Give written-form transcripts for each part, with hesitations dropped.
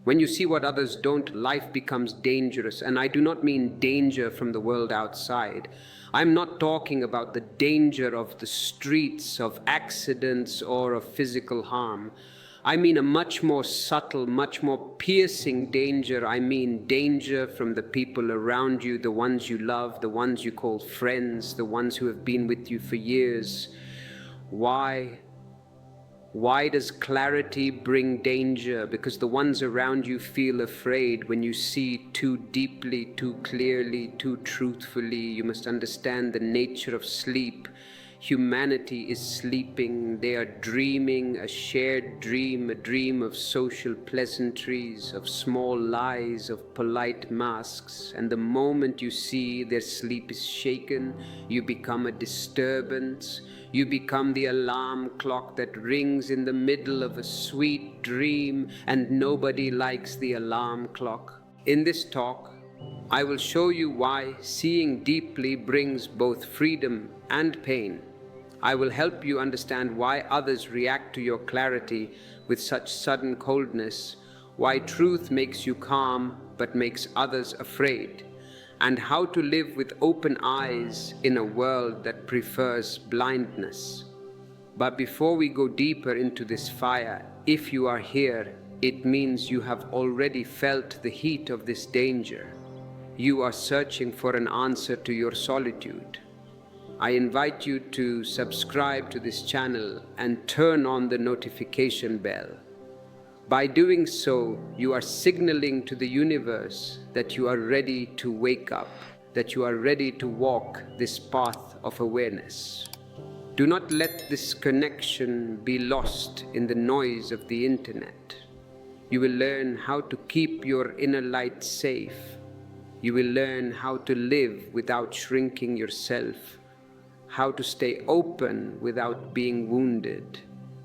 When you see what others don't, life becomes dangerous. And I do not mean danger from the world outside. I'm not talking about the danger of the streets, of accidents, or of physical harm. I mean a much more subtle, much more piercing danger. I mean danger from the people around you, the ones you love, the ones you call friends, the ones who have been with you for years. Why? Why does clarity bring danger? Because the ones around you feel afraid when you see too deeply, too clearly, too truthfully. You must understand the nature of sleep. Humanity is sleeping. They are dreaming a shared dream, a dream of social pleasantries, of small lies, of polite masks. And the moment you see their sleep is shaken, you become a disturbance. You become the alarm clock that rings in the middle of a sweet dream, and nobody likes the alarm clock. In this talk, I will show you why seeing deeply brings both freedom and pain. I will help you understand why others react to your clarity with such sudden coldness, why truth makes you calm but makes others afraid, and how to live with open eyes in a world that prefers blindness. But before we go deeper into this fire, if you are here, it means you have already felt the heat of this danger. You are searching for an answer to your solitude. I invite you to subscribe to this channel and turn on the notification bell. By doing so, you are signaling to the universe that you are ready to wake up, that you are ready to walk this path of awareness. Do not let this connection be lost in the noise of the internet. You will learn how to keep your inner light safe. You will learn how to live without shrinking yourself, how to stay open without being wounded,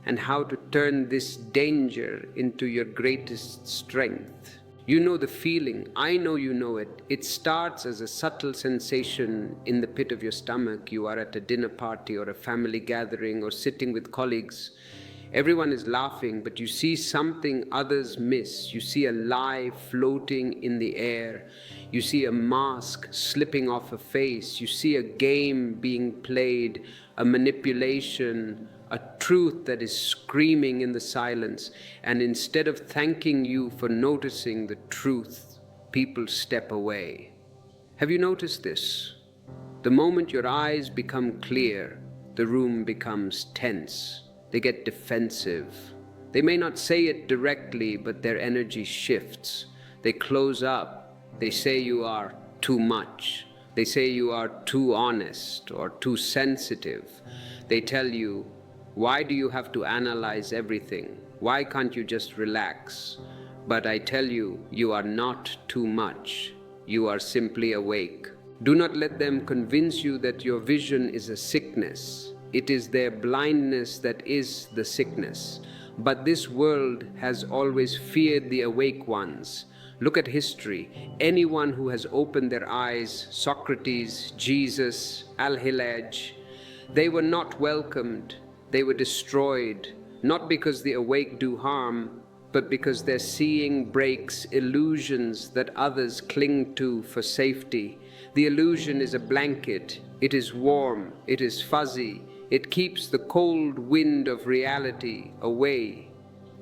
and how to turn this danger into your greatest strength. You know the feeling, I know you know it. It starts as a subtle sensation in the pit of your stomach. You are at a dinner party or a family gathering or sitting with colleagues. Everyone is laughing, but you see something others miss. You see a lie floating in the air. You see a mask slipping off a face. You see a game being played, a manipulation, a truth that is screaming in the silence. And instead of thanking you for noticing the truth, people step away. Have you noticed this? The moment your eyes become clear, the room becomes tense. They get defensive. They may not say it directly, but their energy shifts. They close up. They say you are too much. They say you are too honest or too sensitive. They tell you, why do you have to analyze everything? Why can't you just relax? But I tell you, you are not too much. You are simply awake. Do not let them convince you that your vision is a sickness. It is their blindness that is the sickness. But this world has always feared the awake ones. Look at history. Anyone who has opened their eyes, Socrates, Jesus, Al-Hillaj, they were not welcomed. They were destroyed, not because the awake do harm, but because their seeing breaks illusions that others cling to for safety. The illusion is a blanket. It is warm. It is fuzzy. It keeps the cold wind of reality away.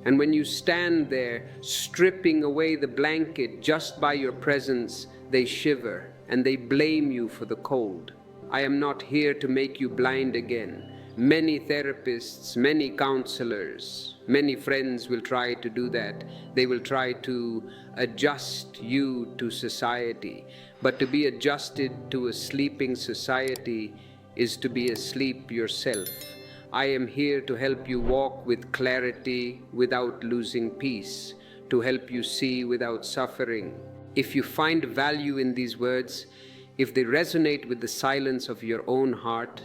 And when you stand there, stripping away the blanket just by your presence, they shiver and they blame you for the cold. I am not here to make you blind again. Many therapists, many counselors, many friends will try to do that. They will try to adjust you to society. But to be adjusted to a sleeping society is to be asleep yourself. I am here to help you walk with clarity without losing peace, to help you see without suffering. If you find value in these words, if they resonate with the silence of your own heart,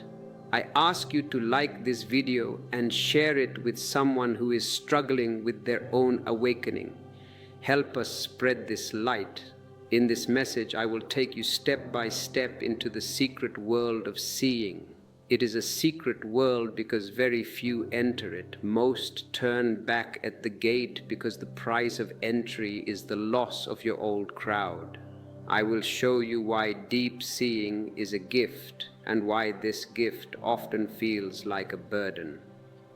I ask you to like this video and share it with someone who is struggling with their own awakening. Help us spread this light. In this message, I will take you step by step into the secret world of seeing, It is a secret world because very few enter it. Most turn back at the gate because the price of entry is the loss of your old crowd. I will show you why deep seeing is a gift and why this gift often feels like a burden.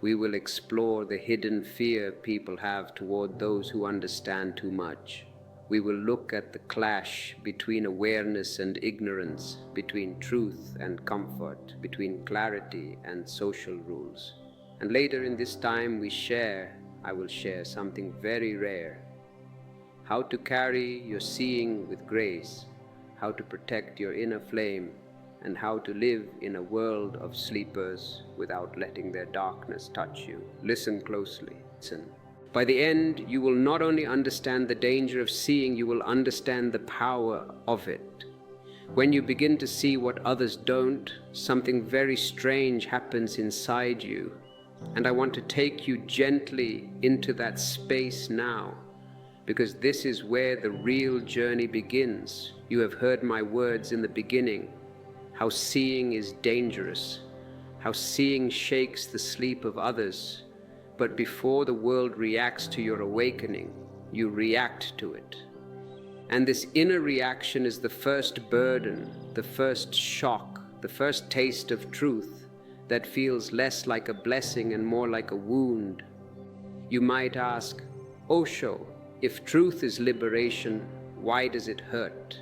We will explore the hidden fear people have toward those who understand too much. We will look at the clash between awareness and ignorance, between truth and comfort, between clarity and social rules. And later in this time I will share something very rare. How to carry your seeing with grace, how to protect your inner flame, and how to live in a world of sleepers without letting their darkness touch you. Listen closely. Listen. By the end, you will not only understand the danger of seeing, you will understand the power of it. When you begin to see what others don't, something very strange happens inside you. And I want to take you gently into that space now, because this is where the real journey begins. You have heard my words in the beginning, how seeing is dangerous, how seeing shakes the sleep of others. But before the world reacts to your awakening, you react to it. And this inner reaction is the first burden, the first shock, the first taste of truth that feels less like a blessing and more like a wound. You might ask, Osho, if truth is liberation, why does it hurt?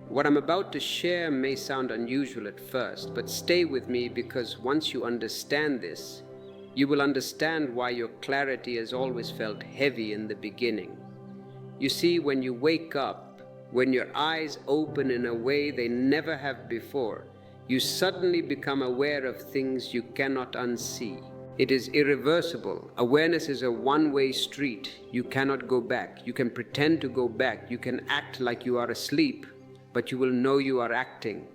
What I'm about to share may sound unusual at first, but stay with me, because once you understand this, you will understand why your clarity has always felt heavy in the beginning. You see, when you wake up, when your eyes open in a way they never have before, you suddenly become aware of things you cannot unsee. It is irreversible. Awareness is a one-way street. You cannot go back. You can pretend to go back. You can act like you are asleep, but you will know you are acting.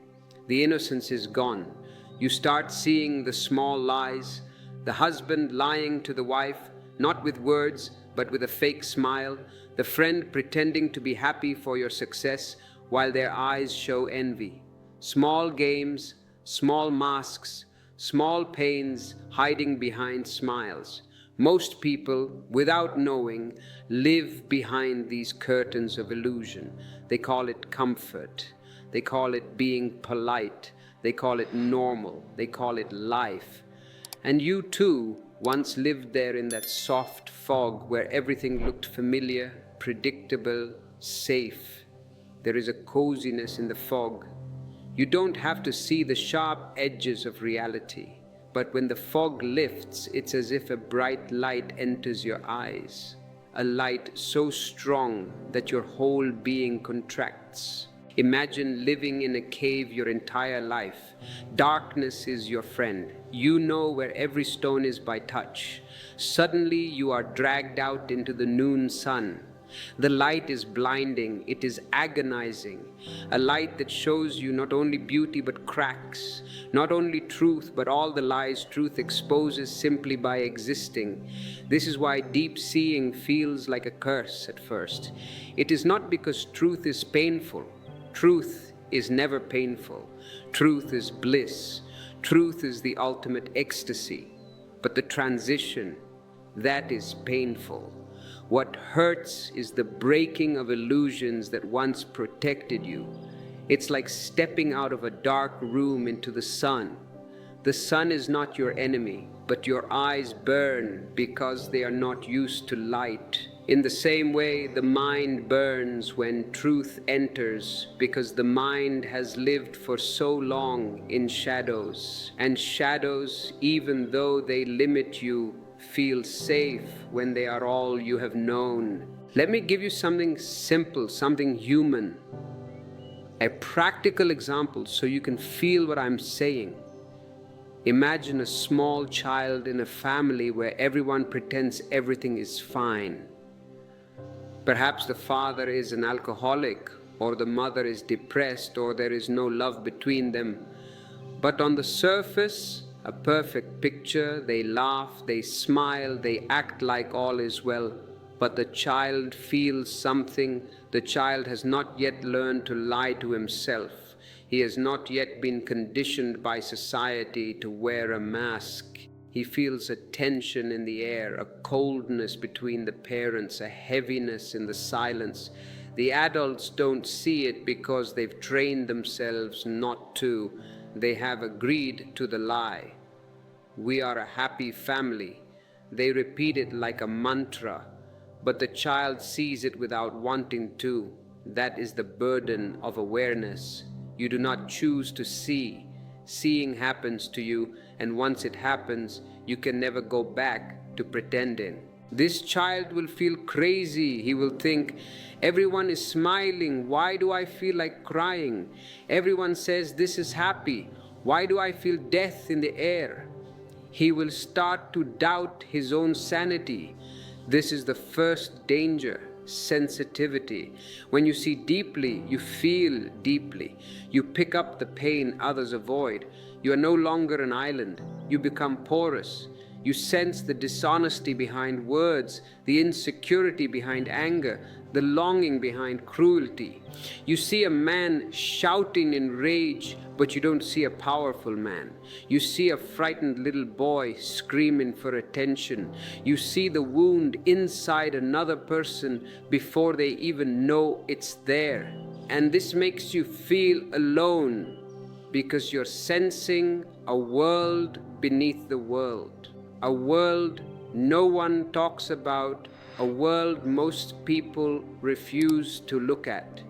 The innocence is gone. You start seeing the small lies, the husband lying to the wife, not with words, but with a fake smile, the friend pretending to be happy for your success while their eyes show envy. Small games, small masks, small pains hiding behind smiles. Most people, without knowing, live behind these curtains of illusion. They call it comfort. They call it being polite. They call it normal. They call it life. And you too once lived there in that soft fog where everything looked familiar, predictable, safe. There is a coziness in the fog. You don't have to see the sharp edges of reality, but when the fog lifts, it's as if a bright light enters your eyes, a light so strong that your whole being contracts. Imagine living in a cave your entire life. Darkness is your friend. You know where every stone is by touch. Suddenly you are dragged out into the noon sun. The light is blinding, it is agonizing. A light that shows you not only beauty but cracks, not only truth but all the lies truth exposes simply by existing. This is why deep seeing feels like a curse at first. It is not because truth is painful. Truth is never painful. Truth is bliss. Truth is the ultimate ecstasy. But the transition, that is painful. What hurts is the breaking of illusions that once protected you. It's like stepping out of a dark room into the sun. The sun is not your enemy, but your eyes burn because they are not used to light. In the same way, the mind burns when truth enters, because the mind has lived for so long in shadows. And shadows, even though they limit you, feel safe when they are all you have known. Let me give you something simple, something human. A practical example so you can feel what I'm saying. Imagine a small child in a family where everyone pretends everything is fine. Perhaps the father is an alcoholic, or the mother is depressed, or there is no love between them. But on the surface, a perfect picture. They laugh, they smile, they act like all is well. But the child feels something. The child has not yet learned to lie to himself. He has not yet been conditioned by society to wear a mask. He feels a tension in the air, a coldness between the parents, a heaviness in the silence. The adults don't see it because they've trained themselves not to. They have agreed to the lie. We are a happy family. They repeat it like a mantra, but the child sees it without wanting to. That is the burden of awareness. You do not choose to see. Seeing happens to you, and once it happens, you can never go back to pretending. This child will feel crazy. He will think, everyone is smiling. Why do I feel like crying? Everyone says this is happy. Why do I feel death in the air? He will start to doubt his own sanity. This is the first danger. Sensitivity. When you see deeply, you feel deeply. You pick up the pain others avoid. You are no longer an island. You become porous. You sense the dishonesty behind words, the insecurity behind anger, the longing behind cruelty. You see a man shouting in rage, but you don't see a powerful man. You see a frightened little boy screaming for attention. You see the wound inside another person before they even know it's there. And this makes you feel alone because you're sensing a world beneath the world. A world no one talks about, a world most people refuse to look at.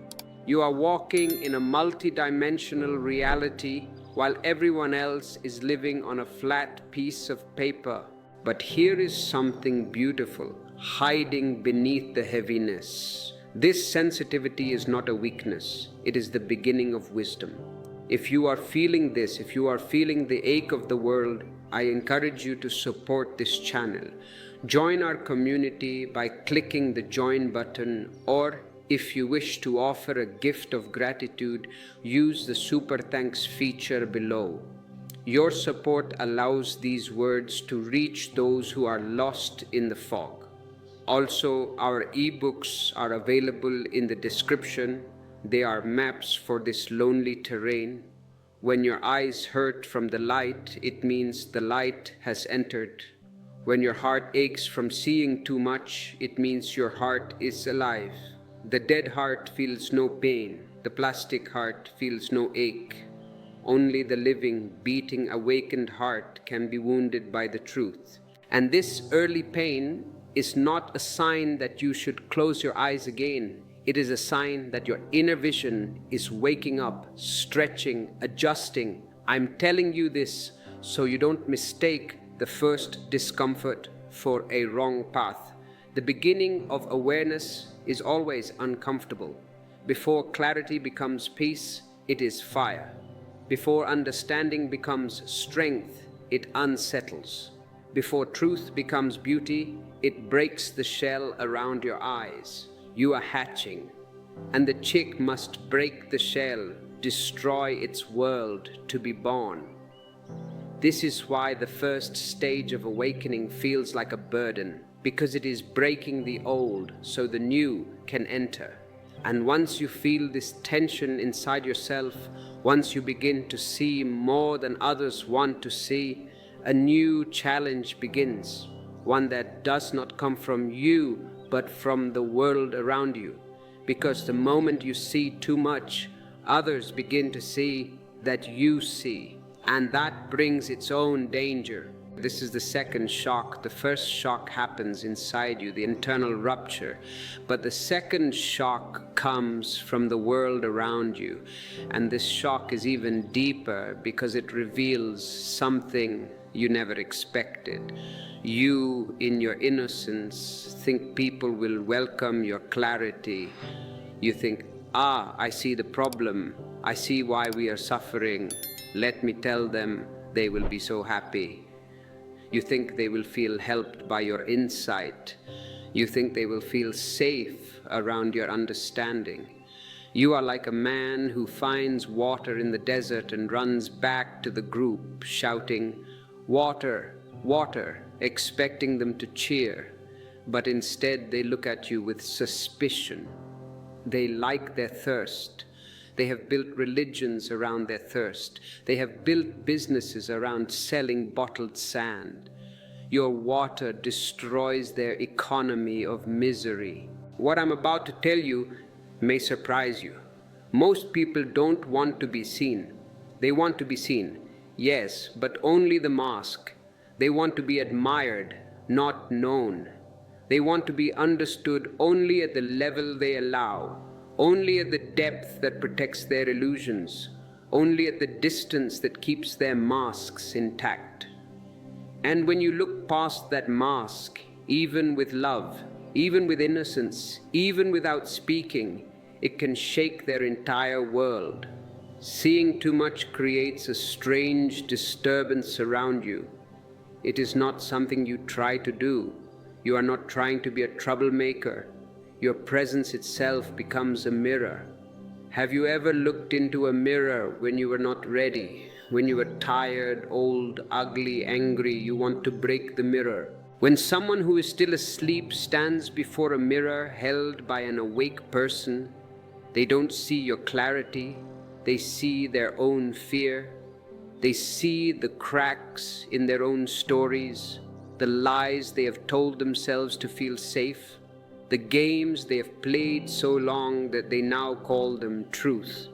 You are walking in a multi-dimensional reality while everyone else is living on a flat piece of paper. But here is something beautiful, hiding beneath the heaviness. This sensitivity is not a weakness, it is the beginning of wisdom. If you are feeling this, if you are feeling the ache of the world, I encourage you to support this channel. Join our community by clicking the join button, or if you wish to offer a gift of gratitude, use the super thanks feature below. Your support allows these words to reach those who are lost in the fog. Also, our ebooks are available in the description. They are maps for this lonely terrain. When your eyes hurt from the light, it means the light has entered. When your heart aches from seeing too much, it means your heart is alive. The dead heart feels no pain. The plastic heart feels no ache. Only the living, beating, awakened heart can be wounded by the truth. And this early pain is not a sign that you should close your eyes again. It is a sign that your inner vision is waking up, stretching, adjusting. I'm telling you this so you don't mistake the first discomfort for a wrong path. The beginning of awareness is always uncomfortable. Before clarity becomes peace, it is fire. Before understanding becomes strength, it unsettles. Before truth becomes beauty, it breaks the shell around your eyes. You are hatching, and the chick must break the shell, destroy its world to be born. This is why the first stage of awakening feels like a burden, because it is breaking the old so the new can enter. And once you feel this tension inside yourself, once you begin to see more than others want to see, a new challenge begins, one that does not come from you, but from the world around you. Because the moment you see too much, others begin to see that you see, and that brings its own danger. This is the second shock. The first shock happens inside you, the internal rupture. But the second shock comes from the world around you. And this shock is even deeper because it reveals something you never expected. You, in your innocence, think people will welcome your clarity. You think, I see the problem. I see why we are suffering. Let me tell them, they will be so happy. You think they will feel helped by your insight. You think they will feel safe around your understanding. You are like a man who finds water in the desert and runs back to the group shouting, "Water, water," expecting them to cheer, but instead they look at you with suspicion. They like their thirst. They have built religions around their thirst. They have built businesses around selling bottled sand. Your water destroys their economy of misery. What I'm about to tell you may surprise you. Most people don't want to be seen. They want to be seen, yes, but only the mask. They want to be admired, not known. They want to be understood only at the level they allow, only at the depth that protects their illusions, only at the distance that keeps their masks intact. And when you look past that mask, even with love, even with innocence, even without speaking, it can shake their entire world. Seeing too much creates a strange disturbance around you. It is not something you try to do. You are not trying to be a troublemaker. Your presence itself becomes a mirror. Have you ever looked into a mirror when you were not ready? When you were tired, old, ugly, angry, you want to break the mirror. When someone who is still asleep stands before a mirror held by an awake person, they don't see your clarity. They see their own fear. They see the cracks in their own stories, the lies they have told themselves to feel safe, the games they have played so long that they now call them truth.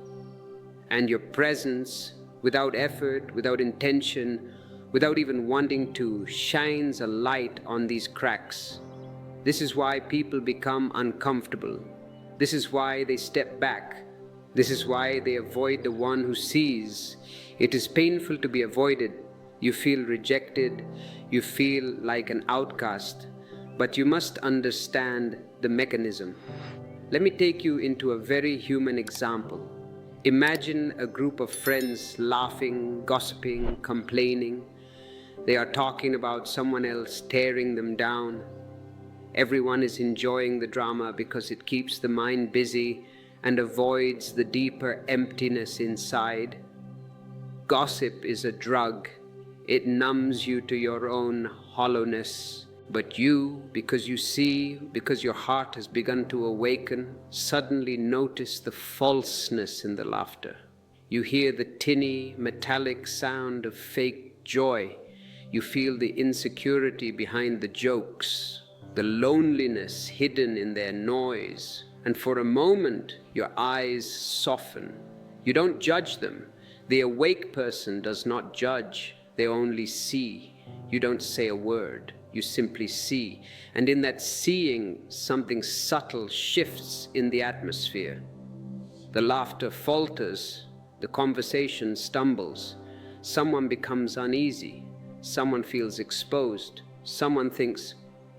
And your presence, without effort, without intention, without even wanting to, shines a light on these cracks. This is why people become uncomfortable. This is why they step back. This is why they avoid the one who sees. It is painful to be avoided. You feel rejected. You feel like an outcast. But you must understand the mechanism. Let me take you into a very human example. Imagine a group of friends laughing, gossiping, complaining. They are talking about someone else tearing them down. Everyone is enjoying the drama because it keeps the mind busy and avoids the deeper emptiness inside. Gossip is a drug. It numbs you to your own hollowness. But you, because you see, because your heart has begun to awaken, suddenly notice the falseness in the laughter. You hear the tinny, metallic sound of fake joy. You feel the insecurity behind the jokes, the loneliness hidden in their noise. And for a moment, your eyes soften. You don't judge them. The awake person does not judge. They only see. You don't say a word. You simply see. And in that seeing, something subtle shifts in the atmosphere. The laughter falters. The conversation stumbles. Someone becomes uneasy. Someone feels exposed. Someone thinks,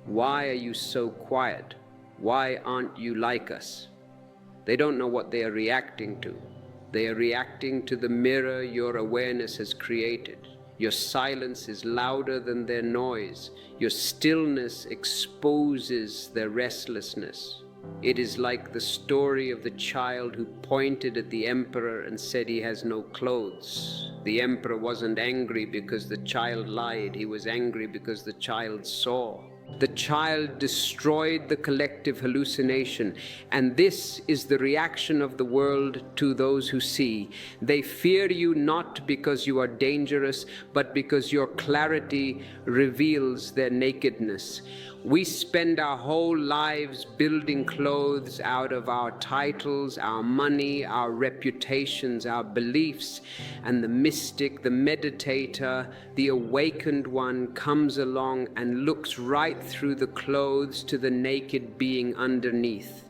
"Why are you so quiet? Why aren't you like us?" They don't know what they are reacting to. They are reacting to the mirror your awareness has created. Your silence is louder than their noise. Your stillness exposes their restlessness. It is like the story of the child who pointed at the emperor and said he has no clothes. The emperor wasn't angry because the child lied. He was angry because the child saw. The child destroyed the collective hallucination, and this is the reaction of the world to those who see. They fear you not because you are dangerous, but because your clarity reveals their nakedness. We spend our whole lives building clothes out of our titles, our money, our reputations, our beliefs, and the mystic, the meditator, the awakened one comes along and looks right through the clothes to the naked being underneath.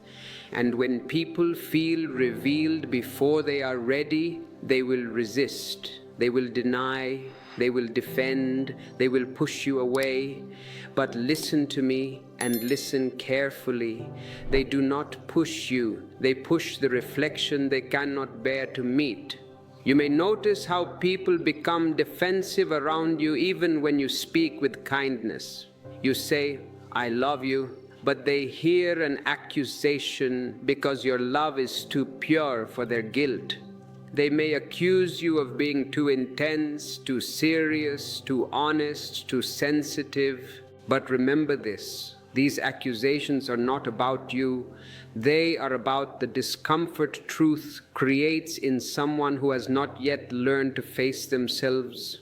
And when people feel revealed before they are ready, they will resist, they will deny, they will defend, they will push you away. But listen to me and listen carefully. They do not push you. They push the reflection they cannot bear to meet. You may notice how people become defensive around you even when you speak with kindness. You say, "I love you," but they hear an accusation because your love is too pure for their guilt. They may accuse you of being too intense, too serious, too honest, too sensitive. But remember this, These accusations are not about you. They are about the discomfort truth creates in someone who has not yet learned to face themselves.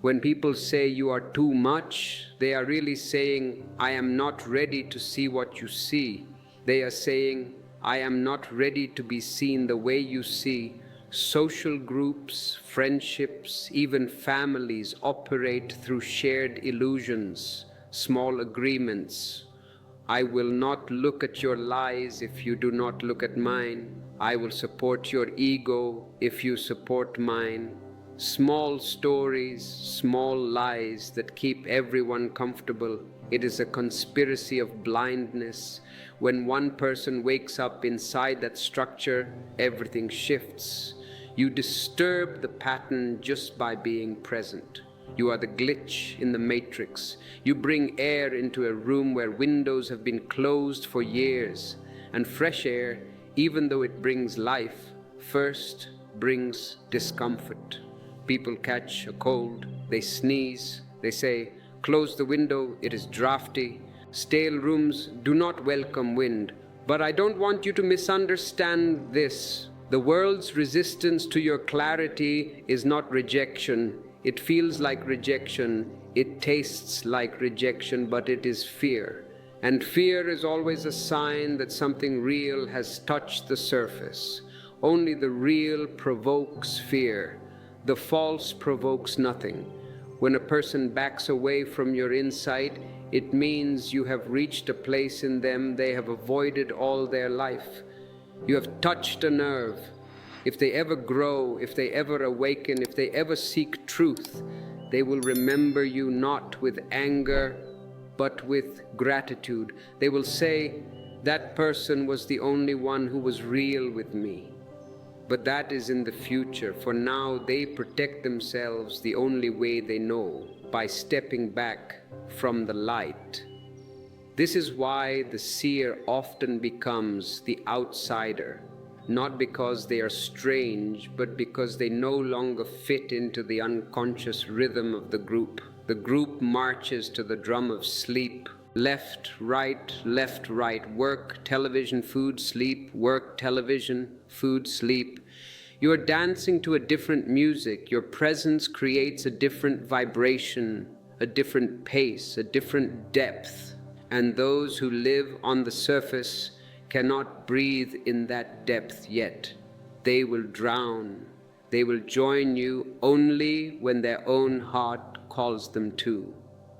When people say you are too much, they are really saying, I am not ready to see what you see. They are saying, I am not ready to be seen the way you see. Social groups, friendships, even families operate through shared illusions, small agreements. I will not look at your lies if you do not look at mine. I will support your ego if you support mine. Small stories, small lies that keep everyone comfortable. It is a conspiracy of blindness. When one person wakes up inside that structure, everything shifts. You disturb the pattern just by being present. You are the glitch in the matrix. You bring air into a room where windows have been closed for years. And fresh air, even though it brings life, first brings discomfort. People catch a cold, they sneeze, they say, close the window, it is drafty. Stale rooms do not welcome wind. But I don't want you to misunderstand this. The world's resistance to your clarity is not rejection. It feels like rejection, it tastes like rejection, but it is fear. And fear is always a sign that something real has touched the surface. Only the real provokes fear. The false provokes nothing. When a person backs away from your insight, it means you have reached a place in them they have avoided all their life. You have touched a nerve. If they ever grow, if they ever awaken, if they ever seek truth, they will remember you not with anger, but with gratitude. They will say, that person was the only one who was real with me. But that is in the future. For now, they protect themselves the only way they know, by stepping back from the light. This is why the seer often becomes the outsider, not because they are strange, but because they no longer fit into the unconscious rhythm of the group. The group marches to the drum of sleep. Left, right, work, television, food, sleep, work, television, food, sleep. You are dancing to a different music. Your presence creates a different vibration, a different pace, a different depth. And those who live on the surface cannot breathe in that depth yet. They will drown. They will join you only when their own heart calls them to.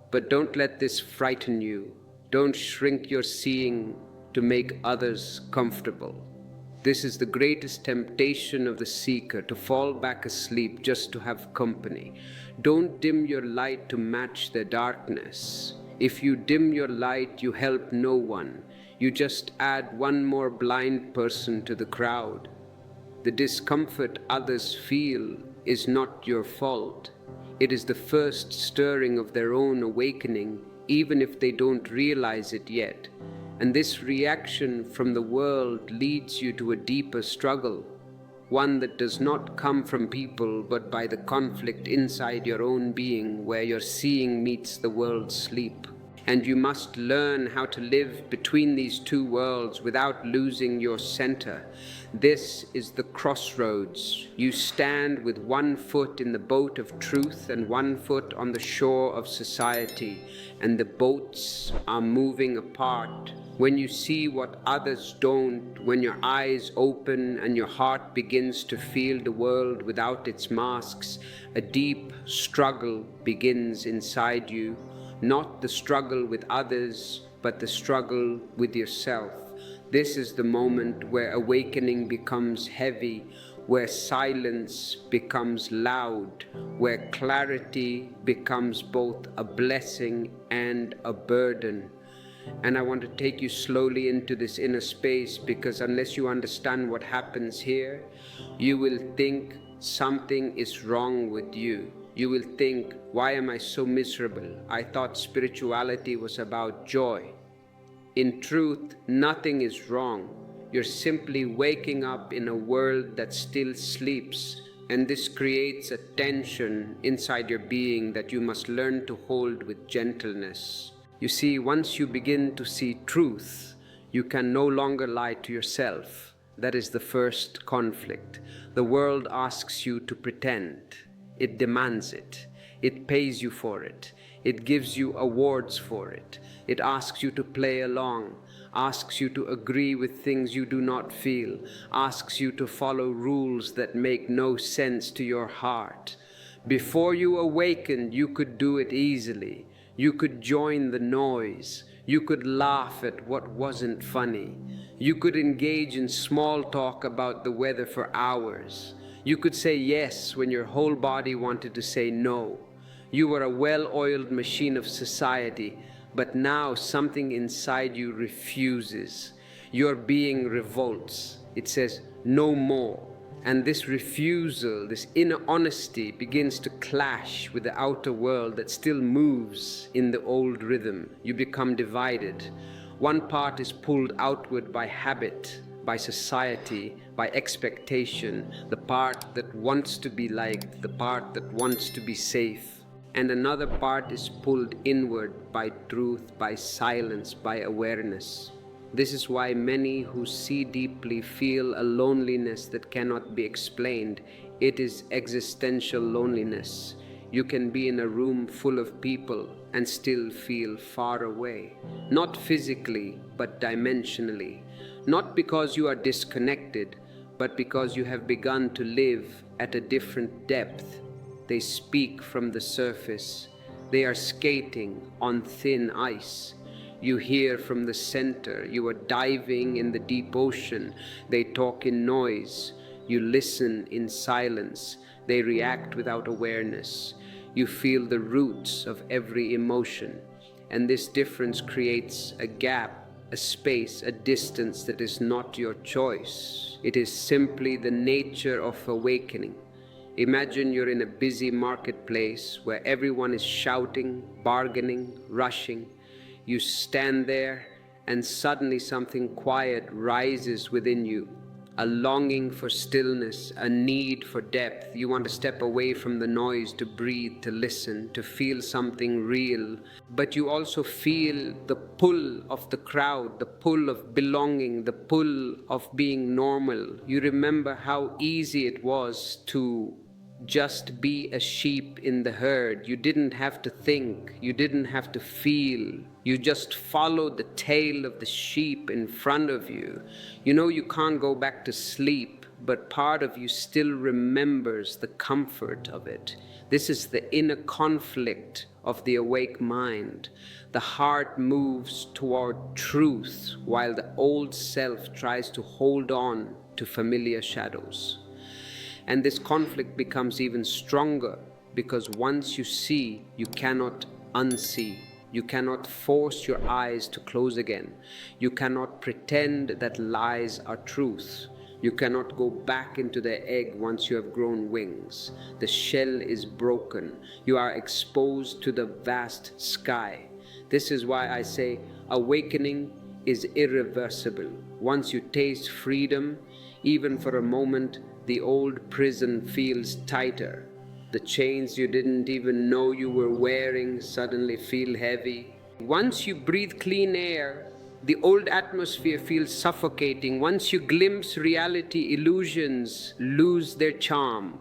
But don't let this frighten you. Don't shrink your seeing to make others comfortable. This is the greatest temptation of the seeker, to fall back asleep just to have company. Don't dim your light to match their darkness. If you dim your light, you help no one. You just add one more blind person to the crowd. The discomfort others feel is not your fault. It is the first stirring of their own awakening, even if they don't realize it yet. And this reaction from the world leads you to a deeper struggle, one that does not come from people, but by the conflict inside your own being, where your seeing meets the world's sleep. And you must learn how to live between these two worlds without losing your center. This is the crossroads. You stand with one foot in the boat of truth and one foot on the shore of society, and the boats are moving apart. When you see what others don't, when your eyes open and your heart begins to feel the world without its masks, a deep struggle begins inside you. Not the struggle with others, but the struggle with yourself. This is the moment where awakening becomes heavy, where silence becomes loud, where clarity becomes both a blessing and a burden. And I want to take you slowly into this inner space, because unless you understand what happens here, you will think something is wrong with you. You will think, why am I so miserable? I thought spirituality was about joy. In truth, nothing is wrong. You're simply waking up in a world that still sleeps, and this creates a tension inside your being that you must learn to hold with gentleness. You see, once you begin to see truth, you can no longer lie to yourself. That is the first conflict. The world asks you to pretend. It demands it. It pays you for it. It gives you awards for it. It asks you to play along, asks you to agree with things you do not feel, asks you to follow rules that make no sense to your heart. Before you awakened, you could do it easily. You could join the noise. You could laugh at what wasn't funny. You could engage in small talk about the weather for hours. You could say yes when your whole body wanted to say no. You were a well-oiled machine of society, but now something inside you refuses. Your being revolts. It says, no more. And this refusal, this inner honesty begins to clash with the outer world that still moves in the old rhythm. You become divided. One part is pulled outward by habit, by society, by expectation, the part that wants to be liked, the part that wants to be safe. And another part is pulled inward by truth, by silence, by awareness. This is why many who see deeply feel a loneliness that cannot be explained. It is existential loneliness. You can be in a room full of people and still feel far away. Not physically, but dimensionally. Not because you are disconnected, but because you have begun to live at a different depth. They speak from the surface. They are skating on thin ice. You hear from the center. You are diving in the deep ocean. They talk in noise. You listen in silence. They react without awareness. You feel the roots of every emotion. And this difference creates a gap, a space, a distance that is not your choice. It is simply the nature of awakening. Imagine you're in a busy marketplace where everyone is shouting, bargaining, rushing. You stand there and suddenly something quiet rises within you. A longing for stillness, a need for depth. You want to step away from the noise, to breathe, to listen, to feel something real. But you also feel the pull of the crowd, the pull of belonging, the pull of being normal. You remember how easy it was to just be a sheep in the herd. You didn't have to think, you didn't have to feel. You just followed the tail of the sheep in front of you. You know you can't go back to sleep, but part of you still remembers the comfort of it. This is the inner conflict of the awake mind. The heart moves toward truth while the old self tries to hold on to familiar shadows. And this conflict becomes even stronger because once you see, you cannot unsee. You cannot force your eyes to close again. You cannot pretend that lies are truth. You cannot go back into the egg once you have grown wings. The shell is broken. You are exposed to the vast sky. This is why I say awakening is irreversible. Once you taste freedom, even for a moment, the old prison feels tighter. The chains you didn't even know you were wearing suddenly feel heavy. Once you breathe clean air, the old atmosphere feels suffocating. Once you glimpse reality, illusions lose their charm.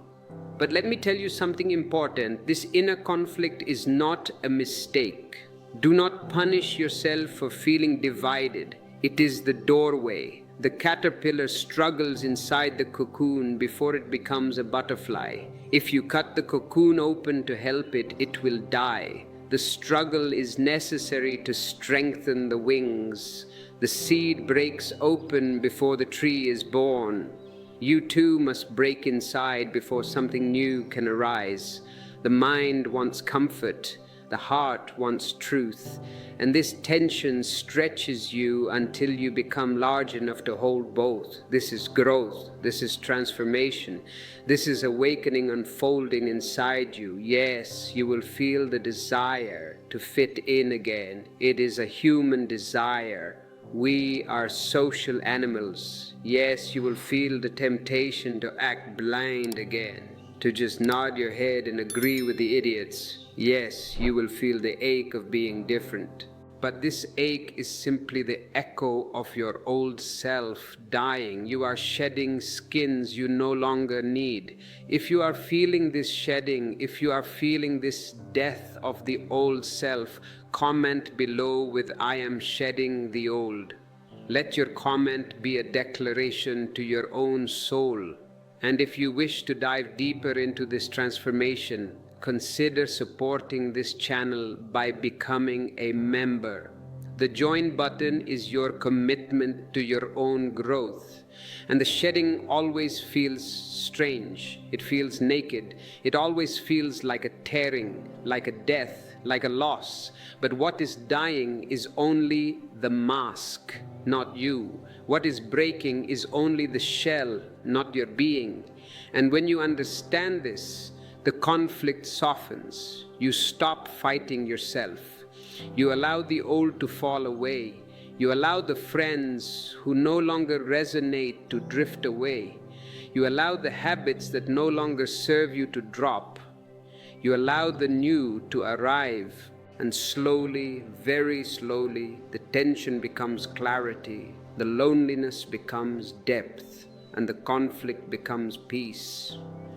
But let me tell you something important. This inner conflict is not a mistake. Do not punish yourself for feeling divided. It is the doorway. The caterpillar struggles inside the cocoon before it becomes a butterfly. If you cut the cocoon open to help it, it will die. The struggle is necessary to strengthen the wings. The seed breaks open before the tree is born. You too must break inside before something new can arise. The mind wants comfort. The heart wants truth, and this tension stretches you until you become large enough to hold both. This is growth, this is transformation, this is awakening unfolding inside you. Yes, you will feel the desire to fit in again. It is a human desire. We are social animals. Yes, you will feel the temptation to act blind again, to just nod your head and agree with the idiots. Yes, you will feel the ache of being different. But this ache is simply the echo of your old self dying. You are shedding skins you no longer need. If you are feeling this shedding, if you are feeling this death of the old self, comment below with "I am shedding the old." Let your comment be a declaration to your own soul. And if you wish to dive deeper into this transformation, consider supporting this channel by becoming a member. The join button is your commitment to your own growth. And the shedding always feels strange. It feels naked. It always feels like a tearing, like a death, like a loss. But what is dying is only the mask, not you. What is breaking is only the shell, not your being. And when you understand this, the conflict softens. You stop fighting yourself. You allow the old to fall away. You allow the friends who no longer resonate to drift away. You allow the habits that no longer serve you to drop. You allow the new to arrive, and slowly, very slowly, the tension becomes clarity, the loneliness becomes depth, and the conflict becomes peace.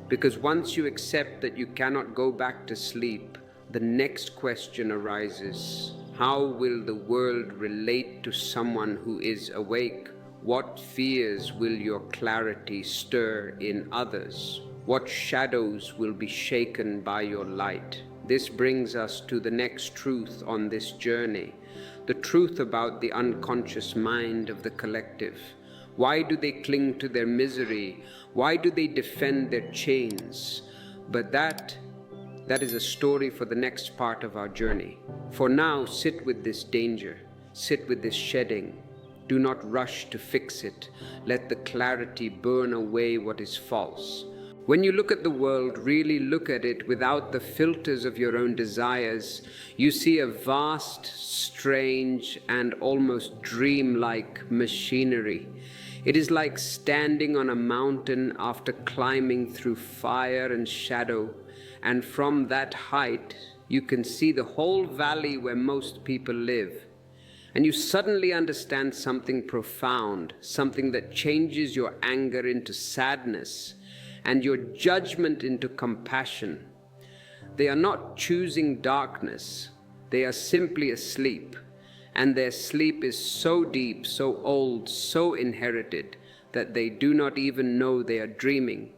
Because once you accept that you cannot go back to sleep, the next question arises: how will the world relate to someone who is awake? What fears will your clarity stir in others? What shadows will be shaken by your light? This brings us to the next truth on this journey, the truth about the unconscious mind of the collective. Why do they cling to their misery? Why do they defend their chains? But that is a story for the next part of our journey. For now, sit with this danger, sit with this shedding. Do not rush to fix it. Let the clarity burn away what is false. When you look at the world, really look at it without the filters of your own desires, you see a vast, strange, and almost dreamlike machinery. It is like standing on a mountain after climbing through fire and shadow, and from that height you can see the whole valley where most people live. And you suddenly understand something profound, something that changes your anger into sadness and your judgment into compassion. They are not choosing darkness, they are simply asleep. And their sleep is so deep, so old, so inherited, that they do not even know they are dreaming.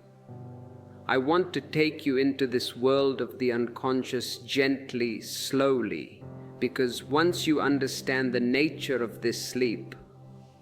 I want to take you into this world of the unconscious gently, slowly, because once you understand the nature of this sleep,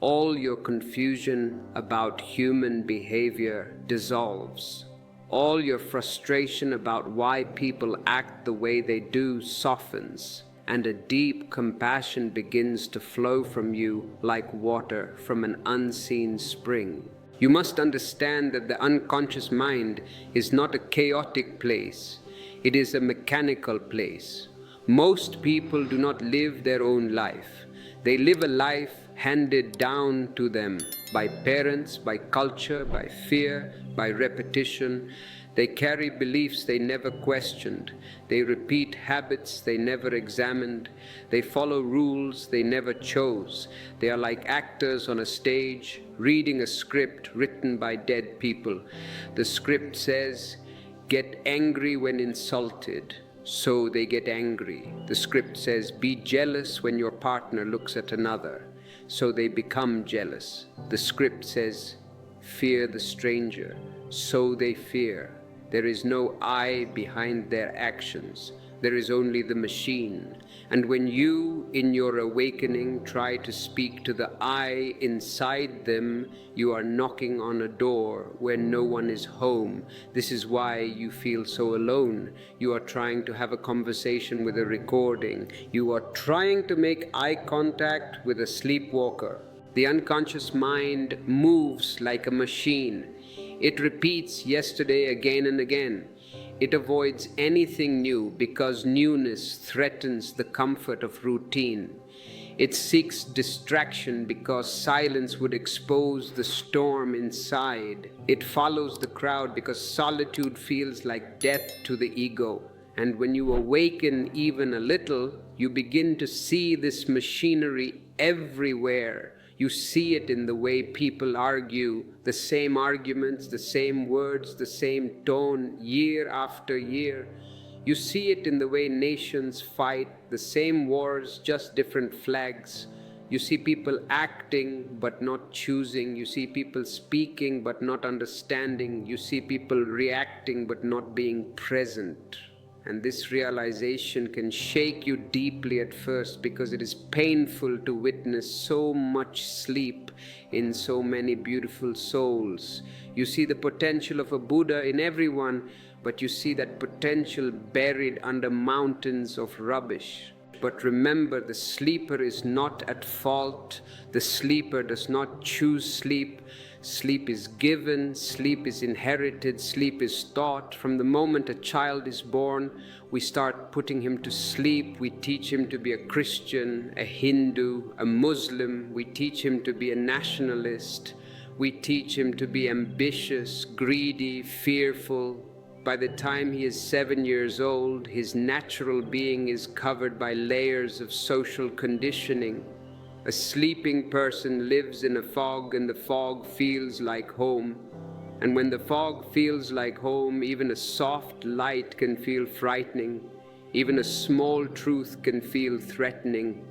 all your confusion about human behavior dissolves. All your frustration about why people act the way they do softens, and a deep compassion begins to flow from you like water from an unseen spring. You must understand that the unconscious mind is not a chaotic place, it is a mechanical place. Most people do not live their own life. They live a life handed down to them by parents, by culture, by fear, by repetition. They carry beliefs they never questioned. They repeat habits they never examined. They follow rules they never chose. They are like actors on a stage, reading a script written by dead people. The script says, "Get angry when insulted." So they get angry. The script says, "Be jealous when your partner looks at another." So they become jealous. The script says, "Fear the stranger." So they fear. There is no I behind their actions. There is only the machine. And when you, in your awakening, try to speak to the I inside them, you are knocking on a door where no one is home. This is why you feel so alone. You are trying to have a conversation with a recording. You are trying to make eye contact with a sleepwalker. The unconscious mind moves like a machine. It repeats yesterday again and again. It avoids anything new because newness threatens the comfort of routine. It seeks distraction because silence would expose the storm inside. It follows the crowd because solitude feels like death to the ego. And when you awaken even a little, you begin to see this machinery everywhere. You see it in the way people argue, the same arguments, the same words, the same tone, year after year. You see it in the way nations fight, the same wars, just different flags. You see people acting but not choosing. You see people speaking but not understanding. You see people reacting but not being present. And this realization can shake you deeply at first, because it is painful to witness so much sleep in so many beautiful souls. You see the potential of a Buddha in everyone, but you see that potential buried under mountains of rubbish. But remember, the sleeper is not at fault. The sleeper does not choose sleep. Sleep is given, sleep is inherited, sleep is taught. From the moment a child is born, we start putting him to sleep. We teach him to be a Christian, a Hindu, a Muslim. We teach him to be a nationalist. We teach him to be ambitious, greedy, fearful. By the time he is 7 years old, his natural being is covered by layers of social conditioning. A sleeping person lives in a fog, and the fog feels like home. And when the fog feels like home, even a soft light can feel frightening. Even a small truth can feel threatening.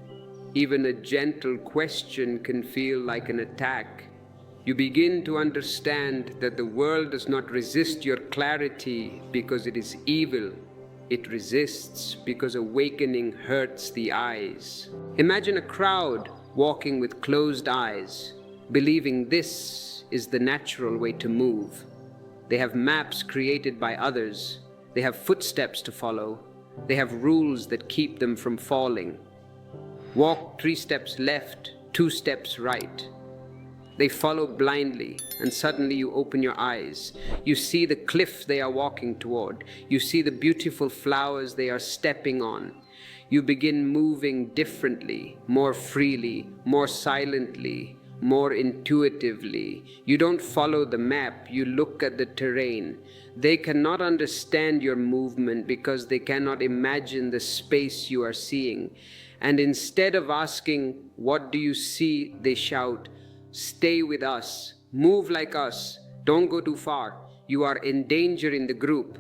Even a gentle question can feel like an attack. You begin to understand that the world does not resist your clarity because it is evil. It resists because awakening hurts the eyes. Imagine a crowd walking with closed eyes, believing this is the natural way to move. They have maps created by others. They have footsteps to follow. They have rules that keep them from falling. Walk 3 steps left, 2 steps right. They follow blindly, and suddenly you open your eyes. You see the cliff they are walking toward. You see the beautiful flowers they are stepping on. You begin moving differently, more freely, more silently, more intuitively. You don't follow the map, you look at the terrain. They cannot understand your movement because they cannot imagine the space you are seeing. And instead of asking, "What do you see?" they shout, "Stay with us, move like us, don't go too far. You are endangering the group."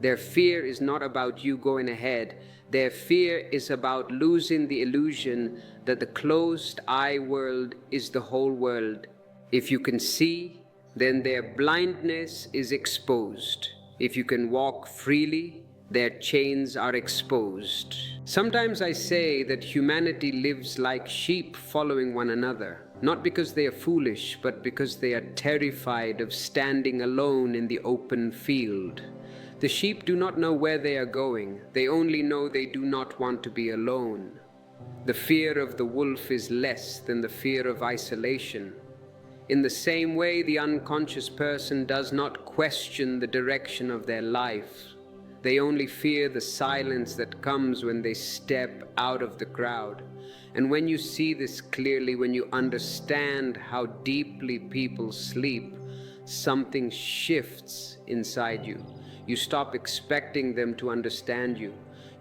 Their fear is not about you going ahead. Their fear is about losing the illusion that the closed eye world is the whole world. If you can see, then their blindness is exposed. If you can walk freely, their chains are exposed. Sometimes I say that humanity lives like sheep following one another, not because they are foolish, but because they are terrified of standing alone in the open field. The sheep do not know where they are going. They only know they do not want to be alone. The fear of the wolf is less than the fear of isolation. In the same way, the unconscious person does not question the direction of their life. They only fear the silence that comes when they step out of the crowd. And when you see this clearly, when you understand how deeply people sleep, something shifts inside you. You stop expecting them to understand you.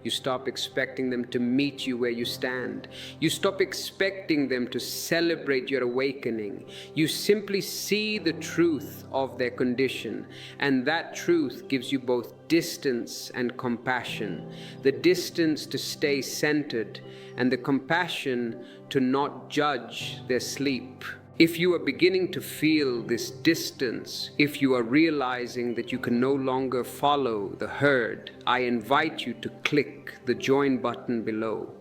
You stop expecting them to meet you where you stand. You stop expecting them to celebrate your awakening. You simply see the truth of their condition, and that truth gives you both distance and compassion. The distance to stay centered, and the compassion to not judge their sleep. If you are beginning to feel this distance, if you are realizing that you can no longer follow the herd, I invite you to click the join button below.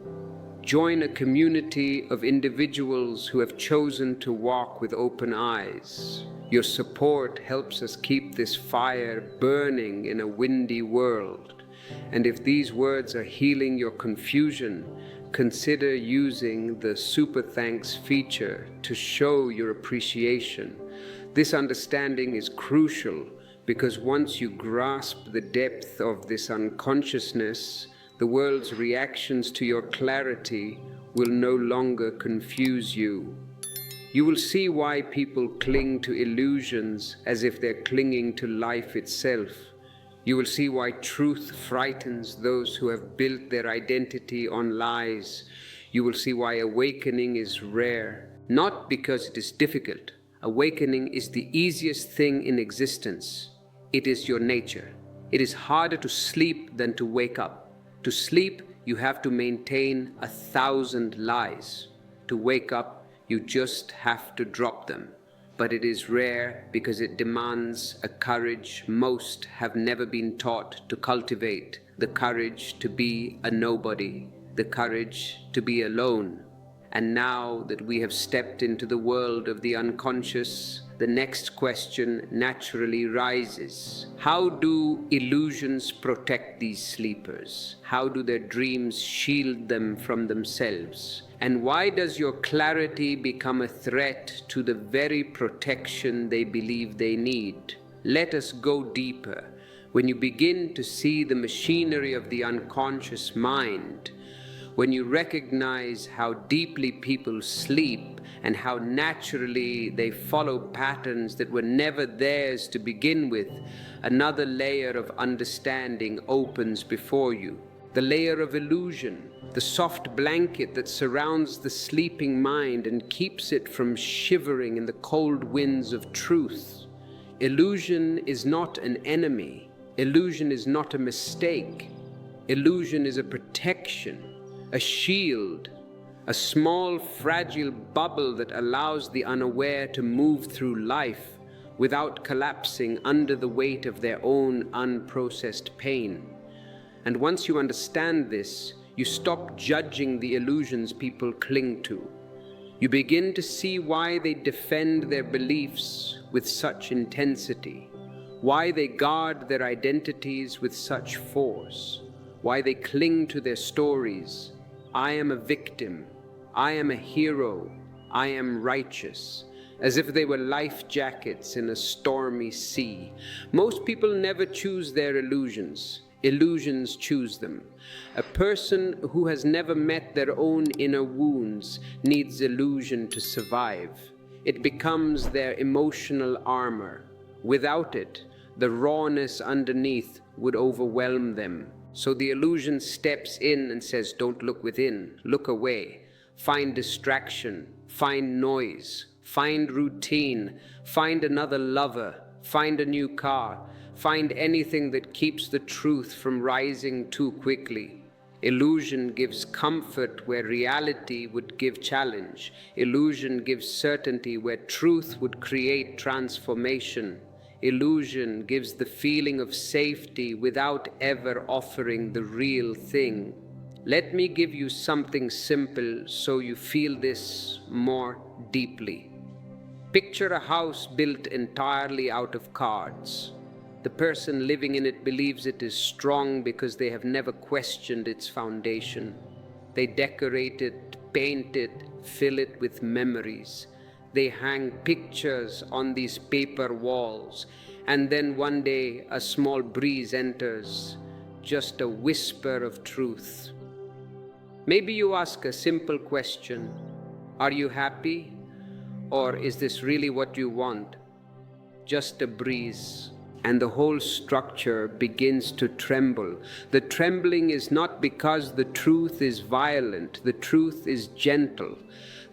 Join a community of individuals who have chosen to walk with open eyes. Your support helps us keep this fire burning in a windy world. And if these words are healing your confusion, consider using the Super Thanks feature to show your appreciation. This understanding is crucial because once you grasp the depth of this unconsciousness, the world's reactions to your clarity will no longer confuse you. You will see why people cling to illusions as if they're clinging to life itself. You will see why truth frightens those who have built their identity on lies. You will see why awakening is rare, not because it is difficult. Awakening is the easiest thing in existence. It is your nature. It is harder to sleep than to wake up. To sleep, you have to maintain 1,000 lies. To wake up, you just have to drop them. But it is rare because it demands a courage most have never been taught to cultivate, the courage to be a nobody, the courage to be alone. And now that we have stepped into the world of the unconscious, the next question naturally rises. How do illusions protect these sleepers? How do their dreams shield them from themselves? And why does your clarity become a threat to the very protection they believe they need? Let us go deeper. When you begin to see the machinery of the unconscious mind, when you recognize how deeply people sleep and how naturally they follow patterns that were never theirs to begin with, another layer of understanding opens before you. The layer of illusion, the soft blanket that surrounds the sleeping mind and keeps it from shivering in the cold winds of truth. Illusion is not an enemy. Illusion is not a mistake. Illusion is a protection, a shield, a small fragile bubble that allows the unaware to move through life without collapsing under the weight of their own unprocessed pain. And once you understand this, you stop judging the illusions people cling to. You begin to see why they defend their beliefs with such intensity, why they guard their identities with such force, why they cling to their stories. I am a victim, I am a hero, I am righteous, as if they were life jackets in a stormy sea. Most people never choose their illusions. Illusions choose them. A person who has never met their own inner wounds needs illusion to survive. It becomes their emotional armor. Without it, the rawness underneath would overwhelm them. So the illusion steps in and says, don't look within, look away. Find distraction, find noise, find routine, find another lover, find a new car, find anything that keeps the truth from rising too quickly. Illusion gives comfort where reality would give challenge. Illusion gives certainty where truth would create transformation. Illusion gives the feeling of safety without ever offering the real thing. Let me give you something simple so you feel this more deeply. Picture a house built entirely out of cards. The person living in it believes it is strong because they have never questioned its foundation. They decorate it, paint it, fill it with memories. They hang pictures on these paper walls, and then one day a small breeze enters, just a whisper of truth. Maybe you ask a simple question, are you happy? Or is this really what you want? Just a breeze. And the whole structure begins to tremble. The trembling is not because the truth is violent, the truth is gentle.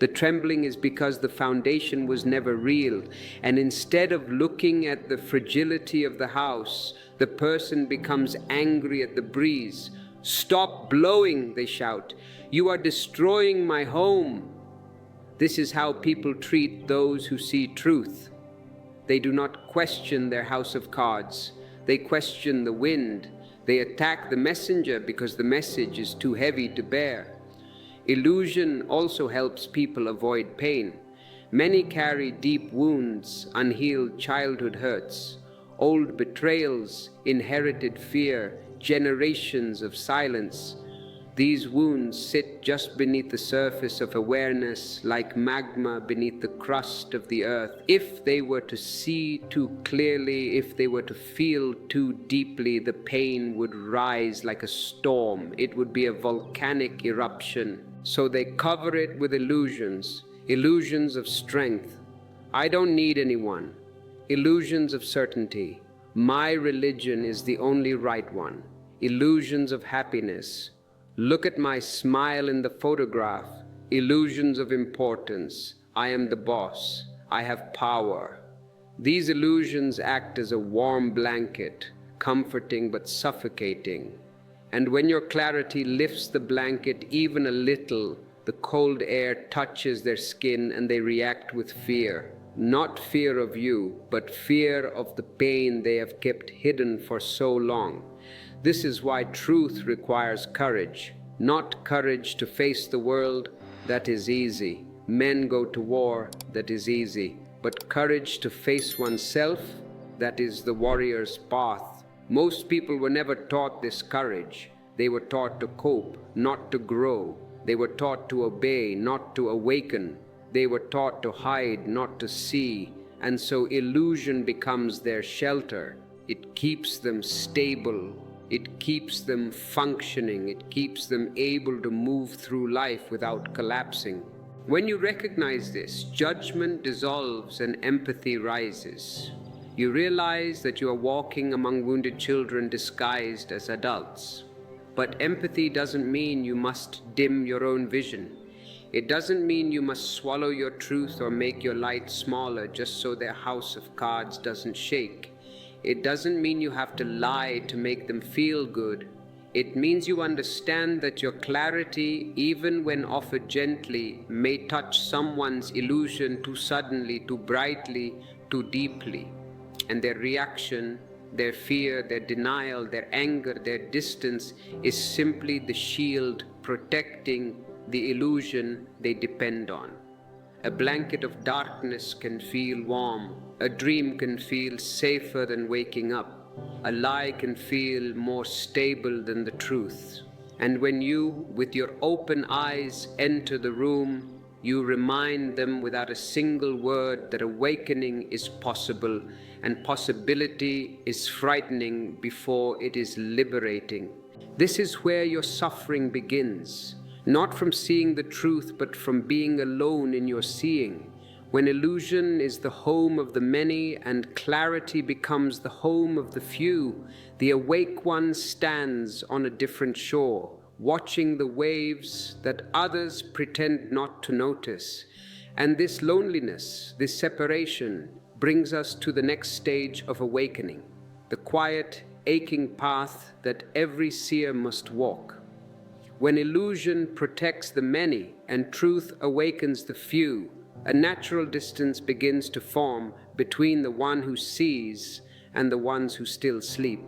The trembling is because the foundation was never real, and instead of looking at the fragility of the house, the person becomes angry at the breeze. Stop blowing, they shout. You are destroying my home. This is how people treat those who see truth. They do not question their house of cards. They question the wind. They attack the messenger because the message is too heavy to bear. Illusion also helps people avoid pain. Many carry deep wounds, unhealed childhood hurts, old betrayals, inherited fear, generations of silence. These wounds sit just beneath the surface of awareness, like magma beneath the crust of the earth. If they were to see too clearly, if they were to feel too deeply, the pain would rise like a storm. It would be a volcanic eruption. So they cover it with illusions, illusions of strength. I don't need anyone. Illusions of certainty. My religion is the only right one. Illusions of happiness. Look at my smile in the photograph. Illusions of importance. I am the boss. I have power. These illusions act as a warm blanket, comforting but suffocating. And when your clarity lifts the blanket even a little, the cold air touches their skin and they react with fear. Not fear of you, but fear of the pain they have kept hidden for so long. This is why truth requires courage. Not courage to face the world, that is easy. Men go to war, that is easy. But courage to face oneself, that is the warrior's path. Most people were never taught this courage. They were taught to cope, not to grow. They were taught to obey, not to awaken. They were taught to hide, not to see. And so illusion becomes their shelter. It keeps them stable. It keeps them functioning. It keeps them able to move through life without collapsing. When you recognize this, judgment dissolves and empathy rises. You realize that you are walking among wounded children disguised as adults. But empathy doesn't mean you must dim your own vision. It doesn't mean you must swallow your truth or make your light smaller just so their house of cards doesn't shake. It doesn't mean you have to lie to make them feel good. It means you understand that your clarity, even when offered gently, may touch someone's illusion too suddenly, too brightly, too deeply. And their reaction, their fear, their denial, their anger, their distance is simply the shield protecting the illusion they depend on. A blanket of darkness can feel warm. A dream can feel safer than waking up. A lie can feel more stable than the truth. And when you, with your open eyes, enter the room, you remind them without a single word that awakening is possible, and possibility is frightening before it is liberating. This is where your suffering begins, not from seeing the truth, but from being alone in your seeing. When illusion is the home of the many and clarity becomes the home of the few, the awake one stands on a different shore, watching the waves that others pretend not to notice. And this loneliness, this separation, brings us to the next stage of awakening, the quiet, aching path that every seer must walk. When illusion protects the many and truth awakens the few, a natural distance begins to form between the one who sees and the ones who still sleep.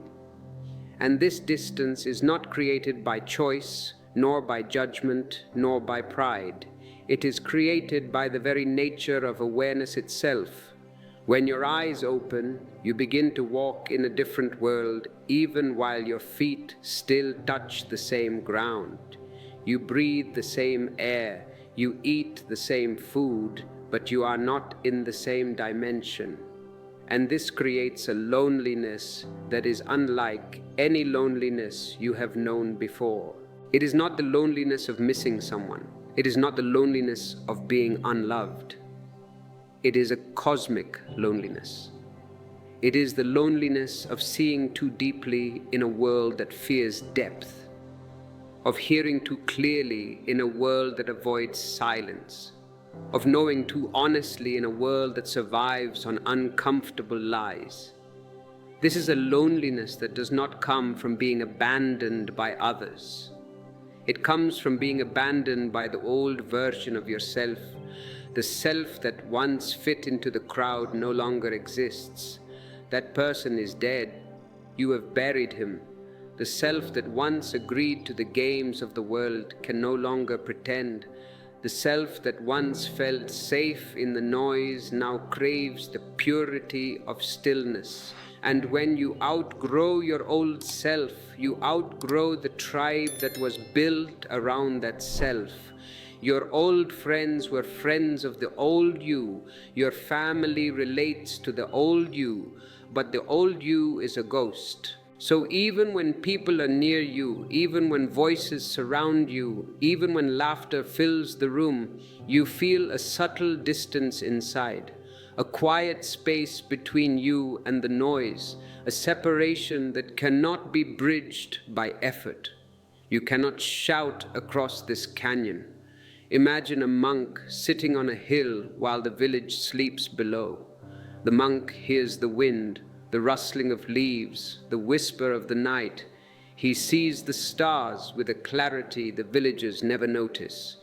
And this distance is not created by choice, nor by judgment, nor by pride. It is created by the very nature of awareness itself. When your eyes open, you begin to walk in a different world, even while your feet still touch the same ground. You breathe the same air, you eat the same food, but you are not in the same dimension. And this creates a loneliness that is unlike any loneliness you have known before. It is not the loneliness of missing someone. It is not the loneliness of being unloved. It is a cosmic loneliness. It is the loneliness of seeing too deeply in a world that fears depth, of hearing too clearly in a world that avoids silence, of knowing too honestly in a world that survives on uncomfortable lies. This is a loneliness that does not come from being abandoned by others. It comes from being abandoned by the old version of yourself. The self that once fit into the crowd no longer exists. That person is dead. You have buried him. The self that once agreed to the games of the world can no longer pretend. The self that once felt safe in the noise now craves the purity of stillness. And when you outgrow your old self, you outgrow the tribe that was built around that self. Your old friends were friends of the old you. Your family relates to the old you, but the old you is a ghost. So even when people are near you, even when voices surround you, even when laughter fills the room, you feel a subtle distance inside. a quiet space between you and the noise, a separation that cannot be bridged by effort. You cannot shout across this canyon. Imagine a monk sitting on a hill while the village sleeps below. The monk hears the wind, the rustling of leaves, the whisper of the night. He sees the stars with a clarity the villagers never notice.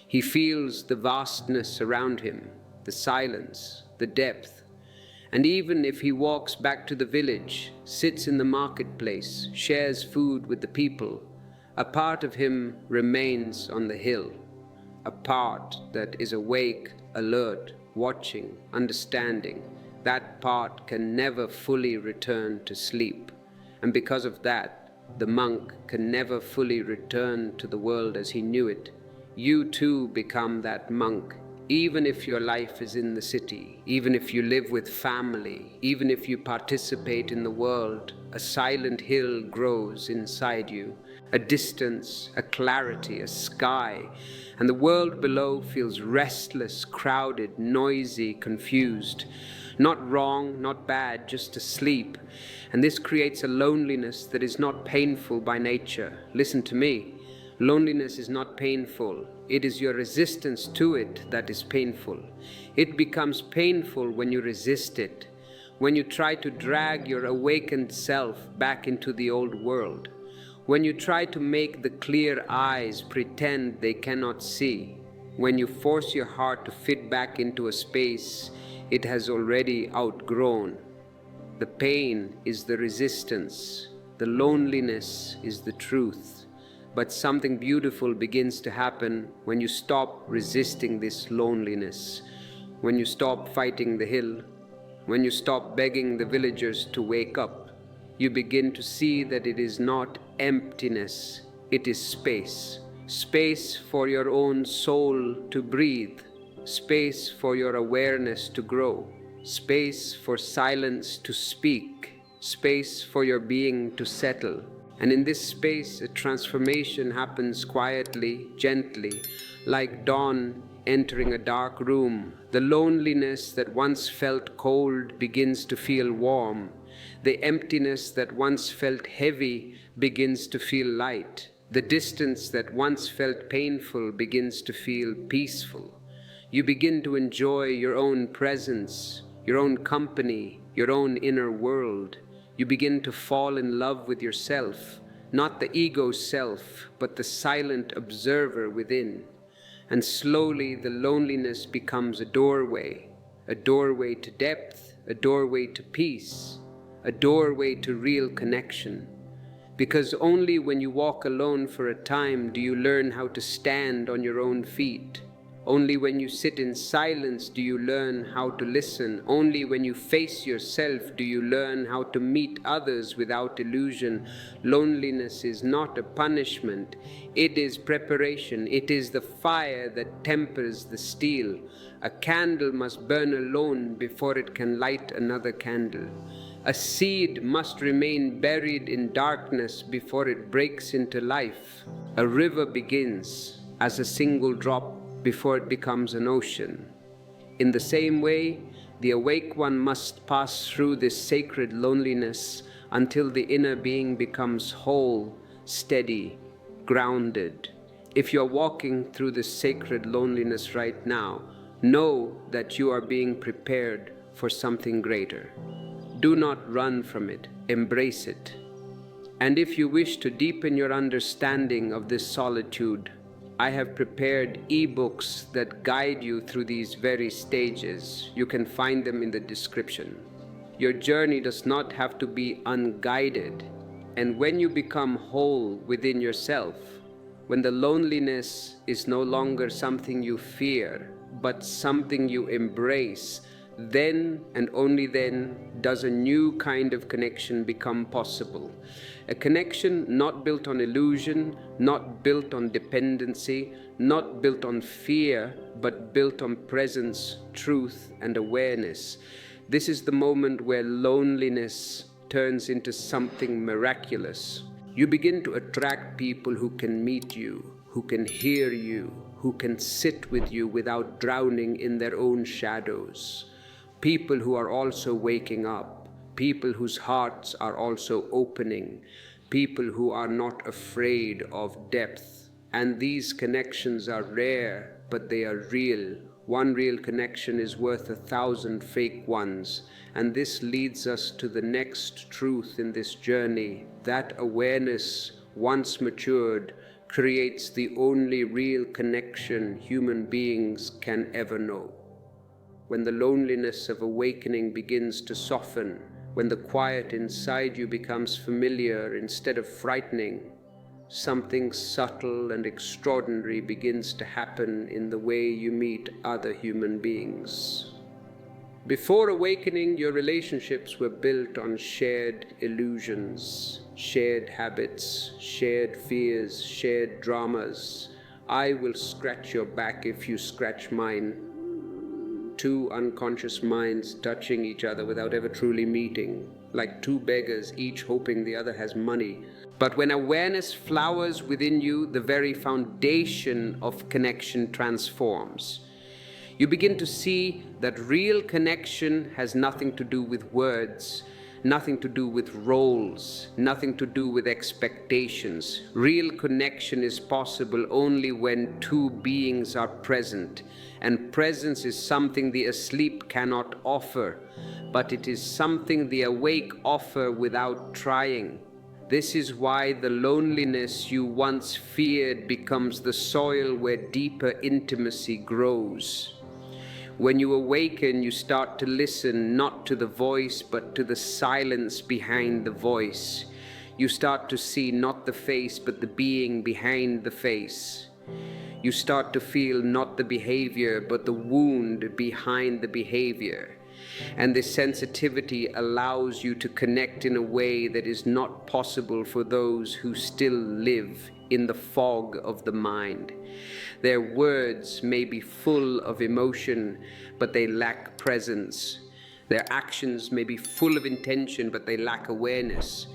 He feels the vastness around him, the silence, the depth. And even if he walks back to the village, sits in the marketplace, shares food with the people, a part of him remains on the hill, a part that is awake, alert, watching, understanding. That part can never fully return to sleep. And because of that, the monk can never fully return to the world as he knew it. You too become that monk, even if your life is in the city, even if you live with family, even if you participate in the world, a silent hill grows inside you, a distance, a clarity, a sky, and the world below feels restless, crowded, noisy, confused. Not wrong, not bad, just asleep. And this creates a loneliness that is not painful by nature. Listen to me. Loneliness is not painful. It is your resistance to it that is painful. It becomes painful when you resist it, when you try to drag your awakened self back into the old world, when you try to make the clear eyes pretend they cannot see, when you force your heart to fit back into a space it has already outgrown. The pain is the resistance. The loneliness is the truth. But something beautiful begins to happen when you stop resisting this loneliness, when you stop fighting the hill, when you stop begging the villagers to wake up. You begin to see that it is not emptiness, it is space. Space for your own soul to breathe, space for your awareness to grow, space for silence to speak, space for your being to settle. And in this space, a transformation happens quietly, gently, like dawn entering a dark room. The loneliness that once felt cold begins to feel warm. The emptiness that once felt heavy begins to feel light. The distance that once felt painful begins to feel peaceful. You begin to enjoy your own presence, your own company, your own inner world. You begin to fall in love with yourself, not the ego self, but the silent observer within. And slowly the loneliness becomes a doorway to depth, a doorway to peace, a doorway to real connection. Because only when you walk alone for a time do you learn how to stand on your own feet. Only when you sit in silence do you learn how to listen. Only when you face yourself do you learn how to meet others without illusion. Loneliness is not a punishment. It is preparation. It is the fire that tempers the steel. A candle must burn alone before it can light another candle. A seed must remain buried in darkness before it breaks into life. A river begins as a single drop before it becomes an ocean. In the same way, the awake one must pass through this sacred loneliness until the inner being becomes whole, steady, grounded. If you're walking through this sacred loneliness right now, know that you are being prepared for something greater. Do not run from it, embrace it. And if you wish to deepen your understanding of this solitude, I have prepared e-books that guide you through these very stages. You can find them in the description. Your journey does not have to be unguided. And when you become whole within yourself, when the loneliness is no longer something you fear, but something you embrace, then and only then does a new kind of connection become possible. A connection not built on illusion, not built on dependency, not built on fear, but built on presence, truth, and awareness. This is the moment where loneliness turns into something miraculous. You begin to attract people who can meet you, who can hear you, who can sit with you without drowning in their own shadows. people who are also waking up, people whose hearts are also opening, people who are not afraid of depth. And these connections are rare, but they are real. One real connection is worth 1,000 fake ones. And this leads us to the next truth in this journey, that awareness, once matured, creates the only real connection human beings can ever know. When the loneliness of awakening begins to soften, when the quiet inside you becomes familiar instead of frightening, something subtle and extraordinary begins to happen in the way you meet other human beings. Before awakening, your relationships were built on shared illusions, shared habits, shared fears, shared dramas. I will scratch your back if you scratch mine. Two unconscious minds touching each other without ever truly meeting, like two beggars, each hoping the other has money. But when awareness flowers within you, the very foundation of connection transforms. You begin to see that real connection has nothing to do with words, nothing to do with roles, nothing to do with expectations. Real connection is possible only when two beings are present. And presence is something the asleep cannot offer, but it is something the awake offer without trying. This is why the loneliness you once feared becomes the soil where deeper intimacy grows. When you awaken, you start to listen not to the voice, but to the silence behind the voice. You start to see not the face, but the being behind the face. You start to feel not the behavior, but the wound behind the behavior. And this sensitivity allows you to connect in a way that is not possible for those who still live in the fog of the mind. Their words may be full of emotion, but they lack presence. Their actions may be full of intention, but they lack awareness.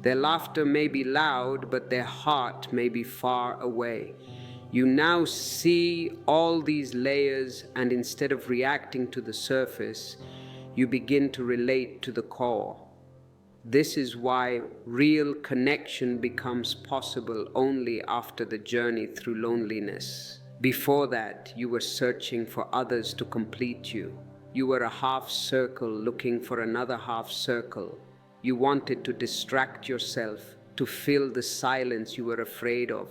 Their laughter may be loud, but their heart may be far away. You now see all these layers, and instead of reacting to the surface, you begin to relate to the core. This is why real connection becomes possible only after the journey through loneliness. Before that, you were searching for others to complete you. You were a half circle looking for another half circle. You wanted to distract yourself, to fill the silence you were afraid of.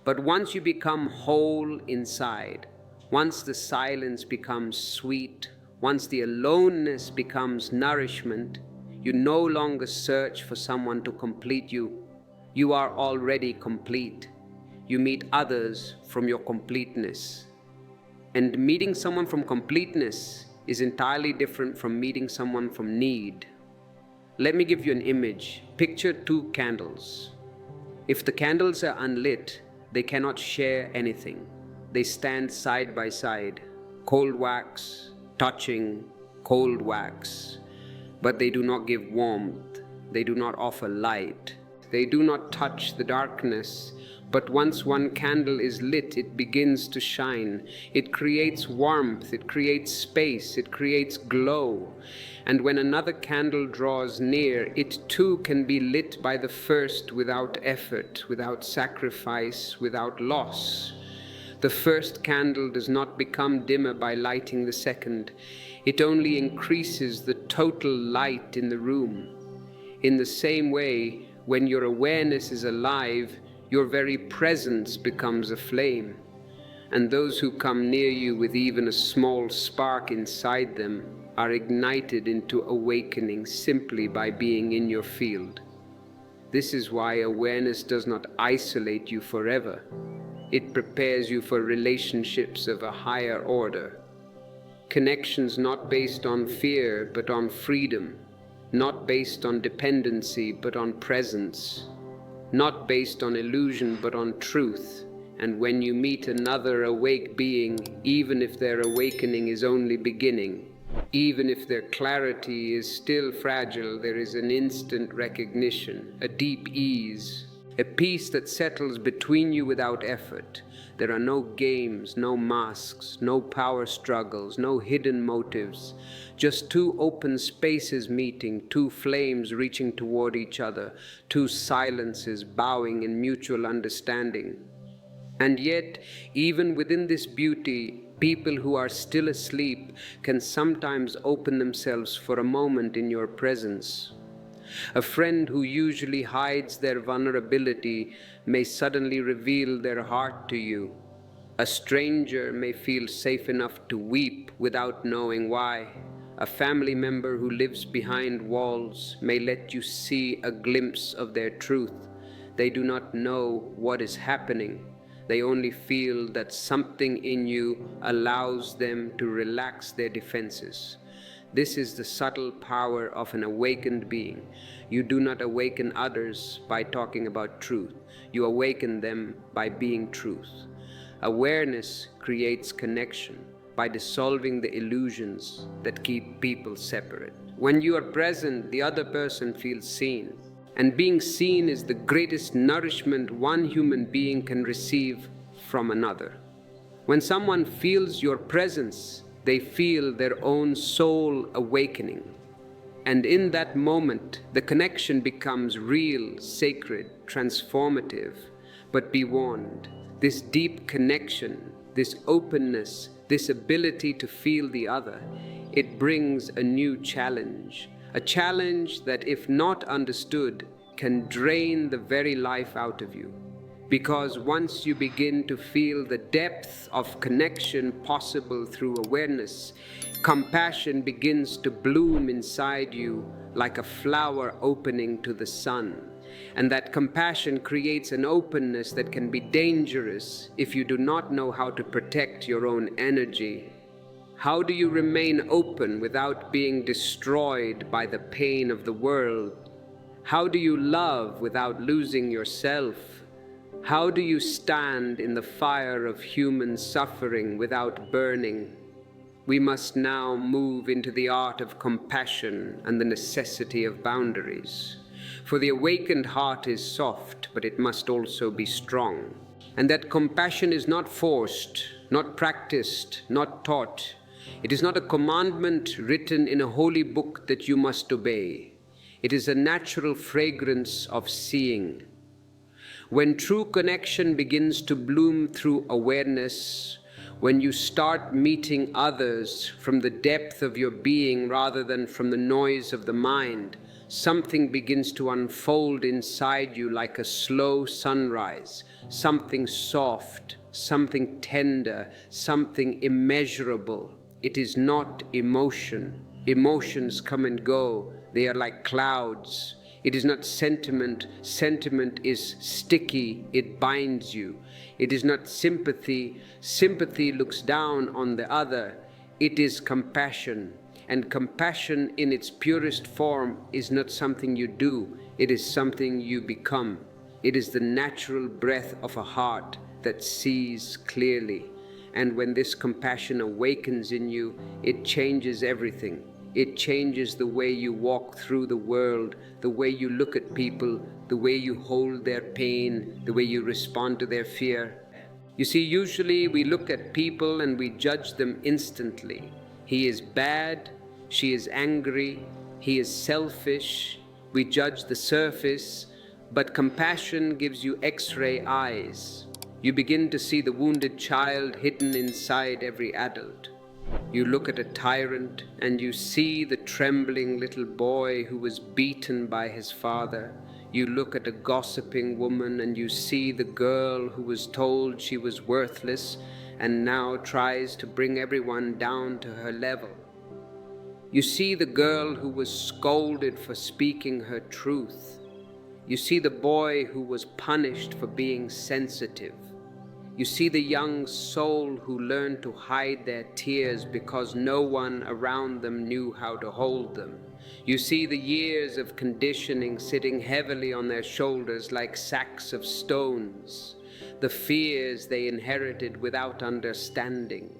But once you become whole inside, once the silence becomes sweet, once the aloneness becomes nourishment, you no longer search for someone to complete you. You are already complete. You meet others from your completeness. And meeting someone from completeness is entirely different from meeting someone from need. Let me give you an image. Picture two candles. If the candles are unlit, they cannot share anything. They stand side by side, cold wax, touching, cold wax. But they do not give warmth. They do not offer light. They do not touch the darkness. But once one candle is lit, it begins to shine. It creates warmth, it creates space, it creates glow. And when another candle draws near, it too can be lit by the first without effort, without sacrifice, without loss. The first candle does not become dimmer by lighting the second. It only increases the total light in the room. In the same way, when your awareness is alive, your very presence becomes a flame. And those who come near you with even a small spark inside them are ignited into awakening simply by being in your field. This is why awareness does not isolate you forever. It prepares you for relationships of a higher order. Connections not based on fear but on freedom, not based on dependency but on presence, not based on illusion but on truth. And when you meet another awake being, even if their awakening is only beginning, even if their clarity is still fragile, there is an instant recognition, a deep ease. a peace that settles between you without effort. There are no games, no masks, no power struggles, no hidden motives, just two open spaces meeting, two flames reaching toward each other, two silences bowing in mutual understanding. And yet, even within this beauty, people who are still asleep can sometimes open themselves for a moment in your presence. A friend who usually hides their vulnerability may suddenly reveal their heart to you. A stranger may feel safe enough to weep without knowing why. A family member who lives behind walls may let you see a glimpse of their truth. They do not know what is happening. They only feel that something in you allows them to relax their defenses. This is the subtle power of an awakened being. You do not awaken others by talking about truth. You awaken them by being truth. Awareness creates connection by dissolving the illusions that keep people separate. When you are present, the other person feels seen. And being seen is the greatest nourishment one human being can receive from another. When someone feels your presence, they feel their own soul awakening. And in that moment, the connection becomes real, sacred, transformative. But be warned, this deep connection, this openness, this ability to feel the other, it brings a new challenge. A challenge that, if not understood, can drain the very life out of you. Because once you begin to feel the depth of connection possible through awareness, compassion begins to bloom inside you like a flower opening to the sun. And that compassion creates an openness that can be dangerous if you do not know how to protect your own energy. How do you remain open without being destroyed by the pain of the world? How do you love without losing yourself? How do you stand in the fire of human suffering without burning? We must now move into the art of compassion and the necessity of boundaries. For the awakened heart is soft, but it must also be strong. And that compassion is not forced, not practiced, not taught. It is not a commandment written in a holy book that you must obey. It is a natural fragrance of seeing. When true connection begins to bloom through awareness, when you start meeting others from the depth of your being rather than from the noise of the mind, something begins to unfold inside you like a slow sunrise, something soft, something tender, something immeasurable. It is not emotion. Emotions come and go. They are like clouds. It is not sentiment. Sentiment is sticky. It binds you. It is not sympathy. Sympathy looks down on the other. It is compassion. And compassion in its purest form is not something you do. It is something you become. It is the natural breath of a heart that sees clearly. And when this compassion awakens in you, it changes everything. It changes the way you walk through the world, the way you look at people, the way you hold their pain, the way you respond to their fear. You see, usually we look at people and we judge them instantly. He is bad, she is angry, he is selfish. We judge the surface, but compassion gives you X-ray eyes. You begin to see the wounded child hidden inside every adult. You look at a tyrant and you see the trembling little boy who was beaten by his father. You look at a gossiping woman and you see the girl who was told she was worthless and now tries to bring everyone down to her level. You see the girl who was scolded for speaking her truth. You see the boy who was punished for being sensitive. You see the young soul who learned to hide their tears because no one around them knew how to hold them. You see the years of conditioning sitting heavily on their shoulders like sacks of stones, the fears they inherited without understanding,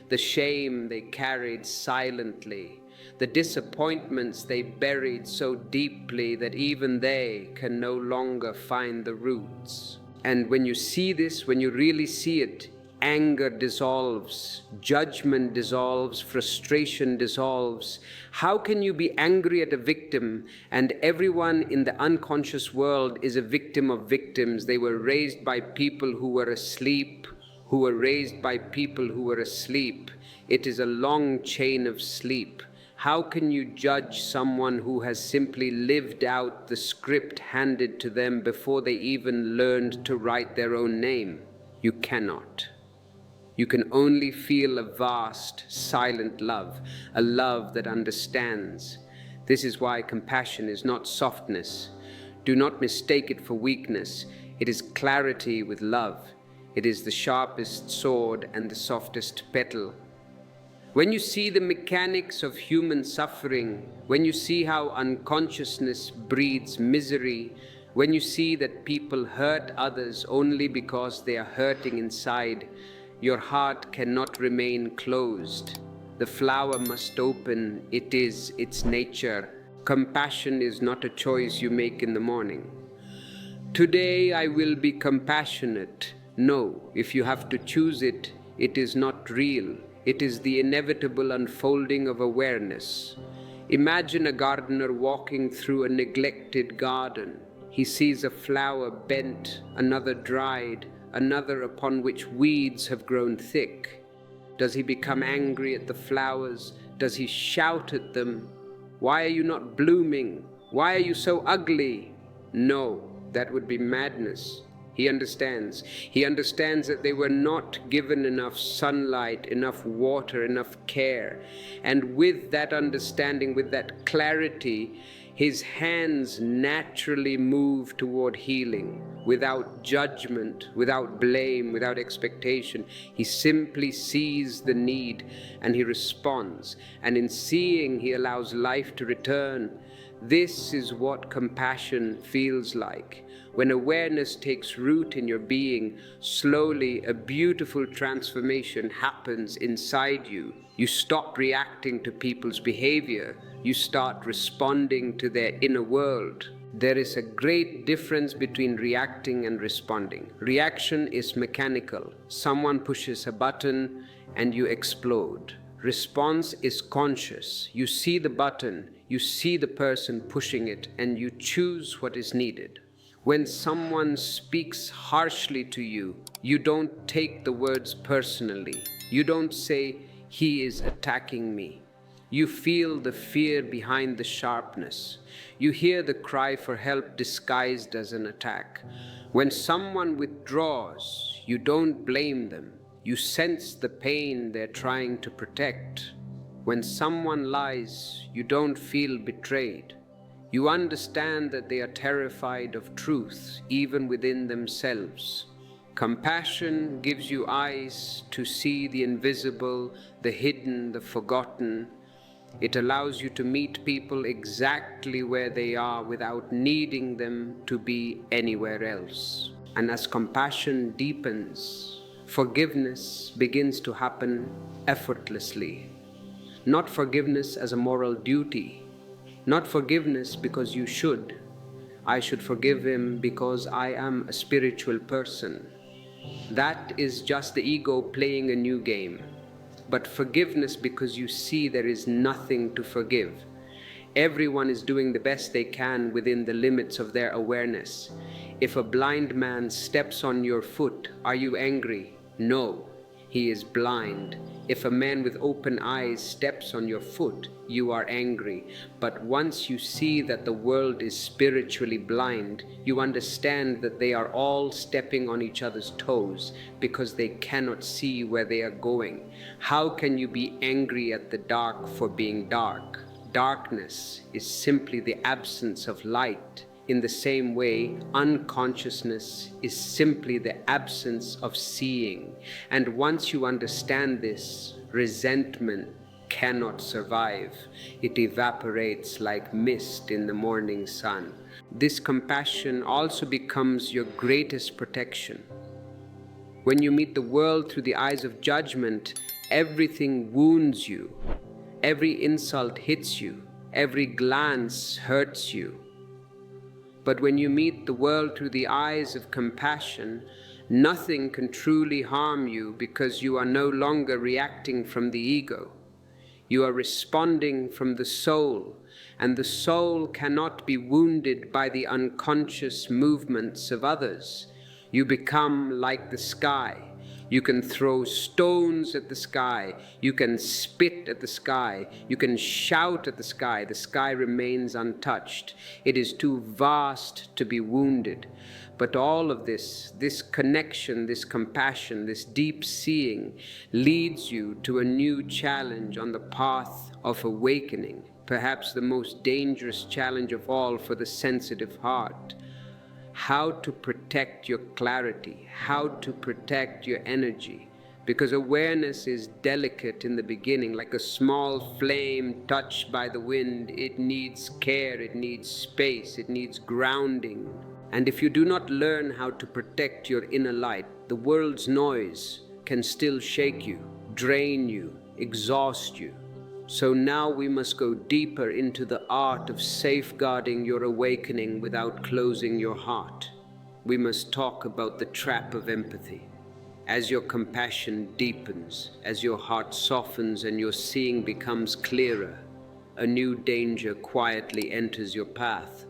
the shame they carried silently, the disappointments they buried so deeply that even they can no longer find the roots. And when you see this, when you really see it, anger dissolves, judgment dissolves, frustration dissolves. How can you be angry at a victim, and everyone in the unconscious world is a victim of victims? They were raised by people who were asleep, who were raised by people who were asleep. It is a long chain of sleep. How can you judge someone who has simply lived out the script handed to them before they even learned to write their own name? You cannot. You can only feel a vast, silent love, a love that understands. This is why compassion is not softness. Do not mistake it for weakness. It is clarity with love. It is the sharpest sword and the softest petal. When you see the mechanics of human suffering, when you see how unconsciousness breeds misery, when you see that people hurt others only because they are hurting inside, your heart cannot remain closed. The flower must open. It is its nature. Compassion is not a choice you make in the morning. Today I will be compassionate. No, if you have to choose it, it is not real. It is the inevitable unfolding of awareness. Imagine a gardener walking through a neglected garden. He sees a flower bent, another dried, another upon which weeds have grown thick. Does he become angry at the flowers? Does he shout at them? Why are you not blooming? Why are you so ugly? No, that would be madness. He understands. He understands that they were not given enough sunlight, enough water, enough care. And with that understanding, with that clarity, his hands naturally move toward healing, without judgment, without blame, without expectation. He simply sees the need and he responds. And in seeing, he allows life to return. This is what compassion feels like. When awareness takes root in your being, slowly a beautiful transformation happens inside you. You stop reacting to people's behavior. You start responding to their inner world. There is a great difference between reacting and responding. Reaction is mechanical. Someone pushes a button and you explode. Response is conscious. You see the button, you see the person pushing it, and you choose what is needed. When someone speaks harshly to you, you don't take the words personally. You don't say, "He is attacking me." You feel the fear behind the sharpness. You hear the cry for help disguised as an attack. When someone withdraws, you don't blame them. You sense the pain they're trying to protect. When someone lies, you don't feel betrayed. You understand that they are terrified of truth, even within themselves. Compassion gives you eyes to see the invisible, the hidden, the forgotten. It allows you to meet people exactly where they are without needing them to be anywhere else. And as compassion deepens, forgiveness begins to happen effortlessly. Not forgiveness as a moral duty, not forgiveness because you should. I should forgive him because I am a spiritual person. That is just the ego playing a new game. But forgiveness because you see there is nothing to forgive. Everyone is doing the best they can within the limits of their awareness. If a blind man steps on your foot, are you angry? No, he is blind. If a man with open eyes steps on your foot, you are angry. But once you see that the world is spiritually blind, you understand that they are all stepping on each other's toes because they cannot see where they are going. How can you be angry at the dark for being dark? Darkness is simply the absence of light. In the same way, unconsciousness is simply the absence of seeing. And once you understand this, resentment cannot survive. It evaporates like mist in the morning sun. This compassion also becomes your greatest protection. When you meet the world through the eyes of judgment, everything wounds you. Every insult hits you. Every glance hurts you. But when you meet the world through the eyes of compassion, nothing can truly harm you because you are no longer reacting from the ego. You are responding from the soul, and the soul cannot be wounded by the unconscious movements of others. You become like the sky. You can throw stones at the sky. You can spit at the sky. You can shout at the sky. The sky remains untouched. It is too vast to be wounded. But all of this connection, this compassion, this deep seeing leads you to a new challenge on the path of awakening, perhaps the most dangerous challenge of all for the sensitive heart. How to protect your clarity, how to protect your energy, because awareness is delicate in the beginning, like a small flame touched by the wind. It needs care, it needs space, it needs grounding. And if you do not learn how to protect your inner light, the world's noise can still shake you, drain you, exhaust you. So now we must go deeper into the art of safeguarding your awakening without closing your heart. We must talk about the trap of empathy. As your compassion deepens, as your heart softens and your seeing becomes clearer, a new danger quietly enters your path.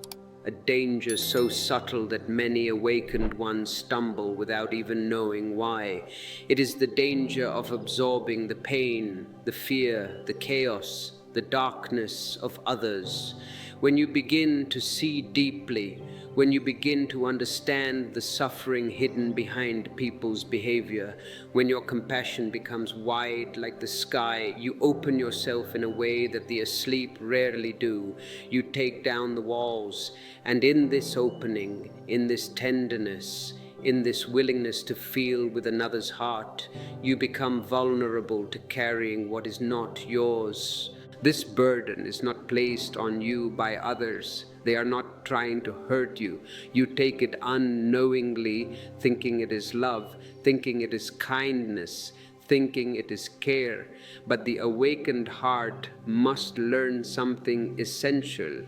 A danger so subtle that many awakened ones stumble without even knowing why. It is the danger of absorbing the pain, the fear, the chaos, the darkness of others. When you begin to see deeply, when you begin to understand the suffering hidden behind people's behavior, when your compassion becomes wide like the sky, you open yourself in a way that the asleep rarely do. You take down the walls, and in this opening, in this tenderness, in this willingness to feel with another's heart, you become vulnerable to carrying what is not yours. This burden is not placed on you by others. They are not trying to hurt you. You take it unknowingly, thinking it is love, thinking it is kindness, thinking it is care. But the awakened heart must learn something essential.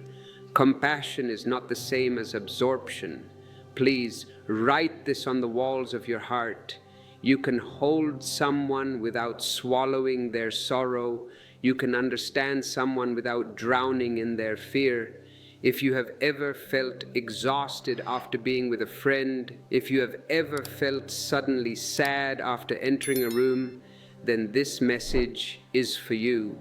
Compassion is not the same as absorption. Please write this on the walls of your heart. You can hold someone without swallowing their sorrow. You can understand someone without drowning in their fear. If you have ever felt exhausted after being with a friend, if you have ever felt suddenly sad after entering a room, then this message is for you.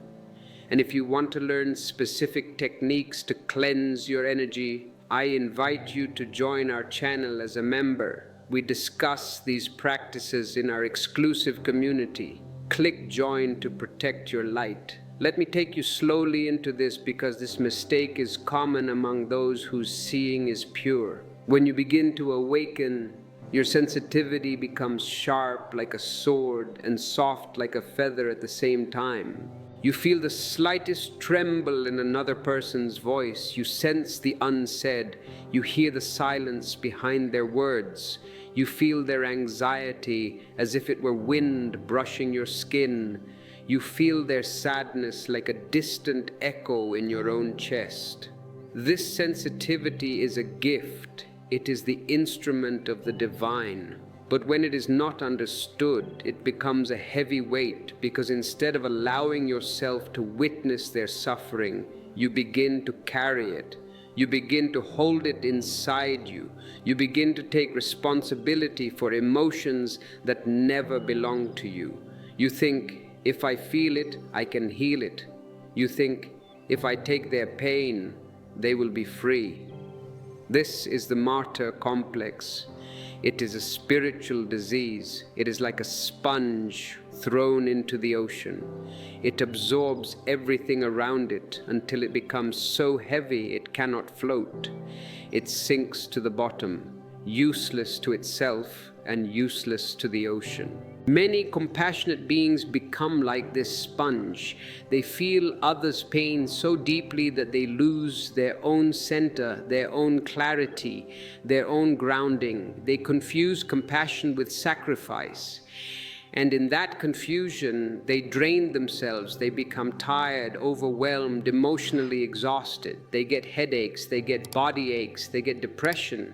And if you want to learn specific techniques to cleanse your energy, I invite you to join our channel as a member. We discuss these practices in our exclusive community. Click join to protect your light. Let me take you slowly into this because this mistake is common among those whose seeing is pure. When you begin to awaken, your sensitivity becomes sharp like a sword and soft like a feather at the same time. You feel the slightest tremble in another person's voice. You sense the unsaid. You hear the silence behind their words. You feel their anxiety as if it were wind brushing your skin. You feel their sadness like a distant echo in your own chest. This sensitivity is a gift. It is the instrument of the divine. But when it is not understood, it becomes a heavy weight, because instead of allowing yourself to witness their suffering, you begin to carry it. You begin to hold it inside you. You begin to take responsibility for emotions that never belong to you. You think, if I feel it, I can heal it. You think, if I take their pain, they will be free. This is the martyr complex. It is a spiritual disease. It is like a sponge thrown into the ocean. It absorbs everything around it until it becomes so heavy it cannot float. It sinks to the bottom, useless to itself and useless to the ocean. Many compassionate beings become like this sponge. They feel others' pain so deeply that they lose their own center, their own clarity, their own grounding. They confuse compassion with sacrifice. And in that confusion, they drain themselves, they become tired, overwhelmed, emotionally exhausted. They get headaches, they get body aches, they get depression.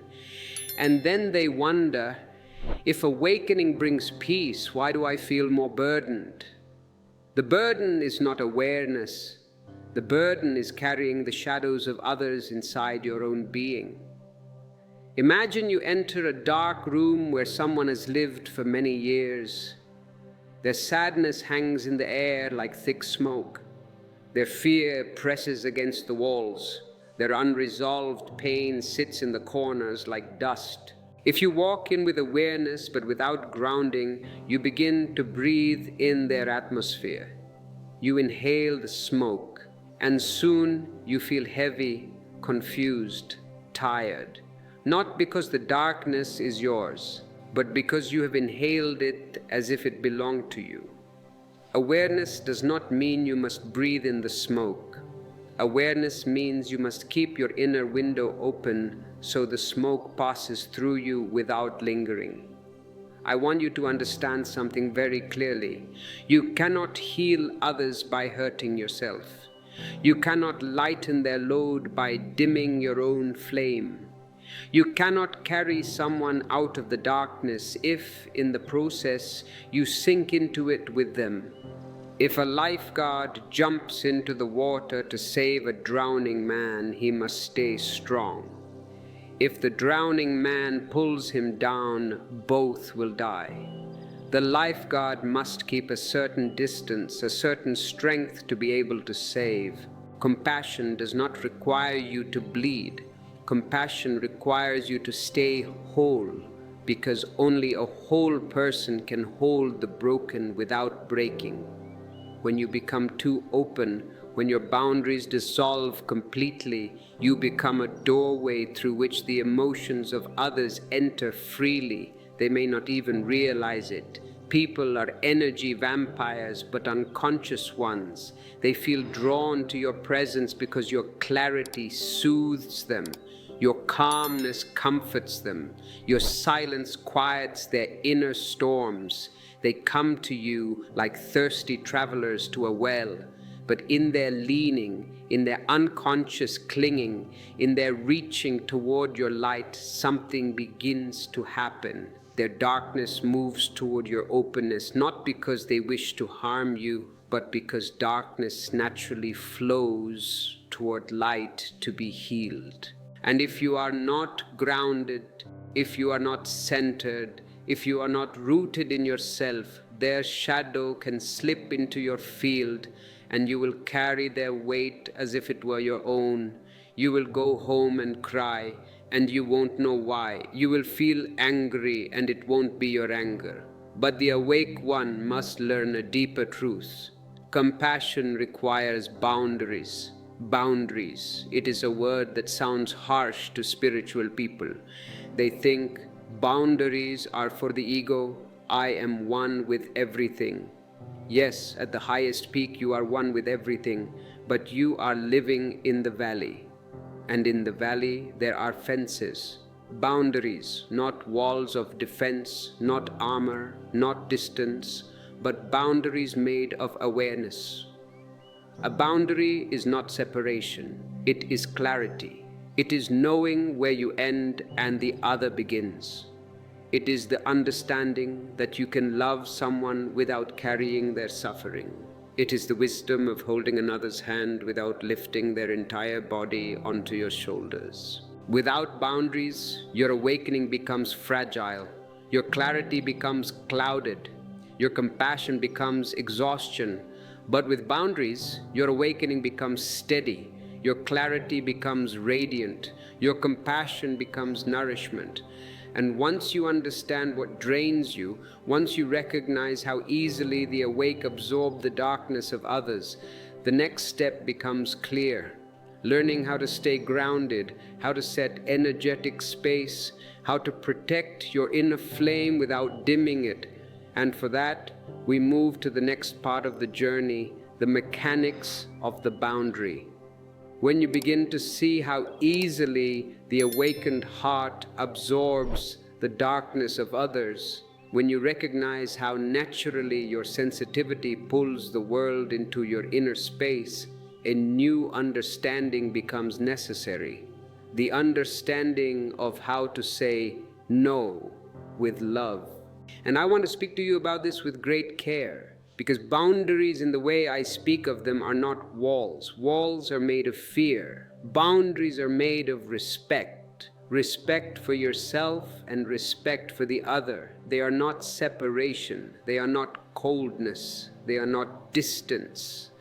And then they wonder, if awakening brings peace, why do I feel more burdened? The burden is not awareness. The burden is carrying the shadows of others inside your own being. Imagine you enter a dark room where someone has lived for many years. Their sadness hangs in the air like thick smoke. Their fear presses against the walls. Their unresolved pain sits in the corners like dust. If you walk in with awareness but without grounding, you begin to breathe in their atmosphere. You inhale the smoke, and soon you feel heavy, confused, tired. Not because the darkness is yours, but because you have inhaled it as if it belonged to you. Awareness does not mean you must breathe in the smoke. Awareness means you must keep your inner window open so the smoke passes through you without lingering. I want you to understand something very clearly. You cannot heal others by hurting yourself. You cannot lighten their load by dimming your own flame. You cannot carry someone out of the darkness if, in the process, you sink into it with them. If a lifeguard jumps into the water to save a drowning man, he must stay strong. If the drowning man pulls him down, both will die. The lifeguard must keep a certain distance, a certain strength to be able to save. Compassion does not require you to bleed. Compassion requires you to stay whole, because only a whole person can hold the broken without breaking. When you become too open, when your boundaries dissolve completely, you become a doorway through which the emotions of others enter freely. They may not even realize it. People are energy vampires, but unconscious ones. They feel drawn to your presence because your clarity soothes them. Your calmness comforts them. Your silence quiets their inner storms. They come to you like thirsty travelers to a well, but in their leaning, in their unconscious clinging, in their reaching toward your light, something begins to happen. Their darkness moves toward your openness, not because they wish to harm you, but because darkness naturally flows toward light to be healed. And if you are not grounded, if you are not centered, if you are not rooted in yourself, their shadow can slip into your field and you will carry their weight as if it were your own. You will go home and cry and you won't know why. You will feel angry and it won't be your anger. But the awake one must learn a deeper truth. Compassion requires boundaries. Boundaries. It is a word that sounds harsh to spiritual people. They think boundaries are for the ego. I am one with everything. Yes, at the highest peak you are one with everything, but you are living in the valley. And in the valley there are fences. Boundaries, not walls of defense, not armor, not distance, but boundaries made of awareness. A boundary is not separation, it is clarity. It is knowing where you end and the other begins. It is the understanding that you can love someone without carrying their suffering. It is the wisdom of holding another's hand without lifting their entire body onto your shoulders. Without boundaries, your awakening becomes fragile. Your clarity becomes clouded. Your compassion becomes exhaustion. But with boundaries, your awakening becomes steady. Your clarity becomes radiant. Your compassion becomes nourishment. And once you understand what drains you, once you recognize how easily the awake absorb the darkness of others, the next step becomes clear. Learning how to stay grounded, how to set energetic space, how to protect your inner flame without dimming it. And for that, we move to the next part of the journey, the mechanics of the boundary. When you begin to see how easily the awakened heart absorbs the darkness of others, when you recognize how naturally your sensitivity pulls the world into your inner space, a new understanding becomes necessary. The understanding of how to say no with love. And I want to speak to you about this with great care, because boundaries, in the way I speak of them, are not walls. Walls are made of fear. Boundaries are made of respect. Respect for yourself and respect for the other. They are not separation. They are not coldness. They are not distance.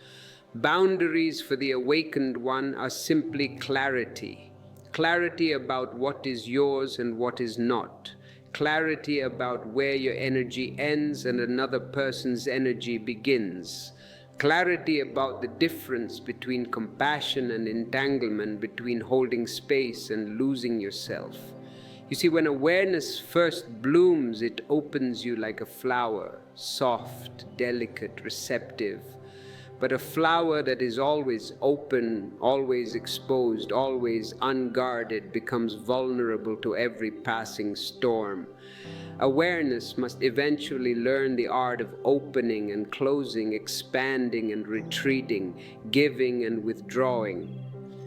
Boundaries for the awakened one are simply clarity. Clarity about what is yours and what is not. Clarity about where your energy ends and another person's energy begins. Clarity about the difference between compassion and entanglement, between holding space and losing yourself. You see, when awareness first blooms, it opens you like a flower, soft, delicate, receptive. But a flower that is always open, always exposed, always unguarded, becomes vulnerable to every passing storm. Awareness must eventually learn the art of opening and closing, expanding and retreating, giving and withdrawing.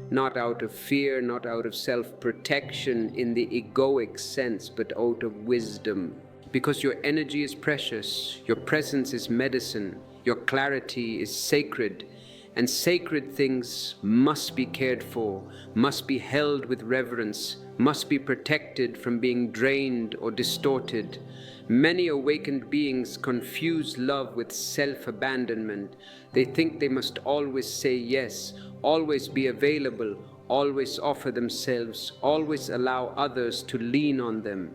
Not out of fear, not out of self-protection in the egoic sense, but out of wisdom. Because your energy is precious, your presence is medicine, your clarity is sacred, and sacred things must be cared for, must be held with reverence, must be protected from being drained or distorted. Many awakened beings confuse love with self-abandonment. They think they must always say yes, always be available, always offer themselves, always allow others to lean on them.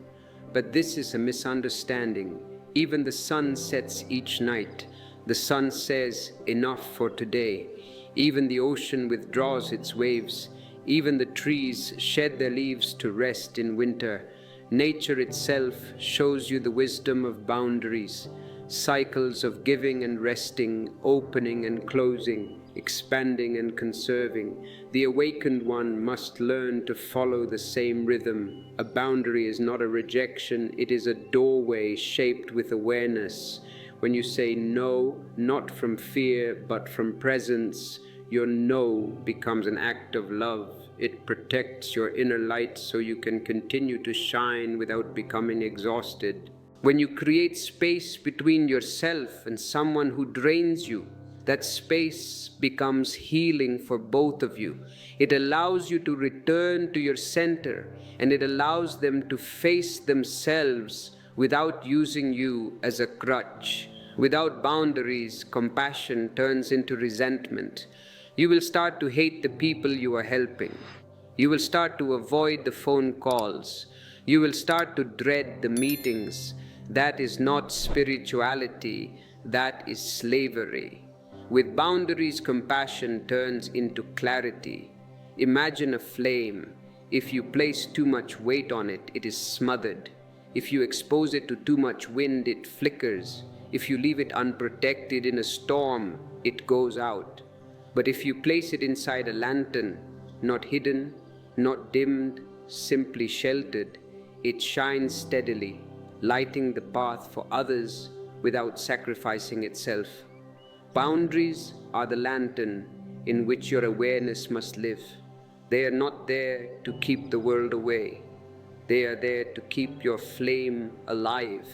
But this is a misunderstanding. Even the sun sets each night. The sun says, enough for today. Even the ocean withdraws its waves. Even the trees shed their leaves to rest in winter. Nature itself shows you the wisdom of boundaries, cycles of giving and resting, opening and closing, expanding and conserving. The awakened one must learn to follow the same rhythm. A boundary is not a rejection, it is a doorway shaped with awareness. When you say no, not from fear, but from presence, your no becomes an act of love. It protects your inner light so you can continue to shine without becoming exhausted. When you create space between yourself and someone who drains you, that space becomes healing for both of you. It allows you to return to your center, and it allows them to face themselves without using you as a crutch. Without boundaries, compassion turns into resentment. You will start to hate the people you are helping. You will start to avoid the phone calls. You will start to dread the meetings. That is not spirituality, that is slavery. With boundaries, compassion turns into clarity. Imagine a flame. If you place too much weight on it, it is smothered. If you expose it to too much wind, it flickers. If you leave it unprotected in a storm, it goes out. But if you place it inside a lantern, not hidden, not dimmed, simply sheltered, it shines steadily, lighting the path for others without sacrificing itself. Boundaries are the lantern in which your awareness must live. They are not there to keep the world away. They are there to keep your flame alive.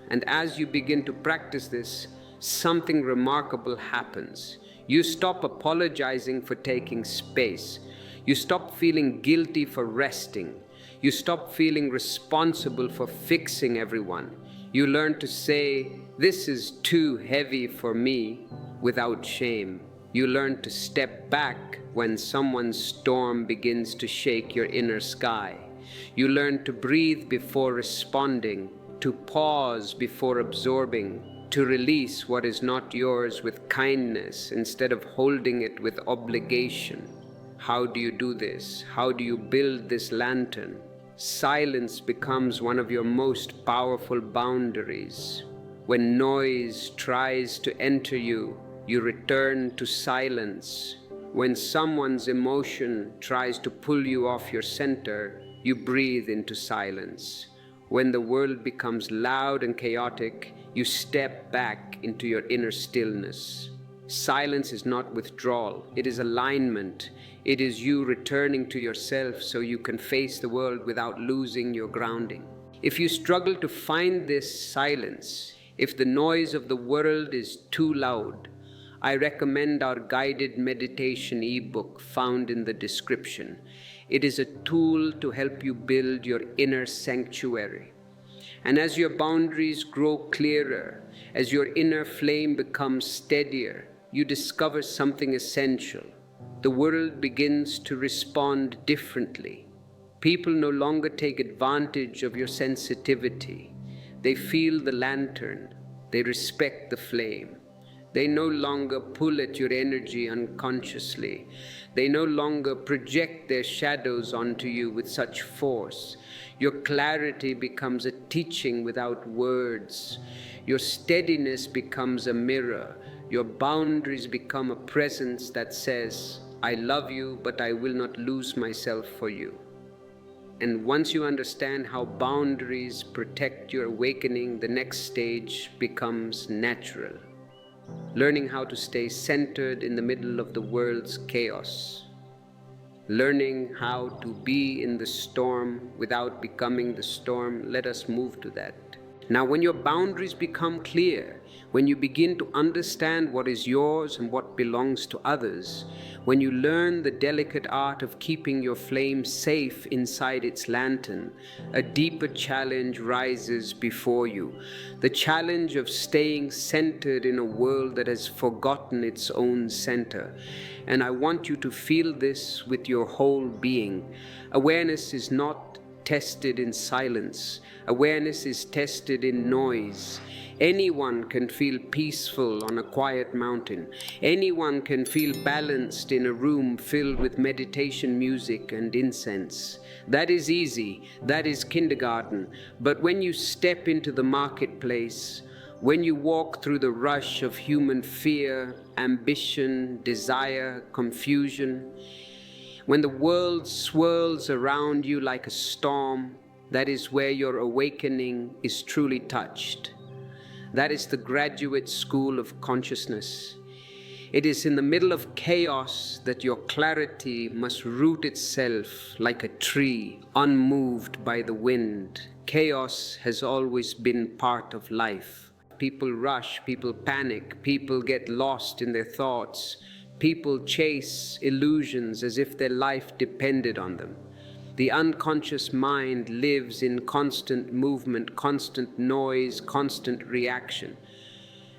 And as you begin to practice this, something remarkable happens. You stop apologizing for taking space. You stop feeling guilty for resting. You stop feeling responsible for fixing everyone. You learn to say, "This is too heavy for me," without shame. You learn to step back when someone's storm begins to shake your inner sky. You learn to breathe before responding, to pause before absorbing, to release what is not yours with kindness instead of holding it with obligation. How do you do this? How do you build this lantern? Silence becomes one of your most powerful boundaries. When noise tries to enter you, you return to silence. When someone's emotion tries to pull you off your center, you breathe into silence. When the world becomes loud and chaotic, you step back into your inner stillness. Silence is not withdrawal, it is alignment. It is you returning to yourself so you can face the world without losing your grounding. If you struggle to find this silence, if the noise of the world is too loud, I recommend our guided meditation ebook found in the description. It is a tool to help you build your inner sanctuary. And as your boundaries grow clearer, as your inner flame becomes steadier, you discover something essential. The world begins to respond differently. People no longer take advantage of your sensitivity. They feel the lantern. They respect the flame. They no longer pull at your energy unconsciously. They no longer project their shadows onto you with such force. Your clarity becomes a teaching without words. Your steadiness becomes a mirror. Your boundaries become a presence that says, I love you, but I will not lose myself for you. And once you understand how boundaries protect your awakening, the next stage becomes natural. Learning how to stay centered in the middle of the world's chaos. Learning how to be in the storm without becoming the storm. Let us move to that. Now, when your boundaries become clear, when you begin to understand what is yours and what belongs to others, when you learn the delicate art of keeping your flame safe inside its lantern, a deeper challenge rises before you. The challenge of staying centered in a world that has forgotten its own center. And I want you to feel this with your whole being. Awareness is not tested in silence. Awareness is tested in noise. Anyone can feel peaceful on a quiet mountain. Anyone can feel balanced in a room filled with meditation music and incense. That is easy. That is kindergarten. But when you step into the marketplace, when you walk through the rush of human fear, ambition, desire, confusion, when the world swirls around you like a storm, that is where your awakening is truly touched. That is the graduate school of consciousness. It is in the middle of chaos that your clarity must root itself like a tree, unmoved by the wind. Chaos has always been part of life. People rush, people panic, people get lost in their thoughts. People chase illusions as if their life depended on them. The unconscious mind lives in constant movement, constant noise, constant reaction.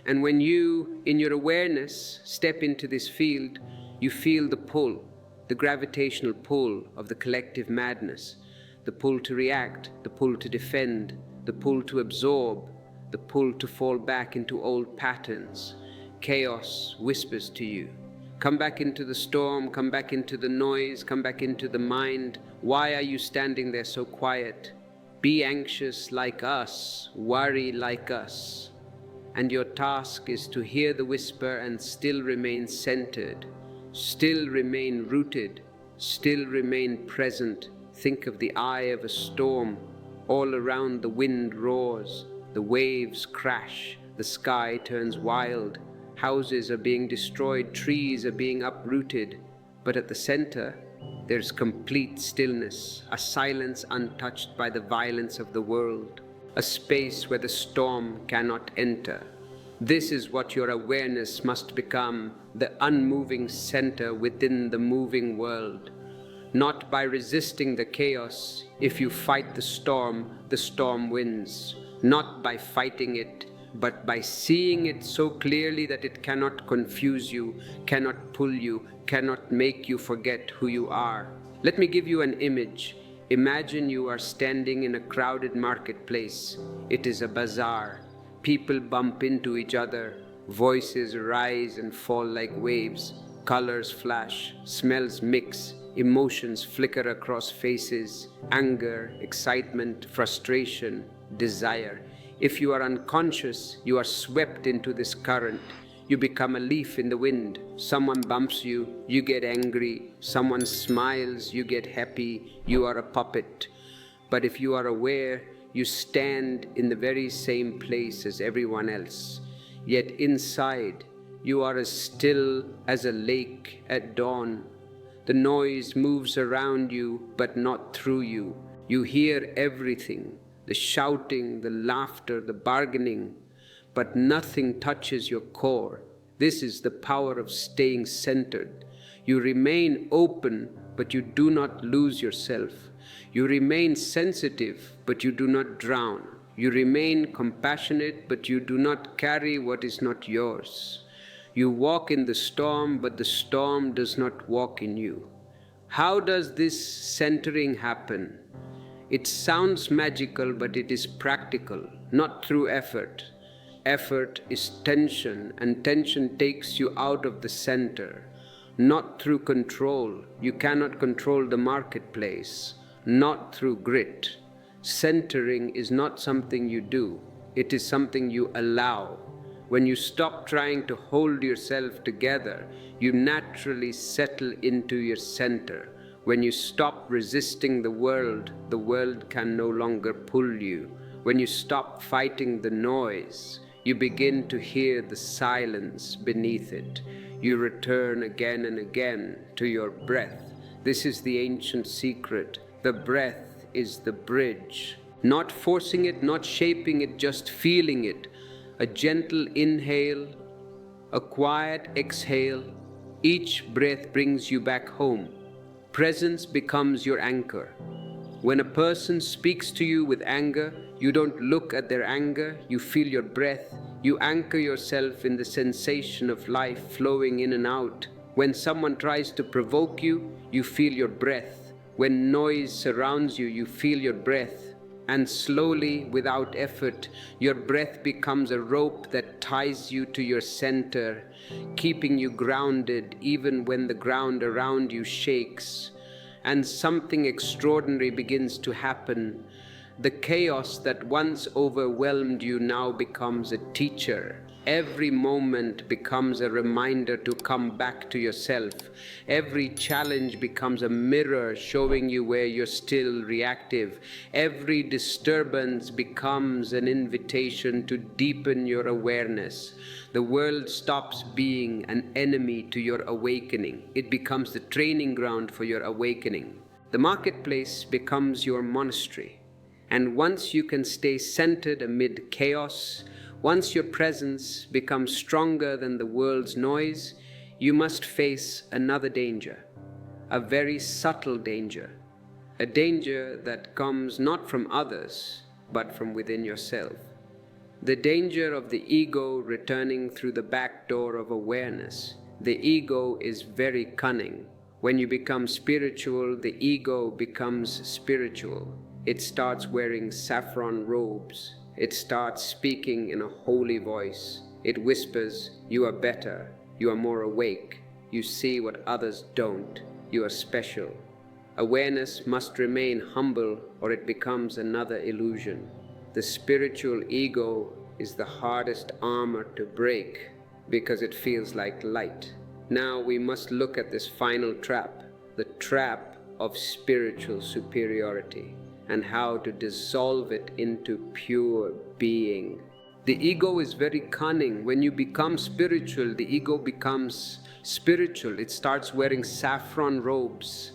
And when you, in your awareness, step into this field, you feel the pull, the gravitational pull of the collective madness, the pull to react, the pull to defend, the pull to absorb, the pull to fall back into old patterns. Chaos whispers to you, come back into the storm, come back into the noise, come back into the mind. Why are you standing there so quiet? Be anxious like us, worry like us. And your task is to hear the whisper and still remain centered, still remain rooted, still remain present. Think of the eye of a storm. All around the wind roars, the waves crash, the sky turns wild. Houses are being destroyed, trees are being uprooted, but at the center, there's complete stillness, a silence untouched by the violence of the world, a space where the storm cannot enter. This is what your awareness must become, the unmoving center within the moving world. Not by resisting the chaos. If you fight the storm wins. Not by fighting it, but by seeing it so clearly that it cannot confuse you, cannot pull you, cannot make you forget who you are. Let me give you an image. Imagine you are standing in a crowded marketplace. It is a bazaar. People bump into each other. Voices rise and fall like waves. Colors flash, smells mix, emotions flicker across faces. Anger, excitement, frustration, desire. If you are unconscious, you are swept into this current. You become a leaf in the wind. Someone bumps you, you get angry. Someone smiles, you get happy. You are a puppet. But if you are aware, you stand in the very same place as everyone else, yet inside you are as still as a lake at dawn. The noise moves around you, but not through you. You hear everything, the shouting, the laughter, the bargaining, but nothing touches your core. This is the power of staying centered. You remain open, but you do not lose yourself. You remain sensitive, but you do not drown. You remain compassionate, but you do not carry what is not yours. You walk in the storm, but the storm does not walk in you. How does this centering happen? It sounds magical, but it is practical, not through effort. Effort is tension, and tension takes you out of the center. Not through control. You cannot control the marketplace. Not through grit. Centering is not something you do. It is something you allow. When you stop trying to hold yourself together, you naturally settle into your center. When you stop resisting the world can no longer pull you. When you stop fighting the noise, you begin to hear the silence beneath it. You return again and again to your breath. This is the ancient secret. The breath is the bridge. Not forcing it, not shaping it, just feeling it. A gentle inhale, a quiet exhale. Each breath brings you back home. Presence becomes your anchor. When a person speaks to you with anger, you don't look at their anger, you feel your breath. You anchor yourself in the sensation of life flowing in and out. When someone tries to provoke you, you feel your breath. When noise surrounds you, you feel your breath. And slowly, without effort, your breath becomes a rope that ties you to your center, keeping you grounded even when the ground around you shakes. And something extraordinary begins to happen. The chaos that once overwhelmed you now becomes a teacher. Every moment becomes a reminder to come back to yourself. Every challenge becomes a mirror showing you where you're still reactive. Every disturbance becomes an invitation to deepen your awareness. The world stops being an enemy to your awakening. It becomes the training ground for your awakening. The marketplace becomes your monastery. And once you can stay centered amid chaos, once your presence becomes stronger than the world's noise, you must face another danger, a very subtle danger, a danger that comes not from others, but from within yourself. The danger of the ego returning through the back door of awareness. The ego is very cunning. When you become spiritual, the ego becomes spiritual. It starts wearing saffron robes. It starts speaking in a holy voice. It whispers, "You are better. You are more awake. You see what others don't. You are special." Awareness must remain humble or it becomes another illusion. The spiritual ego is the hardest armor to break because it feels like light. Now we must look at this final trap, the trap of spiritual superiority, and how to dissolve it into pure being. The ego is very cunning. When you become spiritual, the ego becomes spiritual. It starts wearing saffron robes.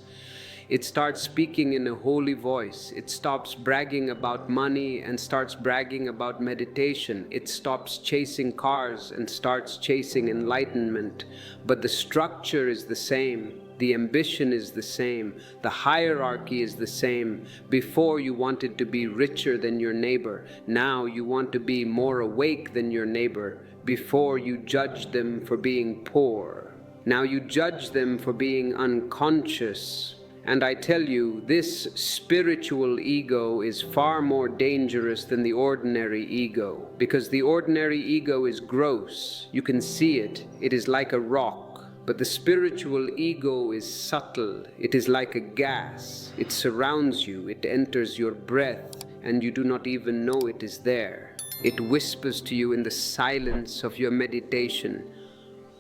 It starts speaking in a holy voice. It stops bragging about money and starts bragging about meditation. It stops chasing cars and starts chasing enlightenment. But the structure is the same. The ambition is the same. The hierarchy is the same. Before you wanted to be richer than your neighbor. Now you want to be more awake than your neighbor. Before you judged them for being poor. Now you judge them for being unconscious. And I tell you, this spiritual ego is far more dangerous than the ordinary ego. Because the ordinary ego is gross. You can see it. It is like a rock. But the spiritual ego is subtle. It is like a gas. It surrounds you. It enters your breath, and you do not even know it is there. It whispers to you in the silence of your meditation.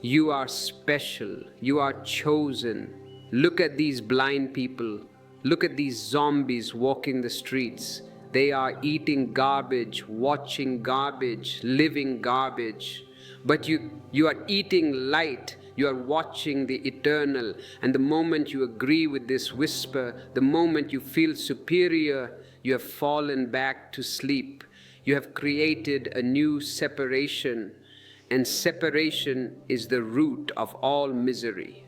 You are special. You are chosen. Look at these blind people. Look at these zombies walking the streets. They are eating garbage, watching garbage, living garbage. But you are eating light, you are watching the eternal. And the moment you agree with this whisper, the moment you feel superior, you have fallen back to sleep. You have created a new separation, and separation is the root of all misery.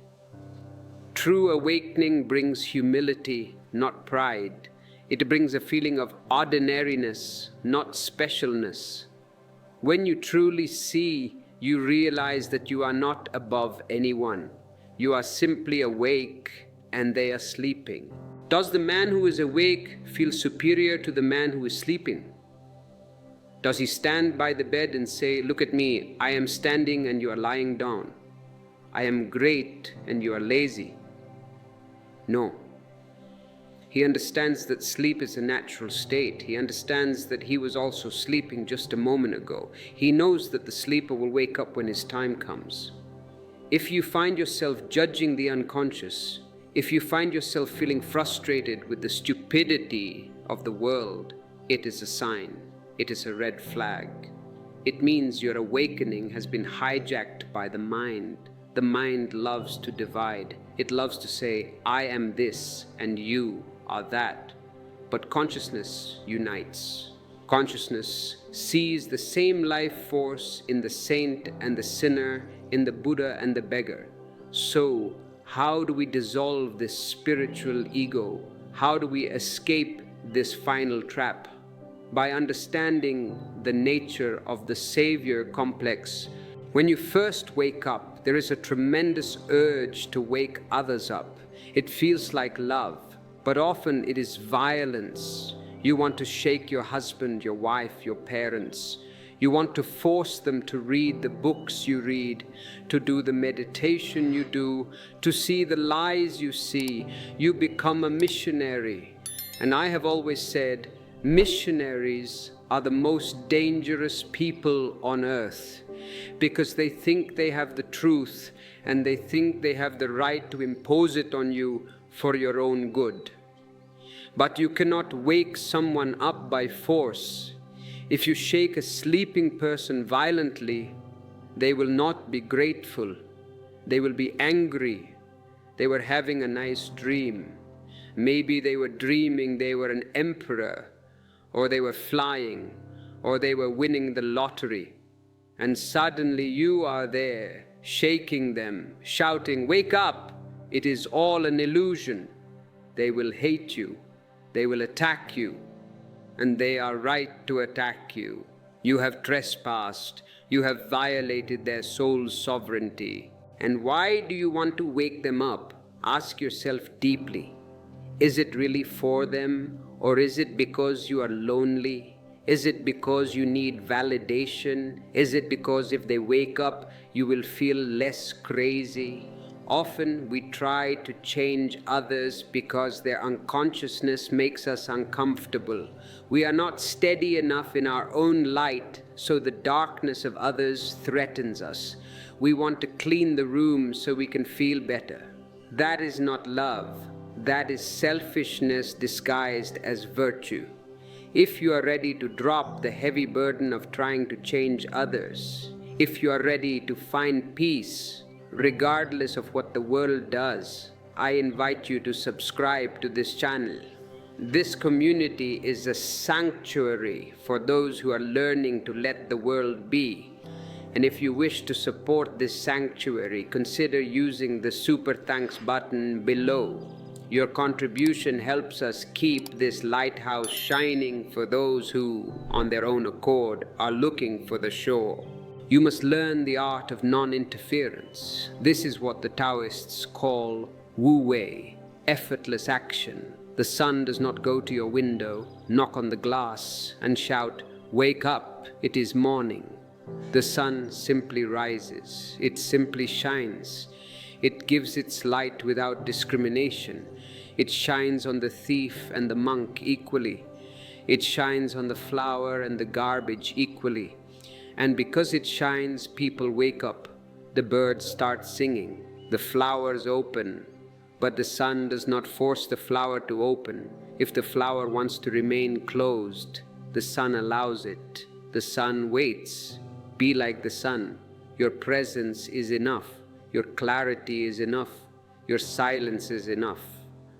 True awakening brings humility, not pride. It brings a feeling of ordinariness, not specialness. When you truly see, you realize that you are not above anyone. You are simply awake and they are sleeping. Does the man who is awake feel superior to the man who is sleeping? Does he stand by the bed and say, "Look at me, I am standing and you are lying down. I am great and you are lazy"? No. He understands that sleep is a natural state. He understands that he was also sleeping just a moment ago. He knows that the sleeper will wake up when his time comes. If you find yourself judging the unconscious, if you find yourself feeling frustrated with the stupidity of the world, it is a sign. It is a red flag. It means your awakening has been hijacked by the mind. The mind loves to divide. It loves to say, "I am this and you are that." But consciousness unites. Consciousness sees the same life force in the saint and the sinner, in the Buddha and the beggar. So, how do we dissolve this spiritual ego? How do we escape this final trap? By understanding the nature of the savior complex. When you first wake up, there is a tremendous urge to wake others up. It feels like love, but often it is violence. You want to shake your husband, your wife, your parents. You want to force them to read the books you read, to do the meditation you do, to see the lies you see. You become a missionary. And I have always said, missionaries are the most dangerous people on earth, because they think they have the truth and they think they have the right to impose it on you for your own good. But you cannot wake someone up by force. If you shake a sleeping person violently, they will not be grateful. They will be angry. They were having a nice dream. Maybe they were dreaming they were an emperor, or they were flying, or they were winning the lottery. And suddenly you are there, shaking them, shouting, "Wake up! It is all an illusion." They will hate you. They will attack you. And they are right to attack you. You have trespassed. You have violated their soul's sovereignty. And why do you want to wake them up? Ask yourself deeply. Is it really for them? Or is it because you are lonely? Is it because you need validation? Is it because if they wake up, you will feel less crazy? Often we try to change others because their unconsciousness makes us uncomfortable. We are not steady enough in our own light, so the darkness of others threatens us. We want to clean the room so we can feel better. That is not love. That is selfishness disguised as virtue. If you are ready to drop the heavy burden of trying to change others, if you are ready to find peace, regardless of what the world does, I invite you to subscribe to this channel. This community is a sanctuary for those who are learning to let the world be. And if you wish to support this sanctuary, consider using the super thanks button below. Your contribution helps us keep this lighthouse shining for those who, on their own accord, are looking for the shore. You must learn the art of non-interference. This is what the Taoists call Wu Wei, effortless action. The sun does not go to your window, knock on the glass, and shout, "Wake up, it is morning." The sun simply rises. It simply shines. It gives its light without discrimination. It shines on the thief and the monk equally. It shines on the flower and the garbage equally. And because it shines, people wake up. The birds start singing. The flowers open. But the sun does not force the flower to open. If the flower wants to remain closed, the sun allows it. The sun waits. Be like the sun. Your presence is enough. Your clarity is enough. Your silence is enough.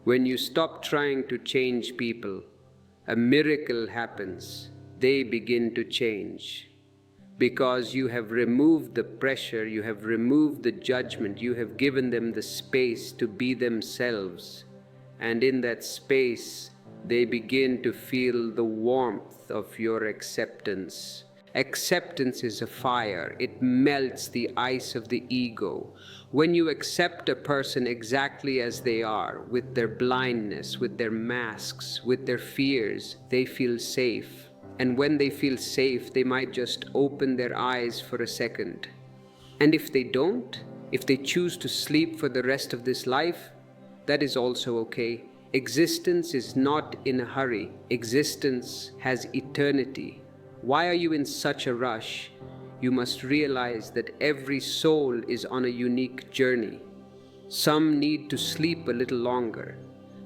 When you stop trying to change people, a miracle happens. They begin to change. Because you have removed the pressure, you have removed the judgment, you have given them the space to be themselves. And in that space, they begin to feel the warmth of your acceptance. Acceptance is a fire. It melts the ice of the ego. When you accept a person exactly as they are, with their blindness, with their masks, with their fears, they feel safe. And when they feel safe, they might just open their eyes for a second. And if they don't, if they choose to sleep for the rest of this life, that is also okay. Existence is not in a hurry. Existence has eternity. Why are you in such a rush? You must realize that every soul is on a unique journey. Some need to sleep a little longer.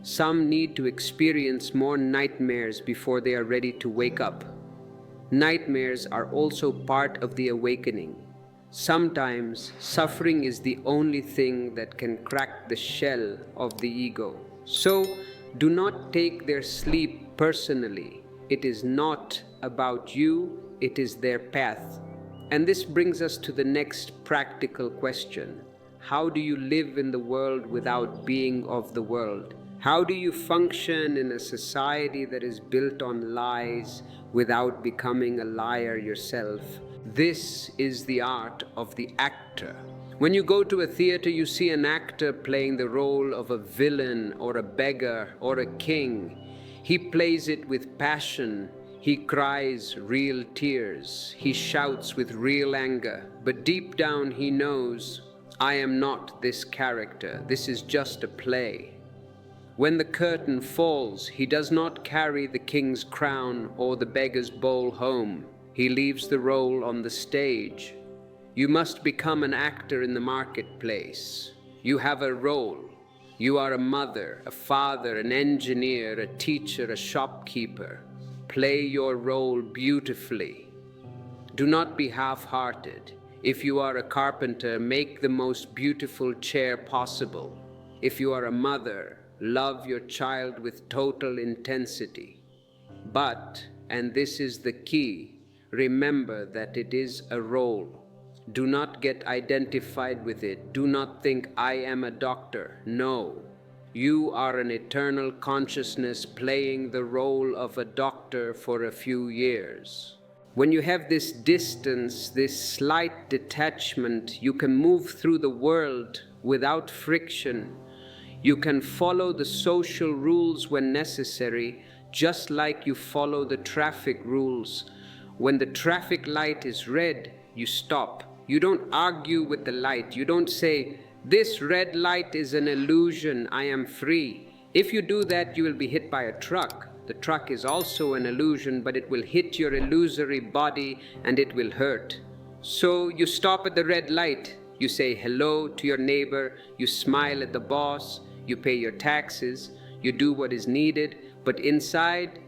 Some need to experience more nightmares before they are ready to wake up. Nightmares are also part of the awakening. Sometimes suffering is the only thing that can crack the shell of the ego. So do not take their sleep personally. It is not about you, it is their path. And this brings us to the next practical question. How do you live in the world without being of the world? How do you function in a society that is built on lies without becoming a liar yourself? This is the art of the actor. When you go to a theater, you see an actor playing the role of a villain or a beggar or a king. He plays it with passion. He cries real tears. He shouts with real anger. But deep down he knows, I am not this character. This is just a play. When the curtain falls, he does not carry the king's crown or the beggar's bowl home. He leaves the role on the stage. You must become an actor in the marketplace. You have a role. You are a mother, a father, an engineer, a teacher, a shopkeeper. Play your role beautifully. Do not be half-hearted. If you are a carpenter, make the most beautiful chair possible. If you are a mother, love your child with total intensity. But, and this is the key, remember that it is a role. Do not get identified with it. Do not think, I am a doctor. No. You are an eternal consciousness playing the role of a doctor for a few years. When you have this distance, this slight detachment, you can move through the world without friction. You can follow the social rules when necessary, just like you follow the traffic rules. When the traffic light is red, you stop. You don't argue with the light. You don't say, this red light is an illusion, I am free. If you do that, you will be hit by a truck. The truck is also an illusion, but it will hit your illusory body and it will hurt. So you stop at the red light. You say hello to your neighbor. You smile at the boss. You pay your taxes. You do what is needed. But inside,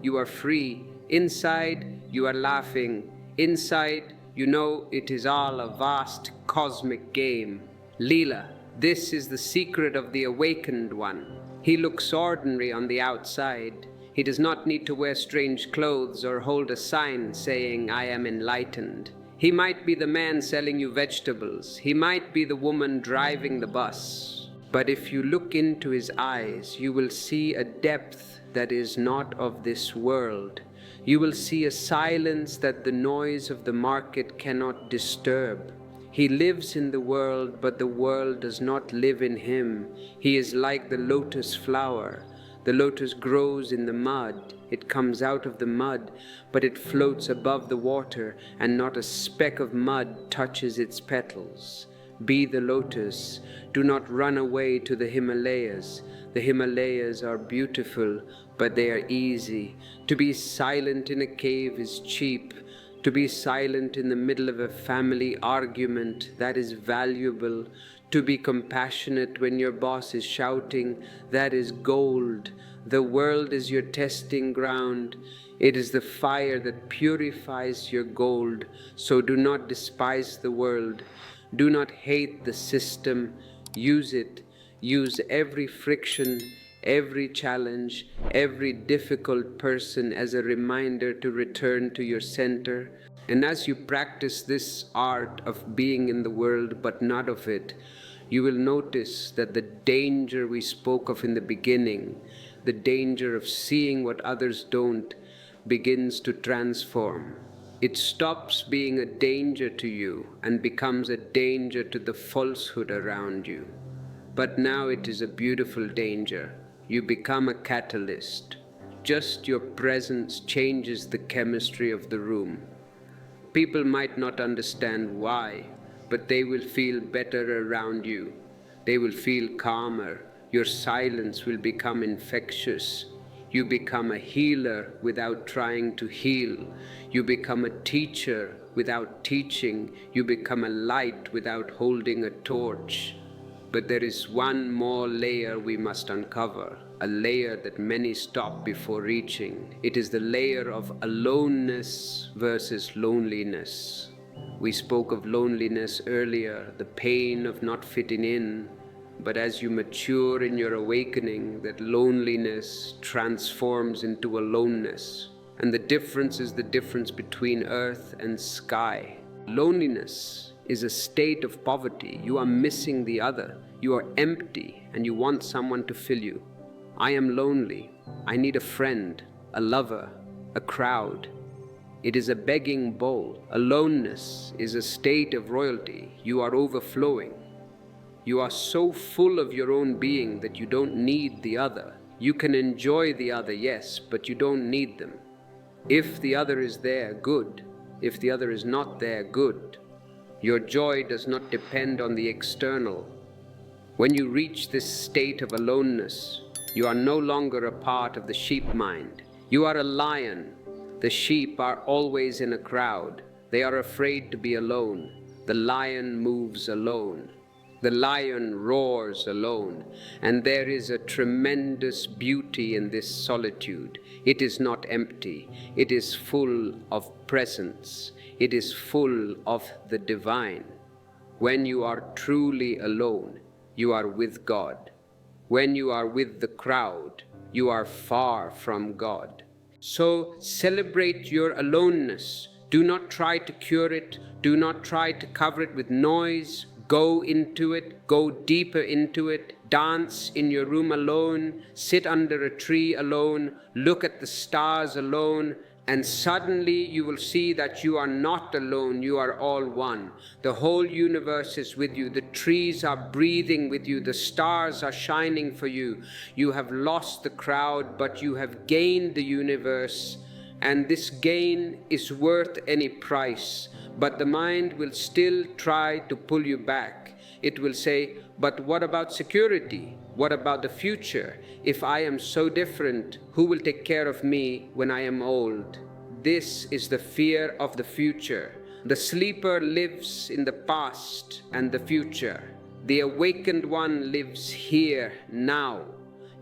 you are free. Inside, you are laughing. Inside, you know it is all a vast cosmic game. Leela, this is the secret of the awakened one. He looks ordinary on the outside. He does not need to wear strange clothes or hold a sign saying, I am enlightened. He might be the man selling you vegetables. He might be the woman driving the bus. But if you look into his eyes, you will see a depth that is not of this world. You will see a silence that the noise of the market cannot disturb. He lives in the world, but the world does not live in him. He is like the lotus flower. The lotus grows in the mud. It comes out of the mud, but it floats above the water, and not a speck of mud touches its petals. Be the lotus. Do not run away to the Himalayas. The Himalayas are beautiful, but they are easy. To be silent in a cave is cheap. To be silent in the middle of a family argument, that is valuable. To be compassionate when your boss is shouting, that is gold. The world is your testing ground. It is the fire that purifies your gold. So do not despise the world. Do not hate the system. Use it. Use every friction, every challenge, every difficult person as a reminder to return to your center. And as you practice this art of being in the world but not of it, you will notice that the danger we spoke of in the beginning, the danger of seeing what others don't, begins to transform. It stops being a danger to you and becomes a danger to the falsehood around you. But now it is a beautiful danger. You become a catalyst. Just your presence changes the chemistry of the room. People might not understand why, but they will feel better around you. They will feel calmer. Your silence will become infectious. You become a healer without trying to heal. You become a teacher without teaching. You become a light without holding a torch. But there is one more layer we must uncover, a layer that many stop before reaching. It is the layer of aloneness versus loneliness. We spoke of loneliness earlier, the pain of not fitting in. But as you mature in your awakening, that loneliness transforms into aloneness. And the difference is the difference between earth and sky. Loneliness is a state of poverty. You are missing the other. You are empty and you want someone to fill you. I am lonely. I need a friend, a lover, a crowd. It is a begging bowl. Aloneness is a state of royalty. You are overflowing. You are so full of your own being that you don't need the other. You can enjoy the other, yes, but you don't need them. If the other is there, good. If the other is not there, good. Your joy does not depend on the external. When you reach this state of aloneness, you are no longer a part of the sheep mind. You are a lion. The sheep are always in a crowd. They are afraid to be alone. The lion moves alone. The lion roars alone. And there is a tremendous beauty in this solitude. It is not empty. It is full of presence. It is full of the divine. When you are truly alone, you are with God. When you are with the crowd, you are far from God. So celebrate your aloneness. Do not try to cure it. Do not try to cover it with noise. Go into it. Go deeper into it. Dance in your room alone. Sit under a tree alone. Look at the stars alone. And suddenly you will see that you are not alone, you are all one. The whole universe is with you. The trees are breathing with you. The stars are shining for you. You have lost the crowd, but you have gained the universe. And this gain is worth any price. But the mind will still try to pull you back. It will say, but what about security? What about the future? If I am so different, who will take care of me when I am old? This is the fear of the future. The sleeper lives in the past and the future. The awakened one lives here, now.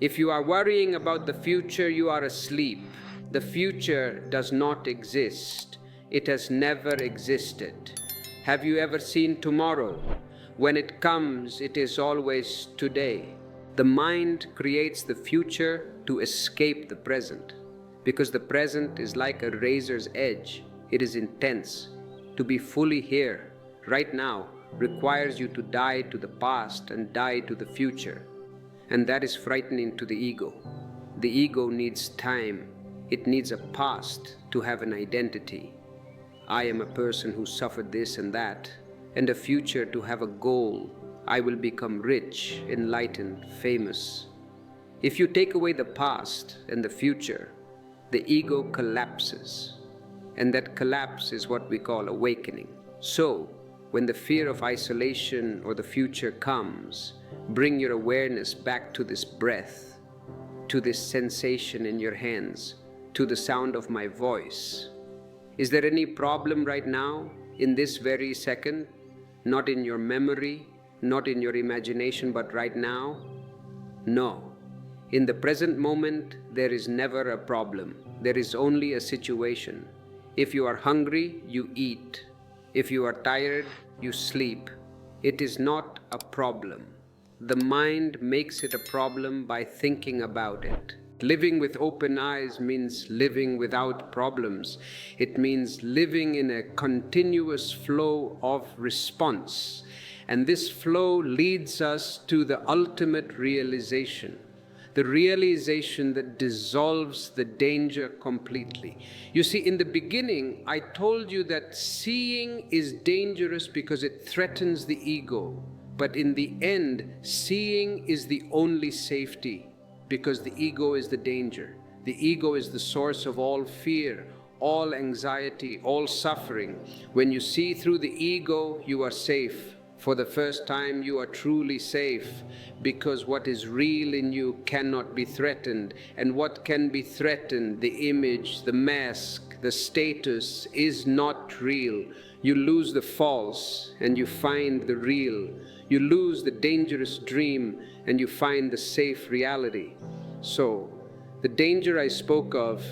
If you are worrying about the future, you are asleep. The future does not exist. It has never existed. Have you ever seen tomorrow? When it comes, it is always today. The mind creates the future to escape the present, because the present is like a razor's edge. It is intense. To be fully here, right now, requires you to die to the past and die to the future. And that is frightening to the ego. The ego needs time. It needs a past to have an identity. I am a person who suffered this and that, and a future to have a goal. I will become rich, enlightened, famous. If you take away the past and the future, the ego collapses. And that collapse is what we call awakening. So, when the fear of isolation or the future comes, bring your awareness back to this breath, to this sensation in your hands, to the sound of my voice. Is there any problem right now, in this very second? Not in your memory, not in your imagination, but right now? No. In the present moment, there is never a problem. There is only a situation. If you are hungry, you eat. If you are tired, you sleep. It is not a problem. The mind makes it a problem by thinking about it. Living with open eyes means living without problems. It means living in a continuous flow of response. And this flow leads us to the ultimate realization. The realization that dissolves the danger completely. You see, in the beginning, I told you that seeing is dangerous because it threatens the ego. But in the end, seeing is the only safety, because the ego is the danger. The ego is the source of all fear, all anxiety, all suffering. When you see through the ego, you are safe. For the first time, you are truly safe, because what is real in you cannot be threatened. And what can be threatened, the image, the mask, the status, is not real. You lose the false and you find the real. You lose the dangerous dream and you find the safe reality. So, the danger I spoke of,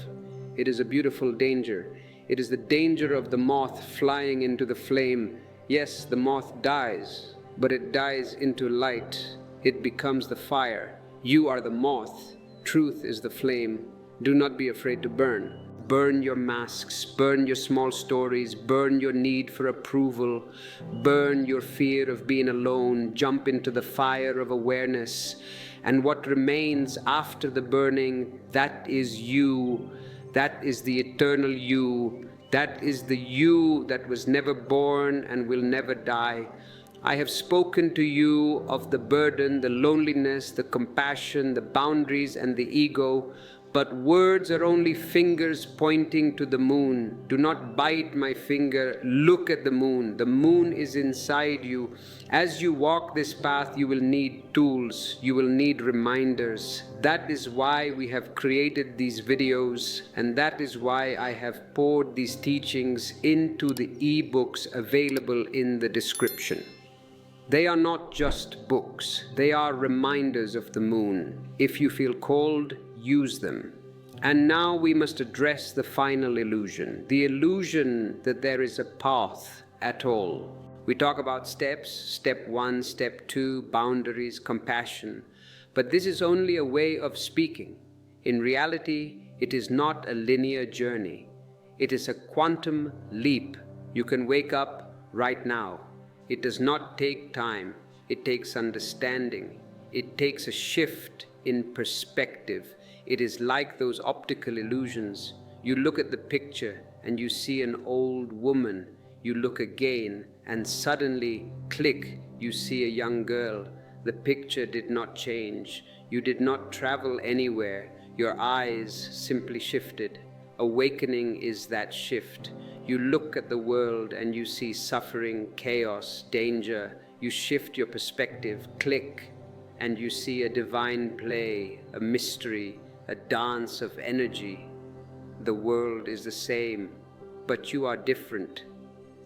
it is a beautiful danger. It is the danger of the moth flying into the flame. Yes, the moth dies, but it dies into light. It becomes the fire. You are the moth. Truth is the flame. Do not be afraid to burn. Burn your masks, burn your small stories, burn your need for approval, burn your fear of being alone, jump into the fire of awareness. And what remains after the burning, that is you. That is the eternal you. That is the you that was never born and will never die. I have spoken to you of the burden, the loneliness, the compassion, the boundaries, and the ego. But words are only fingers pointing to the moon. Do not bite my finger. Look at the moon. The moon is inside you. As you walk this path, you will need tools. You will need reminders. That is why we have created these videos, and that is why I have poured these teachings into the e-books available in the description. They are not just books. They are reminders of the moon. If you feel cold, use them. And now we must address the final illusion, the illusion that there is a path at all. We talk about steps, step 1, step 2, boundaries, compassion, but this is only a way of speaking. In reality, it is not a linear journey. It is a quantum leap. You can wake up right now. It does not take time. It takes understanding. It takes a shift in perspective. It is like those optical illusions. You look at the picture and you see an old woman. You look again and suddenly, click, you see a young girl. The picture did not change. You did not travel anywhere. Your eyes simply shifted. Awakening is that shift. You look at the world and you see suffering, chaos, danger. You shift your perspective, click, and you see a divine play, a mystery, a dance of energy. The world is the same, but you are different.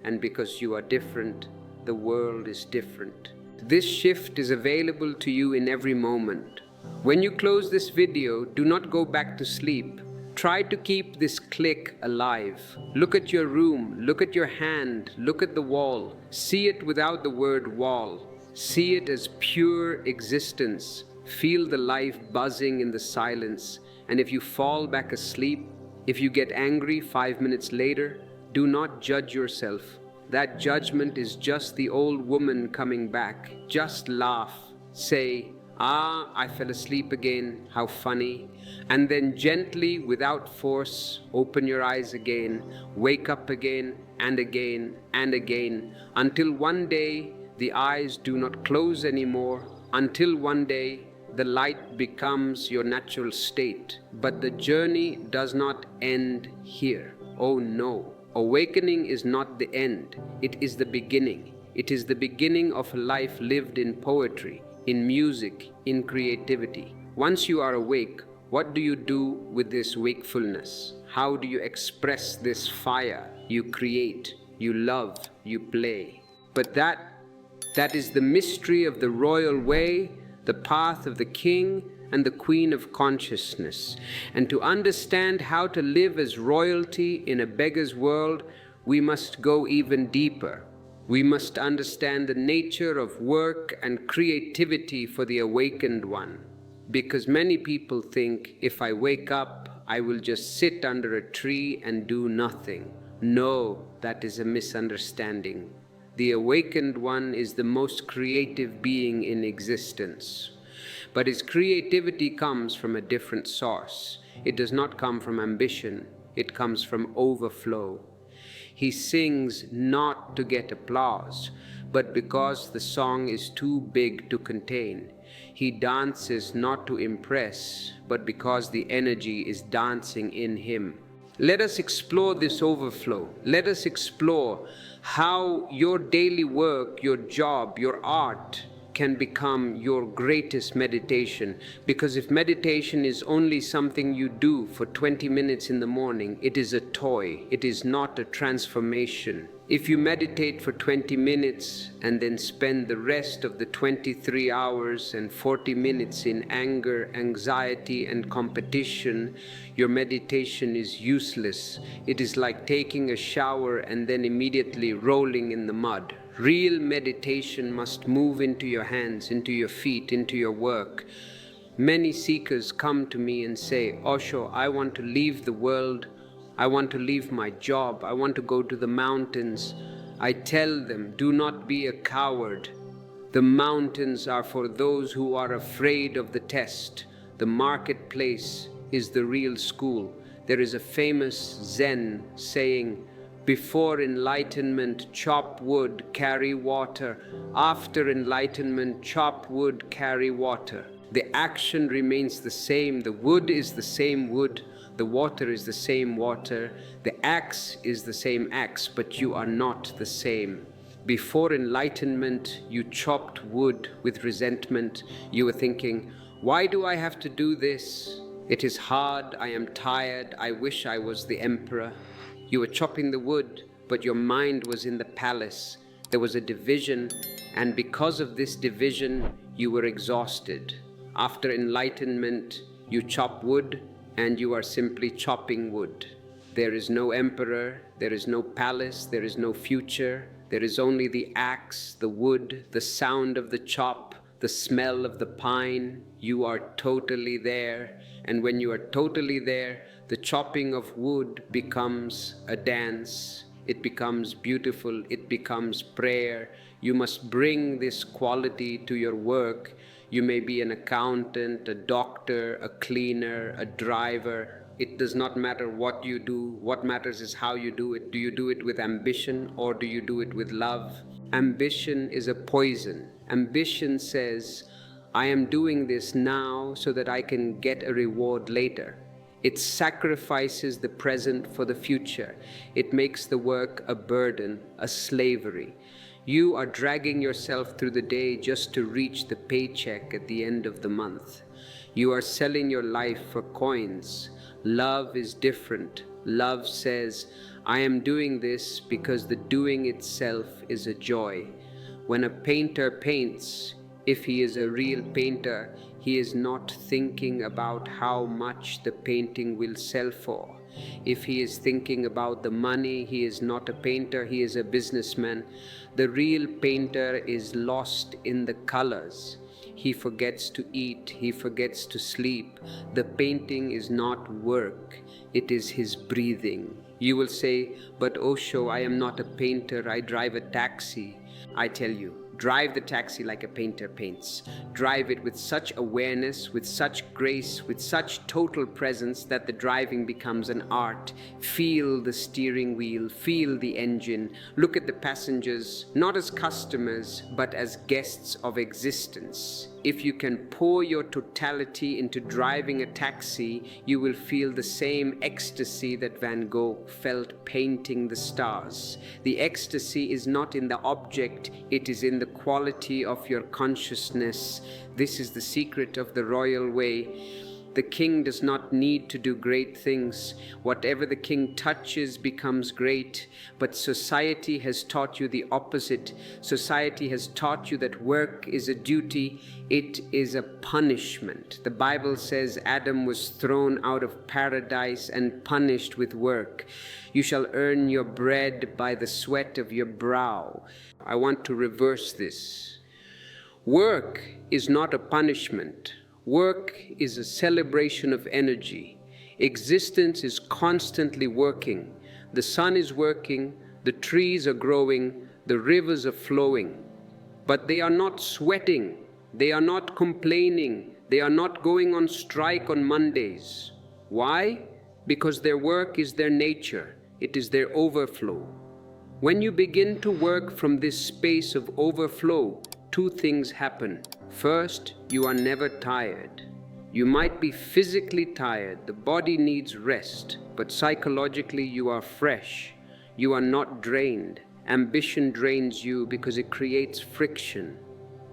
And because you are different, the world is different. This shift is available to you in every moment. When you close this video, do not go back to sleep. Try to keep this click alive. Look at your room, look at your hand, look at the wall. See it without the word wall. See it as pure existence. Feel the life buzzing in the silence. And if you fall back asleep, if you get angry 5 minutes later, do not judge yourself. That judgment is just the old woman coming back. Just laugh. Say, "Ah, I fell asleep again, how funny." And then gently, without force, open your eyes again, wake up again and again and again, until one day the eyes do not close anymore, until one day the light becomes your natural state. But the journey does not end here. Oh no, awakening is not the end, it is the beginning. It is the beginning of a life lived in poetry, in music, in creativity. Once you are awake, what do you do with this wakefulness? How do you express this fire? You create, you love, you play. But that That is the mystery of the royal way, the path of the king and the queen of consciousness. And to understand how to live as royalty in a beggar's world, we must go even deeper. We must understand the nature of work and creativity for the awakened one. Because many people think, if I wake up, I will just sit under a tree and do nothing. No, that is a misunderstanding. The awakened one is the most creative being in existence. But his creativity comes from a different source. It does not come from ambition, it comes from overflow. He sings not to get applause, but because the song is too big to contain. He dances not to impress, but because the energy is dancing in him. Let us explore this overflow. Let us explore how your daily work, your job, your art can become your greatest meditation. Because if meditation is only something you do for 20 minutes in the morning, it is a toy. It is not a transformation. If you meditate for 20 minutes and then spend the rest of the 23 hours and 40 minutes in anger, anxiety, and competition, your meditation is useless. It is like taking a shower and then immediately rolling in the mud. Real meditation must move into your hands, into your feet, into your work. Many seekers come to me and say, Osho, I want to leave the world. I want to leave my job. I want to go to the mountains. I tell them, do not be a coward. The mountains are for those who are afraid of the test. The marketplace is the real school. There is a famous Zen saying, before enlightenment, chop wood, carry water. After enlightenment, chop wood, carry water. The action remains the same. The wood is the same wood. The water is the same water. The axe is the same axe, but you are not the same. Before enlightenment, you chopped wood with resentment. You were thinking, why do I have to do this? It is hard. I am tired. I wish I was the emperor. You were chopping the wood, but your mind was in the palace. There was a division, and because of this division, you were exhausted. After enlightenment, you chop wood, and you are simply chopping wood. There is no emperor, there is no palace, there is no future. There is only the axe, the wood, the sound of the chop, the smell of the pine. You are totally there, and when you are totally there, the chopping of wood becomes a dance. It becomes beautiful. It becomes prayer. You must bring this quality to your work. You may be an accountant, a doctor, a cleaner, a driver. It does not matter what you do. What matters is how you do it. Do you do it with ambition or do you do it with love? Ambition is a poison. Ambition says, I am doing this now so that I can get a reward later. It sacrifices the present for the future. It makes the work a burden, a slavery. You are dragging yourself through the day just to reach the paycheck at the end of the month. You are selling your life for coins. Love is different. Love says, I am doing this because the doing itself is a joy. When a painter paints, if he is a real painter, he is not thinking about how much the painting will sell for. If he is thinking about the money, he is not a painter, he is a businessman. The real painter is lost in the colors. He forgets to eat, he forgets to sleep. The painting is not work, it is his breathing. You will say, but Osho, I am not a painter, I drive a taxi. I tell you, drive the taxi like a painter paints. Drive it with such awareness, with such grace, with such total presence that the driving becomes an art. Feel the steering wheel, feel the engine. Look at the passengers, not as customers, but as guests of existence. If you can pour your totality into driving a taxi, you will feel the same ecstasy that Van Gogh felt painting the stars. The ecstasy is not in the object, it is in the quality of your consciousness. This is the secret of the royal way. The king does not need to do great things. Whatever the king touches becomes great. But society has taught you the opposite. Society has taught you that work is a duty. It is a punishment. The Bible says Adam was thrown out of paradise and punished with work. You shall earn your bread by the sweat of your brow. I want to reverse this. Work is not a punishment. Work is a celebration of energy. Existence is constantly working. The sun is working, the trees are growing, the rivers are flowing. But they are not sweating, they are not complaining, they are not going on strike on Mondays. Why? Because their work is their nature, it is their overflow. When you begin to work from this space of overflow, two things happen. First, you are never tired. You might be physically tired, the body needs rest, but psychologically you are fresh. You are not drained. Ambition drains you because it creates friction.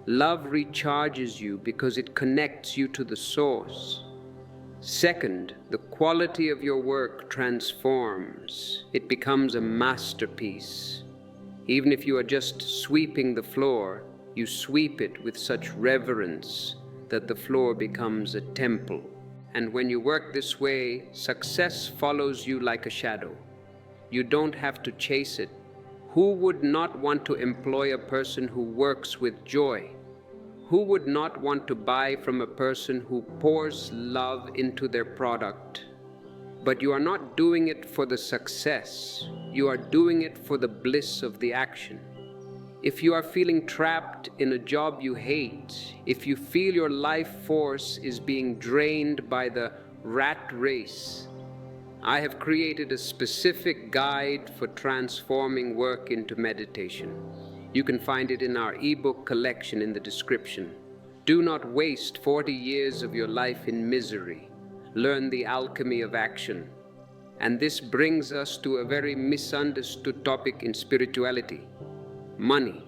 Love recharges you because it connects you to the source. Second, the quality of your work transforms. It becomes a masterpiece. Even if you are just sweeping the floor, you sweep it with such reverence that the floor becomes a temple. And when you work this way, success follows you like a shadow. You don't have to chase it. Who would not want to employ a person who works with joy? Who would not want to buy from a person who pours love into their product? But you are not doing it for the success. You are doing it for the bliss of the action. If you are feeling trapped in a job you hate, if you feel your life force is being drained by the rat race, I have created a specific guide for transforming work into meditation. You can find it in our ebook collection in the description. Do not waste 40 years of your life in misery. Learn the alchemy of action. And this brings us to a very misunderstood topic in spirituality. Money.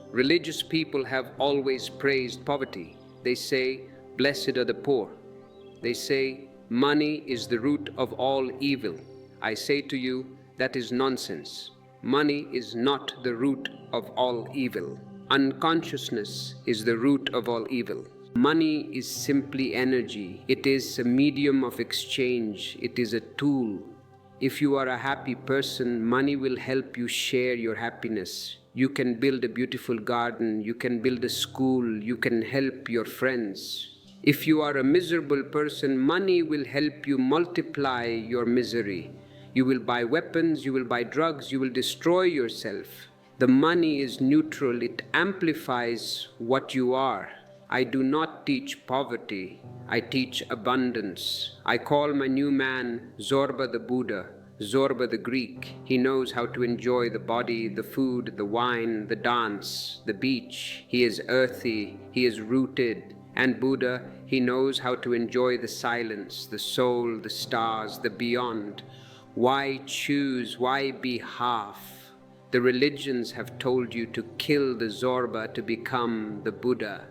Religious people have always praised poverty. They say, blessed are the poor. They say, money is the root of all evil. I say to you, that is nonsense. Money is not the root of all evil. Unconsciousness is the root of all evil. Money is simply energy. It is a medium of exchange. It is a tool. If you are a happy person, money will help you share your happiness. You can build a beautiful garden, you can build a school, you can help your friends. If you are a miserable person, money will help you multiply your misery. You will buy weapons, you will buy drugs, you will destroy yourself. The money is neutral, it amplifies what you are. I do not teach poverty, I teach abundance. I call my new man Zorba the Buddha. Zorba the Greek. He knows how to enjoy the body, the food, the wine, the dance, the beach. He is earthy, he is rooted. And Buddha, he knows how to enjoy the silence, the soul, the stars, the beyond. Why choose? Why be half? The religions have told you to kill the Zorba to become the Buddha.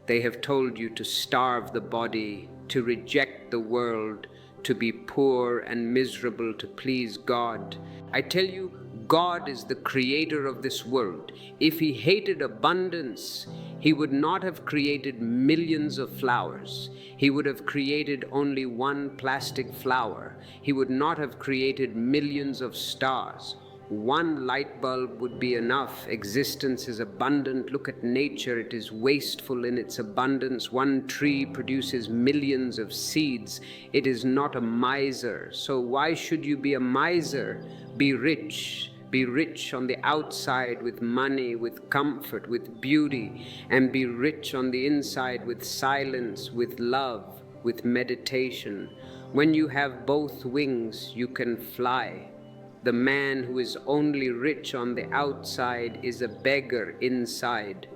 They have told you to starve the body, to reject the world, to be poor and miserable to please God. I tell you, God is the creator of this world. If he hated abundance, he would not have created millions of flowers. He would have created only one plastic flower. He would not have created millions of stars. One light bulb would be enough. Existence is abundant. Look at nature. It is wasteful in its abundance. One tree produces millions of seeds. It is not a miser. So why should you be a miser? Be rich. Be rich on the outside with money, with comfort, with beauty, and be rich on the inside with silence, with love, with meditation. When you have both wings, you can fly. The man who is only rich on the outside is a beggar inside.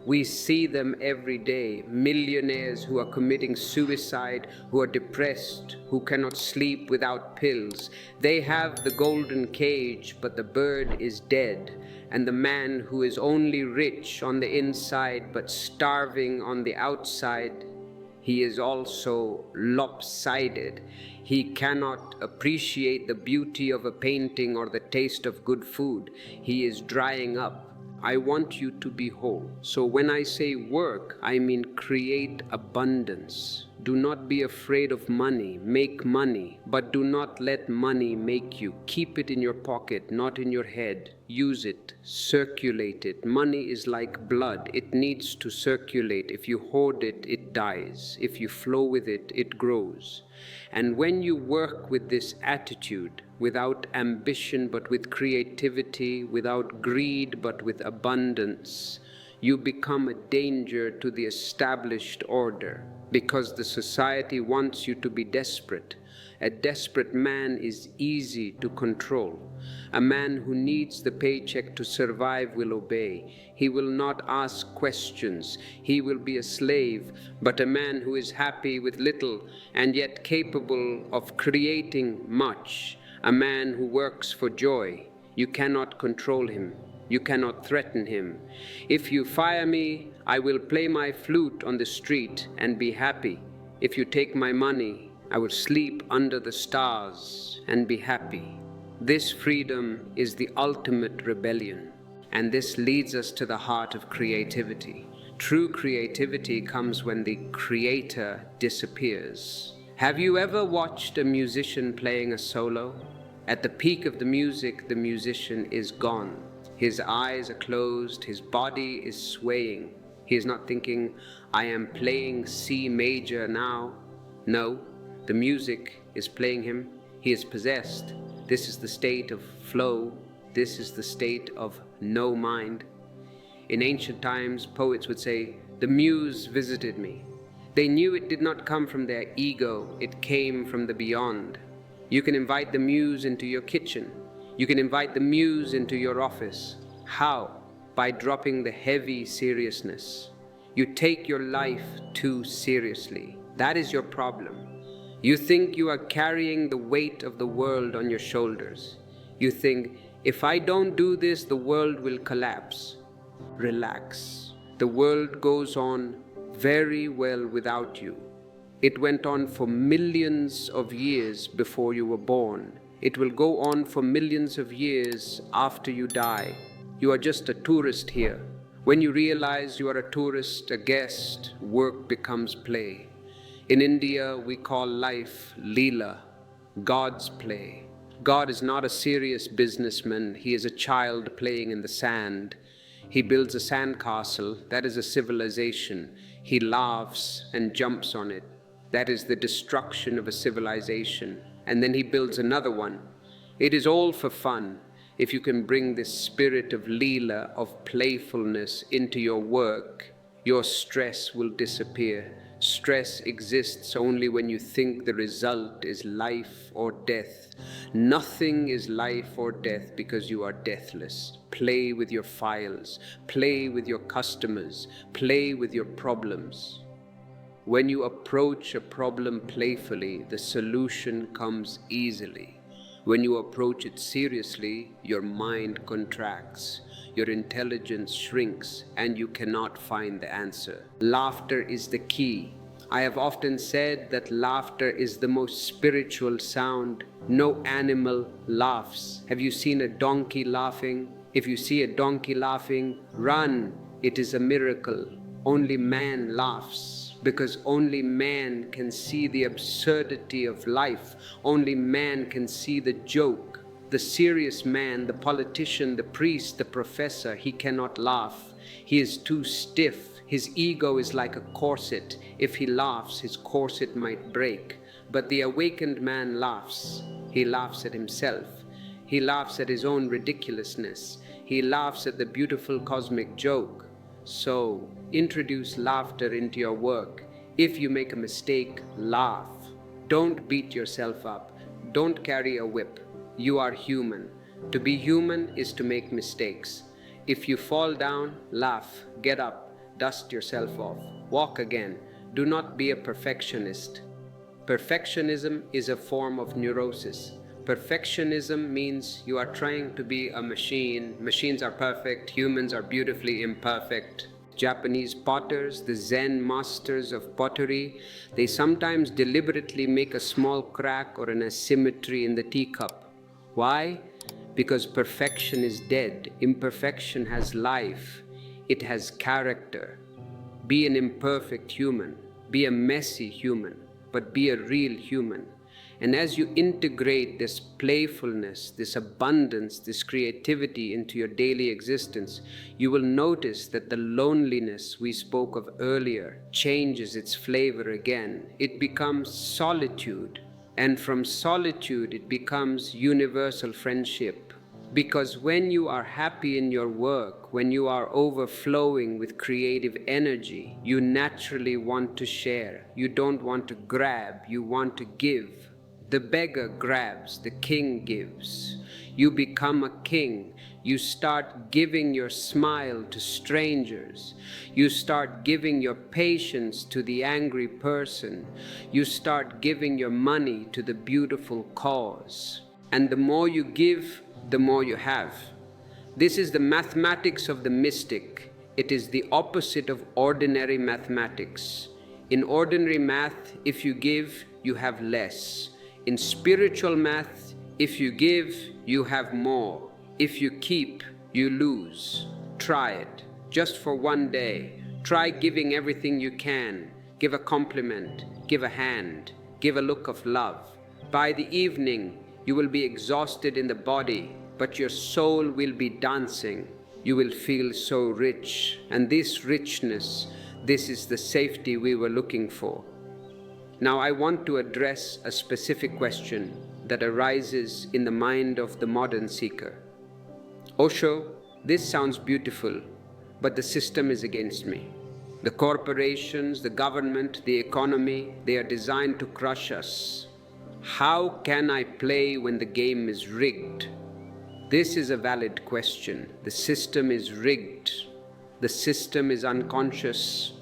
We see them every day, millionaires who are committing suicide, who are depressed, who cannot sleep without pills. They have the golden cage, but the bird is dead. And the man who is only rich on the inside but starving on the outside, he is also lopsided. He cannot appreciate the beauty of a painting or the taste of good food. He is drying up. I want you to be whole. So when I say work, I mean create abundance. Do not be afraid of money. Make money, but do not let money make you. Keep it in your pocket, not in your head. Use it, circulate it. Money is like blood. It needs to circulate. If you hoard it, it dies. If you flow with it, it grows. And when you work with this attitude, without ambition but with creativity, without greed but with abundance, you become a danger to the established order, because the society wants you to be desperate. A desperate man is easy to control. A man who needs the paycheck to survive will obey. He will not ask questions. He will be a slave. But a man who is happy with little and yet capable of creating much, a man who works for joy, you cannot control him. You cannot threaten him. If you fire me, I will play my flute on the street and be happy. If you take my money, I will sleep under the stars and be happy. This freedom is the ultimate rebellion, and this leads us to the heart of creativity. True creativity comes when the creator disappears. Have you ever watched a musician playing a solo? At the peak of the music, the musician is gone. His eyes are closed, his body is swaying. He is not thinking, I am playing C major now. No, the music is playing him. He is possessed. This is the state of flow. This is the state of no mind. In ancient times, poets would say, the muse visited me. They knew it did not come from their ego, it came from the beyond. You can invite the muse into your kitchen. You can invite the muse into your office. How? By dropping the heavy seriousness. You take your life too seriously. That is your problem. You think you are carrying the weight of the world on your shoulders. You think, if I don't do this, the world will collapse. Relax. The world goes on very well without you. It went on for millions of years before you were born. It will go on for millions of years after you die. You are just a tourist here. When you realize you are a tourist, a guest, work becomes play. In India, we call life Leela, God's play. God is not a serious businessman. He is a child playing in the sand. He builds a sandcastle. That is a civilization. He laughs and jumps on it. That is the destruction of a civilization. And then he builds another one. It is all for fun. If you can bring this spirit of Leela, of playfulness into your work, your stress will disappear. Stress exists only when you think the result is life or death. Nothing is life or death because you are deathless. Play with your files. Play with your customers. Play with your problems. When you approach a problem playfully, the solution comes easily. When you approach it seriously, your mind contracts, your intelligence shrinks, and you cannot find the answer. Laughter is the key. I have often said that laughter is the most spiritual sound. No animal laughs. Have you seen a donkey laughing? If you see a donkey laughing, run. It is a miracle. Only man laughs. Because only man can see the absurdity of life. Only man can see the joke. The serious man, the politician, the priest, the professor, he cannot laugh. He is too stiff. His ego is like a corset. If he laughs, his corset might break. But the awakened man laughs. He laughs at himself. He laughs at his own ridiculousness. He laughs at the beautiful cosmic joke. So, introduce laughter into your work. If you make a mistake, laugh. Don't beat yourself up. Don't carry a whip. You are human. To be human is to make mistakes. If you fall down, laugh. Get up. Dust yourself off. Walk again. Do not be a perfectionist. Perfectionism is a form of neurosis. Perfectionism means you are trying to be a machine. Machines are perfect. Humans are beautifully imperfect. Japanese potters, the Zen masters of pottery, they sometimes deliberately make a small crack or an asymmetry in the teacup. Why? Because perfection is dead. Imperfection has life. It has character. Be an imperfect human. Be a messy human, but be a real human. And as you integrate this playfulness, this abundance, this creativity into your daily existence, you will notice that the loneliness we spoke of earlier changes its flavor again. It becomes solitude, and from solitude it becomes universal friendship. Because when you are happy in your work, when you are overflowing with creative energy, you naturally want to share. You don't want to grab, you want to give. The beggar grabs, the king gives. You become a king. You start giving your smile to strangers. You start giving your patience to the angry person. You start giving your money to the beautiful cause. And the more you give, the more you have. This is the mathematics of the mystic. It is the opposite of ordinary mathematics. In ordinary math, if you give, you have less. In spiritual math, if you give, you have more. If you keep, you lose. Try it, just for one day. Try giving everything you can. Give a compliment, give a hand, give a look of love. By the evening, you will be exhausted in the body, but your soul will be dancing. You will feel so rich, and this richness, this is the safety we were looking for. Now I want to address a specific question that arises in the mind of the modern seeker. Osho, this sounds beautiful, but the system is against me. The corporations, the government, the economy, they are designed to crush us. How can I play when the game is rigged? This is a valid question. The system is rigged. The system is unconscious.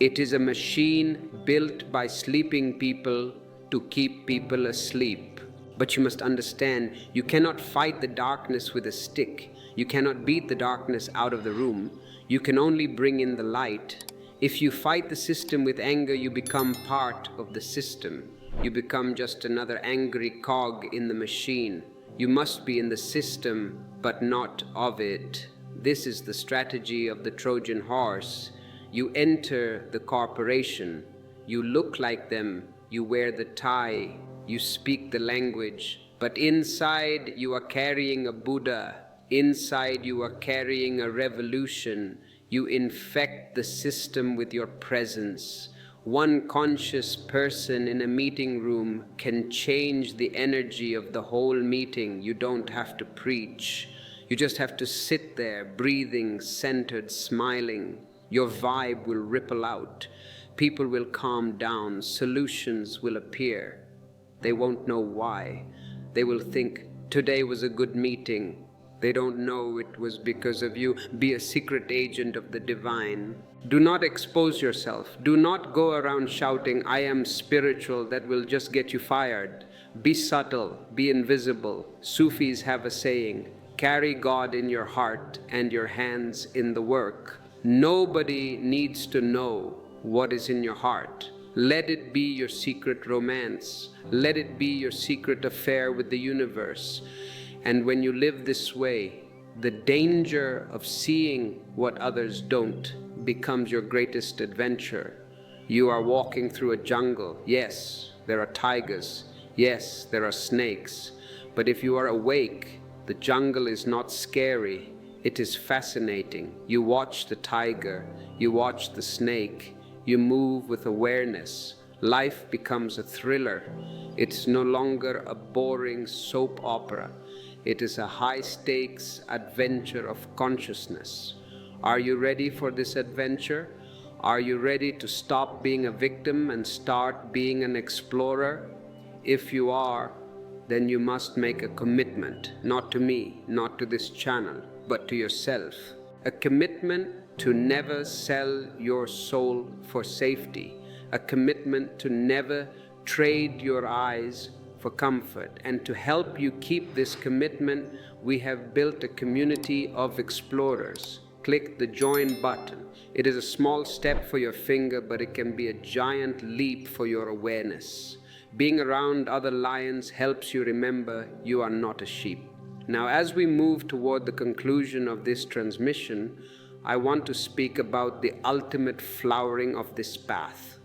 It is a machine built by sleeping people to keep people asleep. But you must understand, you cannot fight the darkness with a stick. You cannot beat the darkness out of the room. You can only bring in the light. If you fight the system with anger, you become part of the system. You become just another angry cog in the machine. You must be in the system, but not of it. This is the strategy of the Trojan horse. You enter the corporation, you look like them, you wear the tie, you speak the language, but inside you are carrying a Buddha, inside you are carrying a revolution. You infect the system with your presence. One conscious person in a meeting room can change the energy of the whole meeting. You don't have to preach. You just have to sit there, breathing, centered, smiling. Your vibe will ripple out. People will calm down. Solutions will appear. They won't know why. They will think, today was a good meeting. They don't know it was because of you. Be a secret agent of the divine. Do not expose yourself. Do not go around shouting, I am spiritual. That will just get you fired. Be subtle. Be invisible. Sufis have a saying, carry God in your heart and your hands in the work. Nobody needs to know what is in your heart. Let it be your secret romance. Let it be your secret affair with the universe. And when you live this way, the danger of seeing what others don't becomes your greatest adventure. You are walking through a jungle. Yes, there are tigers. Yes, there are snakes. But if you are awake, the jungle is not scary. It is fascinating. You watch the tiger, you watch the snake, you move with awareness. Life becomes a thriller. It's no longer a boring soap opera. It is a high-stakes adventure of consciousness. Are you ready for this adventure? Are you ready to stop being a victim and start being an explorer? If you are, then you must make a commitment, not to me, not to this channel, but to yourself. A commitment to never sell your soul for safety. A commitment to never trade your eyes for comfort. And to help you keep this commitment, we have built a community of explorers. Click the join button. It is a small step for your finger, but it can be a giant leap for your awareness. Being around other lions helps you remember you are not a sheep. Now, as we move toward the conclusion of this transmission, I want to speak about the ultimate flowering of this path.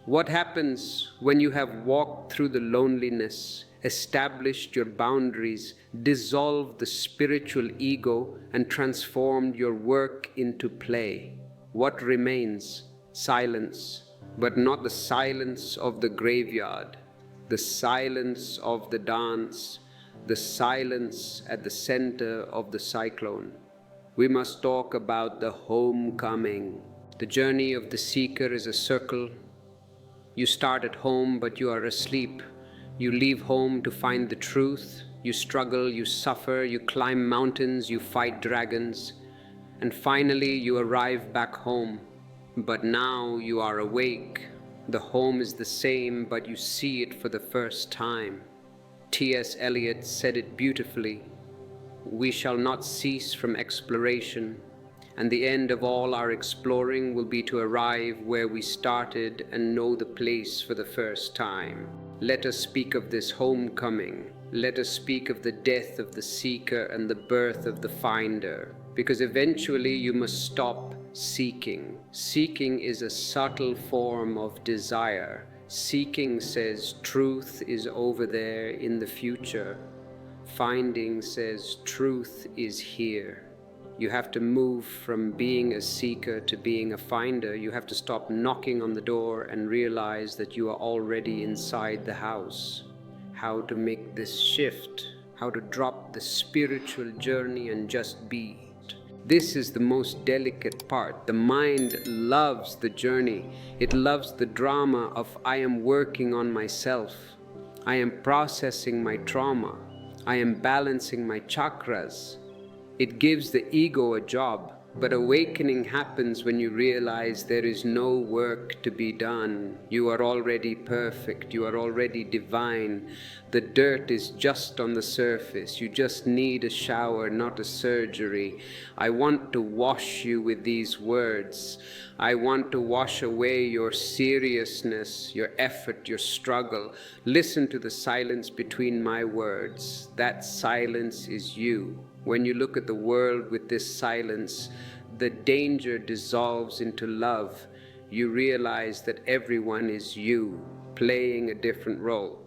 What happens when you have walked through the loneliness, established your boundaries, dissolved the spiritual ego, and transformed your work into play? What remains? Silence, but not the silence of the graveyard, the silence of the dance, the silence at the center of the cyclone. We must talk about the homecoming. The journey of the seeker is a circle. You start at home, but you are asleep. You leave home to find the truth. You struggle, you suffer, you climb mountains, you fight dragons, and finally you arrive back home. But now you are awake. The home is the same, but you see it for the first time. T.S. Eliot said it beautifully. We shall not cease from exploration, and the end of all our exploring will be to arrive where we started and know the place for the first time. Let us speak of this homecoming. Let us speak of the death of the seeker and the birth of the finder, because eventually you must stop seeking. Seeking is a subtle form of desire. Seeking says truth is over there in the future. Finding says truth is here. You have to move from being a seeker to being a finder. You have to stop knocking on the door and realize that you are already inside the house. How to make this shift, how to drop the spiritual journey and just be. This is the most delicate part. The mind loves the journey. It loves the drama of I am working on myself. I am processing my trauma. I am balancing my chakras. It gives the ego a job, but awakening happens when you realize there is no work to be done. You are already perfect. You are already divine. The dirt is just on the surface. You just need a shower, not a surgery. I want to wash you with these words. I want to wash away your seriousness, your effort, your struggle. Listen to the silence between my words. That silence is you. When you look at the world with this silence, the danger dissolves into love. You realize that everyone is you, playing a different role.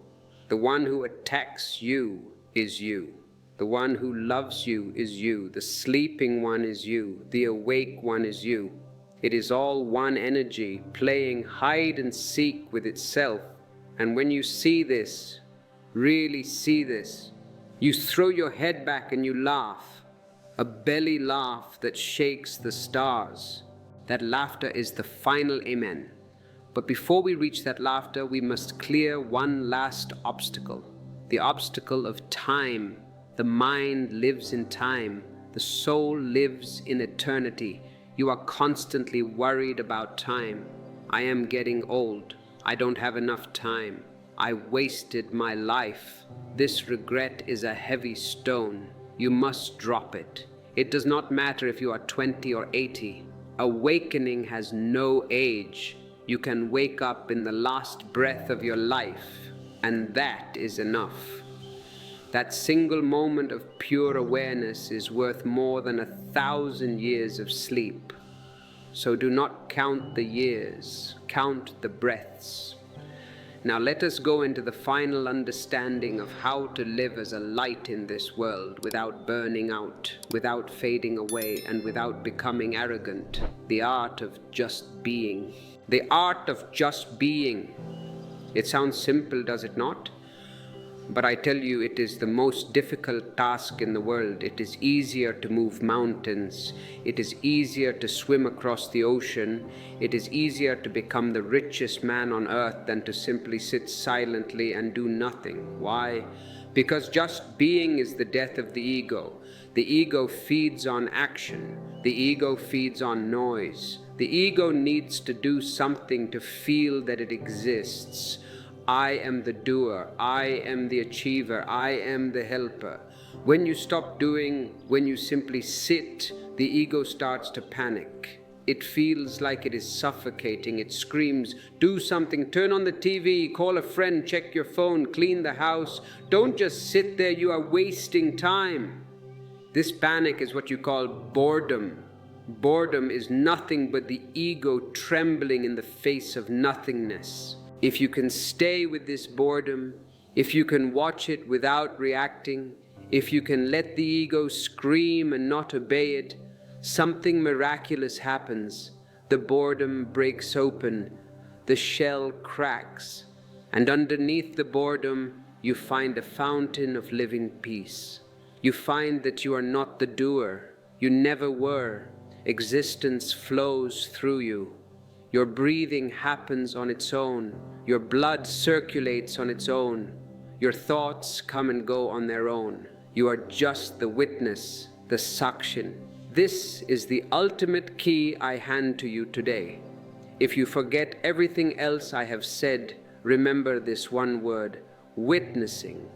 The one who attacks you is you. The one who loves you is you. The sleeping one is you. The awake one is you. It is all one energy, playing hide and seek with itself. And when you see this, really see this, you throw your head back and you laugh, a belly laugh that shakes the stars. That laughter is the final amen. But before we reach that laughter, we must clear one last obstacle, the obstacle of time. The mind lives in time. The soul lives in eternity. You are constantly worried about time. I am getting old. I don't have enough time. I wasted my life. This regret is a heavy stone. You must drop it. It does not matter if you are 20 or 80. Awakening has no age. You can wake up in the last breath of your life, and that is enough. That single moment of pure awareness is worth more than 1,000 years of sleep. So do not count the years, count the breaths. Now let us go into the final understanding of how to live as a light in this world without burning out, without fading away, and without becoming arrogant. The art of just being. The art of just being. It sounds simple, does it not? But I tell you, it is the most difficult task in the world. It is easier to move mountains. It is easier to swim across the ocean. It is easier to become the richest man on earth than to simply sit silently and do nothing. Why? Because just being is the death of the ego. The ego feeds on action. The ego feeds on noise. The ego needs to do something to feel that it exists. I am the doer, I am the achiever, I am the helper. When you stop doing, when you simply sit, the ego starts to panic. It feels like it is suffocating. It screams, do something, turn on the TV, call a friend, check your phone, clean the house. Don't just sit there, you are wasting time. This panic is what you call boredom. Boredom is nothing but the ego trembling in the face of nothingness. If you can stay with this boredom, if you can watch it without reacting, if you can let the ego scream and not obey it, something miraculous happens. The boredom breaks open, the shell cracks, and underneath the boredom, you find a fountain of living peace. You find that you are not the doer. You never were. Existence flows through you. Your breathing happens on its own. Your blood circulates on its own. Your thoughts come and go on their own. You are just the witness, the suction. This is the ultimate key I hand to you today. If you forget everything else I have said, remember this one word, witnessing.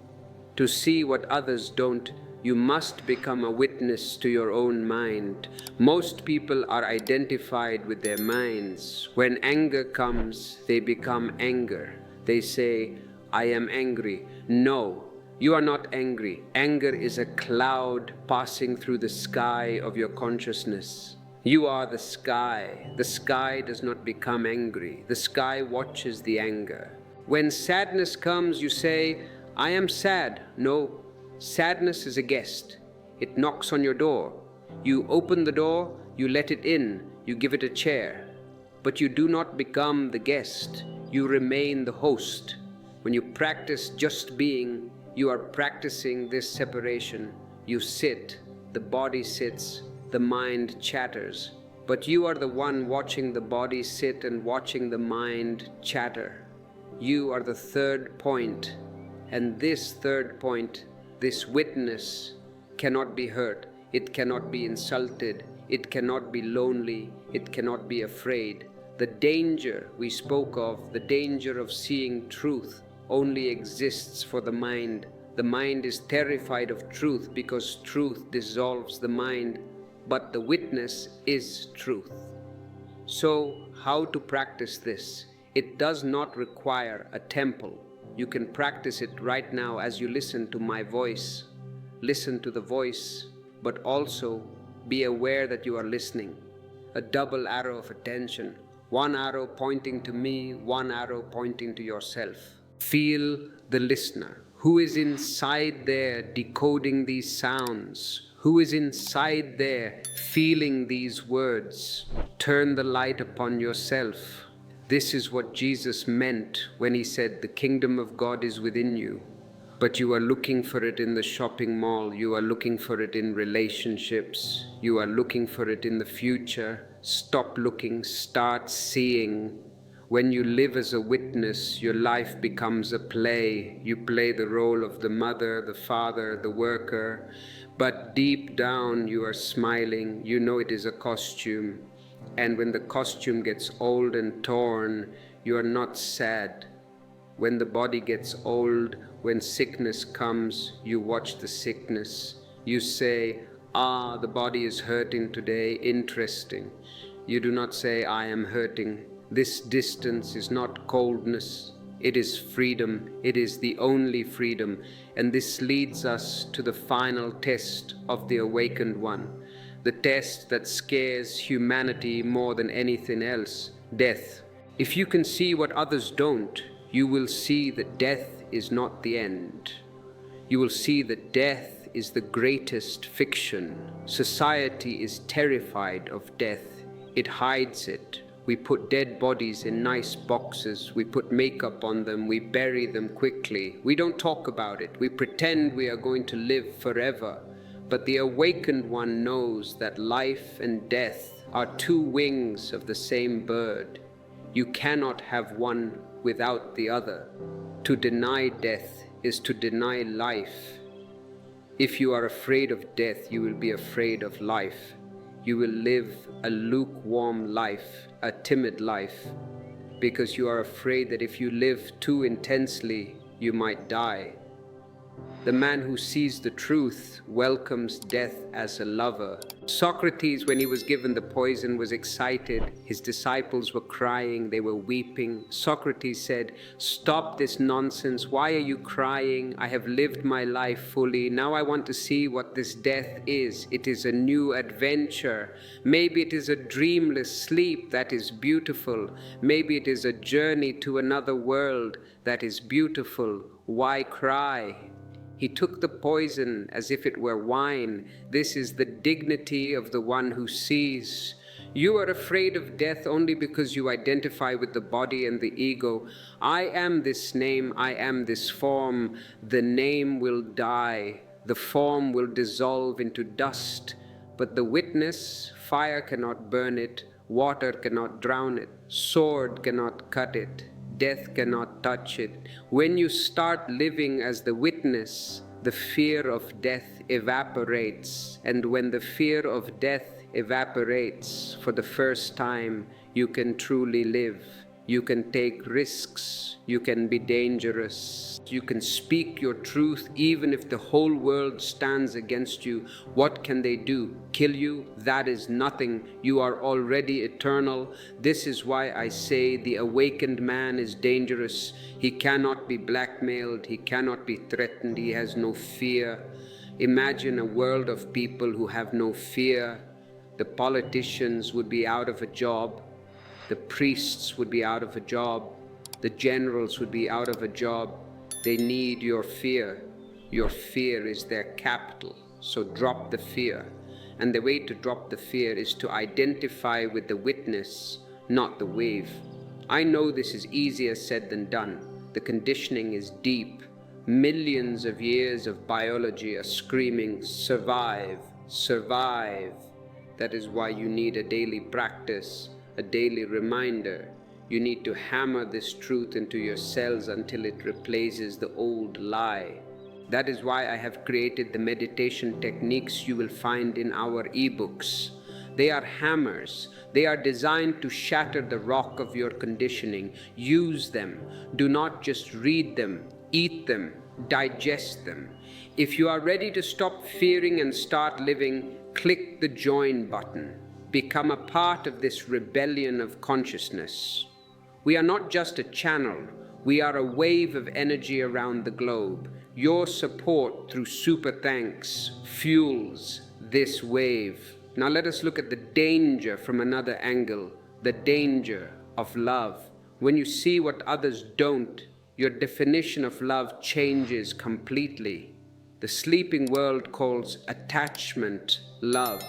To see what others don't, you must become a witness to your own mind. Most people are identified with their minds. When anger comes, they become anger. They say, I am angry. No, you are not angry. Anger is a cloud passing through the sky of your consciousness. You are the sky. The sky does not become angry. The sky watches the anger. When sadness comes, you say, I am sad. No, sadness is a guest. It knocks on your door. You open the door, you let it in, you give it a chair. But you do not become the guest. You remain the host. When you practice just being, you are practicing this separation. You sit, the body sits, the mind chatters. But you are the one watching the body sit and watching the mind chatter. You are the third point. And this third point, this witness, cannot be hurt. It cannot be insulted. It cannot be lonely. It cannot be afraid. The danger we spoke of, the danger of seeing truth, only exists for the mind. The mind is terrified of truth because truth dissolves the mind, but the witness is truth. So, how to practice this? It does not require a temple. You can practice it right now as you listen to my voice. Listen to the voice, but also be aware that you are listening. A double arrow of attention. One arrow pointing to me, one arrow pointing to yourself. Feel the listener. Who is inside there decoding these sounds? Who is inside there feeling these words? Turn the light upon yourself. This is what Jesus meant when he said, the kingdom of God is within you. But you are looking for it in the shopping mall. You are looking for it in relationships. You are looking for it in the future. Stop looking, start seeing. When you live as a witness, your life becomes a play. You play the role of the mother, the father, the worker. But deep down you are smiling. You know it is a costume. And when the costume gets old and torn, you are not sad. When the body gets old, when sickness comes, you watch the sickness. You say, the body is hurting today, interesting. You do not say, I am hurting. This distance is not coldness, it is freedom. It is the only freedom. And this leads us to the final test of the awakened one. The test that scares humanity more than anything else, death. If you can see what others don't, you will see that death is not the end. You will see that death is the greatest fiction. Society is terrified of death. It hides it. We put dead bodies in nice boxes. We put makeup on them. We bury them quickly. We don't talk about it. We pretend we are going to live forever. But the awakened one knows that life and death are two wings of the same bird. You cannot have one without the other. To deny death is to deny life. If you are afraid of death, you will be afraid of life. You will live a lukewarm life, a timid life. because you are afraid that if you live too intensely, you might die. The man who sees the truth welcomes death as a lover. Socrates, when he was given the poison, was excited. His disciples were crying, they were weeping. Socrates said, "Stop this nonsense. Why are you crying? I have lived my life fully. Now I want to see what this death is. It is a new adventure. Maybe it is a dreamless sleep that is beautiful. Maybe it is a journey to another world that is beautiful. Why cry?" He took the poison as if it were wine. This is the dignity of the one who sees. You are afraid of death only because you identify with the body and the ego. I am this name, I am this form. The name will die. The form will dissolve into dust. But the witness, fire cannot burn it, water cannot drown it, sword cannot cut it. Death cannot touch it. When you start living as the witness, the fear of death evaporates. And when the fear of death evaporates for the first time, you can truly live. You can take risks. You can be dangerous. You can speak your truth even if the whole world stands against you. What can they do? Kill you? That is nothing. You are already eternal. This is why I say the awakened man is dangerous. He cannot be blackmailed. He cannot be threatened. He has no fear. Imagine a world of people who have no fear. The politicians would be out of a job. The priests would be out of a job. The generals would be out of a job. They need your fear. Your fear is their capital. So drop the fear. And the way to drop the fear is to identify with the witness, not the wave. I know this is easier said than done. The conditioning is deep. Millions of years of biology are screaming, survive, survive. That is why you need a daily practice, a daily reminder. You need to hammer this truth into your cells until it replaces the old lie. That is why I have created the meditation techniques you will find in our ebooks. They are hammers. They are designed to shatter the rock of your conditioning. Use them. Do not just read them. Eat them. Digest them. If you are ready to stop fearing and start living, click the join button. Become a part of this rebellion of consciousness. We are not just a channel. We are a wave of energy around the globe. Your support through super thanks fuels this wave. Now let us look at the danger from another angle. The danger of love. When you see what others don't, your definition of love changes completely. The sleeping world calls attachment love.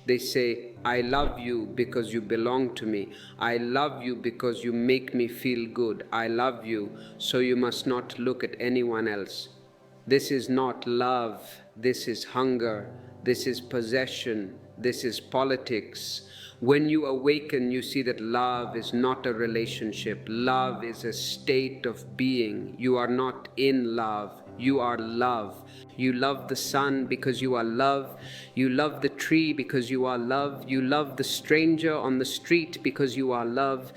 They say, I love you because you belong to me. I love you because you make me feel good. I love you, so you must not look at anyone else. This is not love. This is hunger. This is possession. This is politics. When you awaken, you see that love is not a relationship. Love is a state of being. You are not in love. You are love. You love the sun because you are love. You love the tree because you are love. You love the stranger on the street because you are love.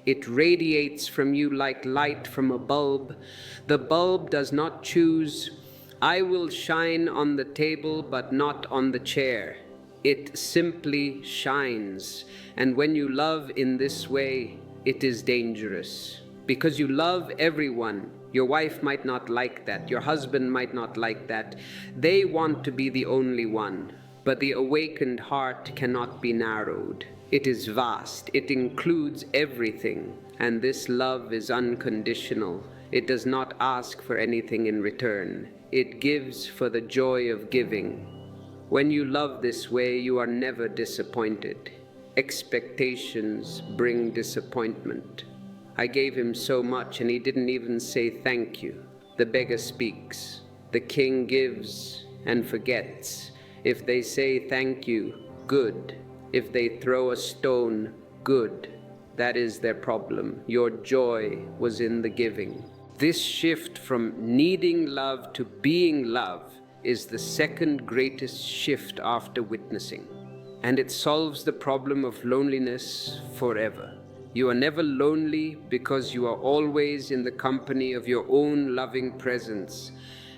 It radiates from you like light from a bulb. The bulb does not choose, I will shine on the table but not on the chair. It simply shines. And when you love in this way, it is dangerous. Because you love everyone. Your wife might not like that. Your husband might not like that. They want to be the only one. But the awakened heart cannot be narrowed. It is vast. It includes everything. And this love is unconditional. It does not ask for anything in return. It gives for the joy of giving. When you love this way, you are never disappointed. Expectations bring disappointment. I gave him so much and he didn't even say thank you. The beggar speaks. The king gives and forgets. If they say thank you, good. If they throw a stone, good. That is their problem. Your joy was in the giving. This shift from needing love to being love is the second greatest shift after witnessing. And it solves the problem of loneliness forever. You are never lonely because you are always in the company of your own loving presence,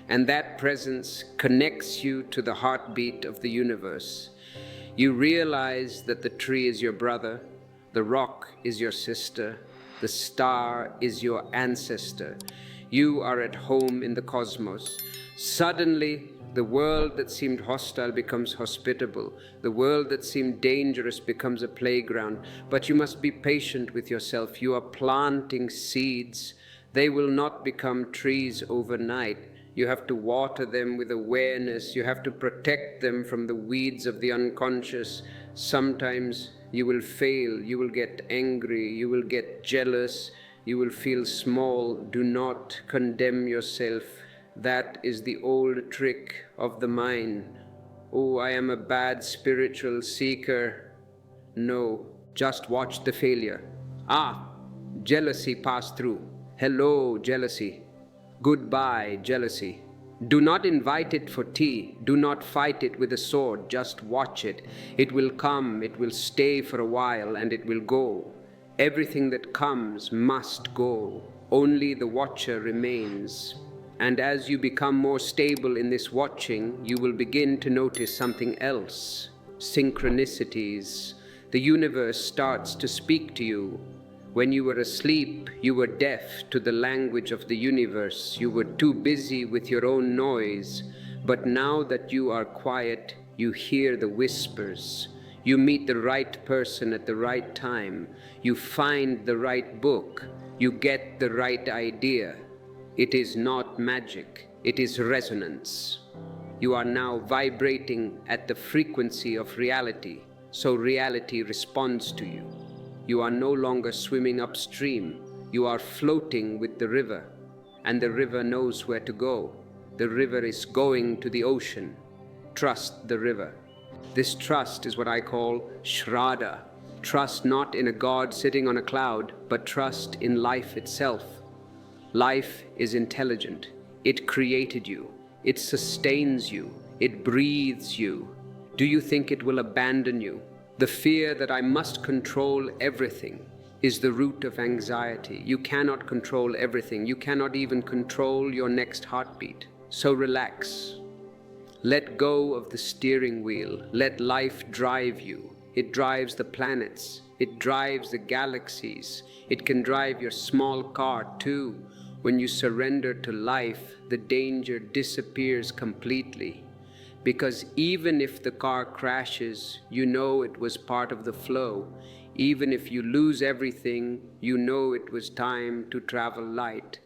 and that presence connects you to the heartbeat of the universe. You realize that the tree is your brother, the rock is your sister, the star is your ancestor. You are at home in the cosmos. Suddenly, the world that seemed hostile becomes hospitable. The world that seemed dangerous becomes a playground. But you must be patient with yourself. You are planting seeds. They will not become trees overnight. You have to water them with awareness. You have to protect them from the weeds of the unconscious. Sometimes you will fail. You will get angry. You will get jealous. You will feel small. Do not condemn yourself. That is the old trick of the mind. Oh, I am a bad spiritual seeker. No, just watch the failure. Ah, jealousy passed through. Hello, jealousy. Goodbye, jealousy. Do not invite it for tea. Do not fight it with a sword. Just watch it. It will come, it will stay for a while, and it will go. Everything that comes must go. Only the watcher remains. And as you become more stable in this watching, you will begin to notice something else. Synchronicities. The universe starts to speak to you. When you were asleep, you were deaf to the language of the universe. You were too busy with your own noise. But now that you are quiet, you hear the whispers. You meet the right person at the right time. You find the right book. You get the right idea. It is not magic, it is resonance. You are now vibrating at the frequency of reality, so reality responds to you. You are no longer swimming upstream, you are floating with the river, and the river knows where to go. The river is going to the ocean. Trust the river. This trust is what I call Shraddha. Trust not in a God sitting on a cloud, but trust in life itself. Life is intelligent. It created you. It sustains you. It breathes you. Do you think it will abandon you? The fear that I must control everything is the root of anxiety. You cannot control everything. You cannot even control your next heartbeat. So relax. Let go of the steering wheel. Let life drive you. It drives the planets. It drives the galaxies. It can drive your small car too. When you surrender to life, the danger disappears completely. Because even if the car crashes, you know it was part of the flow. Even if you lose everything, you know it was time to travel light.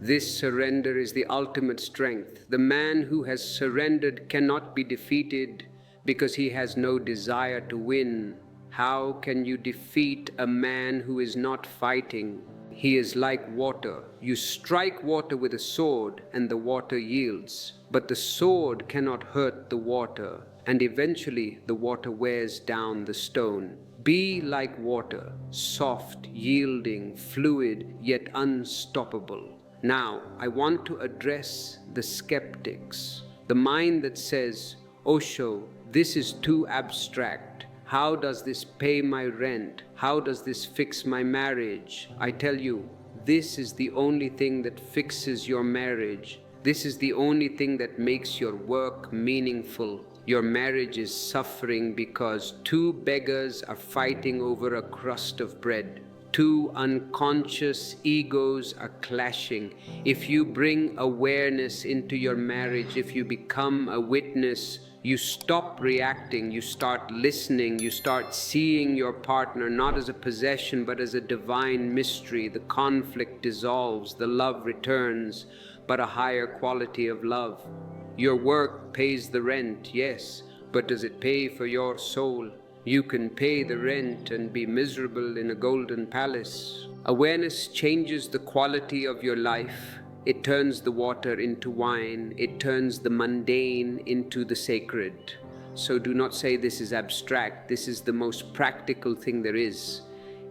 This surrender is the ultimate strength. The man who has surrendered cannot be defeated because he has no desire to win. How can you defeat a man who is not fighting? He is like water. You strike water with a sword and the water yields. But the sword cannot hurt the water, and eventually the water wears down the stone. Be like water, soft, yielding, fluid, yet unstoppable. Now, I want to address the skeptics, the mind that says, Osho, this is too abstract. How does this pay my rent? How does this fix my marriage? I tell you, this is the only thing that fixes your marriage. This is the only thing that makes your work meaningful. Your marriage is suffering because two beggars are fighting over a crust of bread. Two unconscious egos are clashing. If you bring awareness into your marriage, if you become a witness, you stop reacting, you start listening, you start seeing your partner not as a possession but as a divine mystery. The conflict dissolves, the love returns, but a higher quality of love. Your work pays the rent, yes, but does it pay for your soul? You can pay the rent and be miserable in a golden palace. Awareness changes the quality of your life. It turns the water into wine. It turns the mundane into the sacred. So do not say this is abstract. This is the most practical thing there is.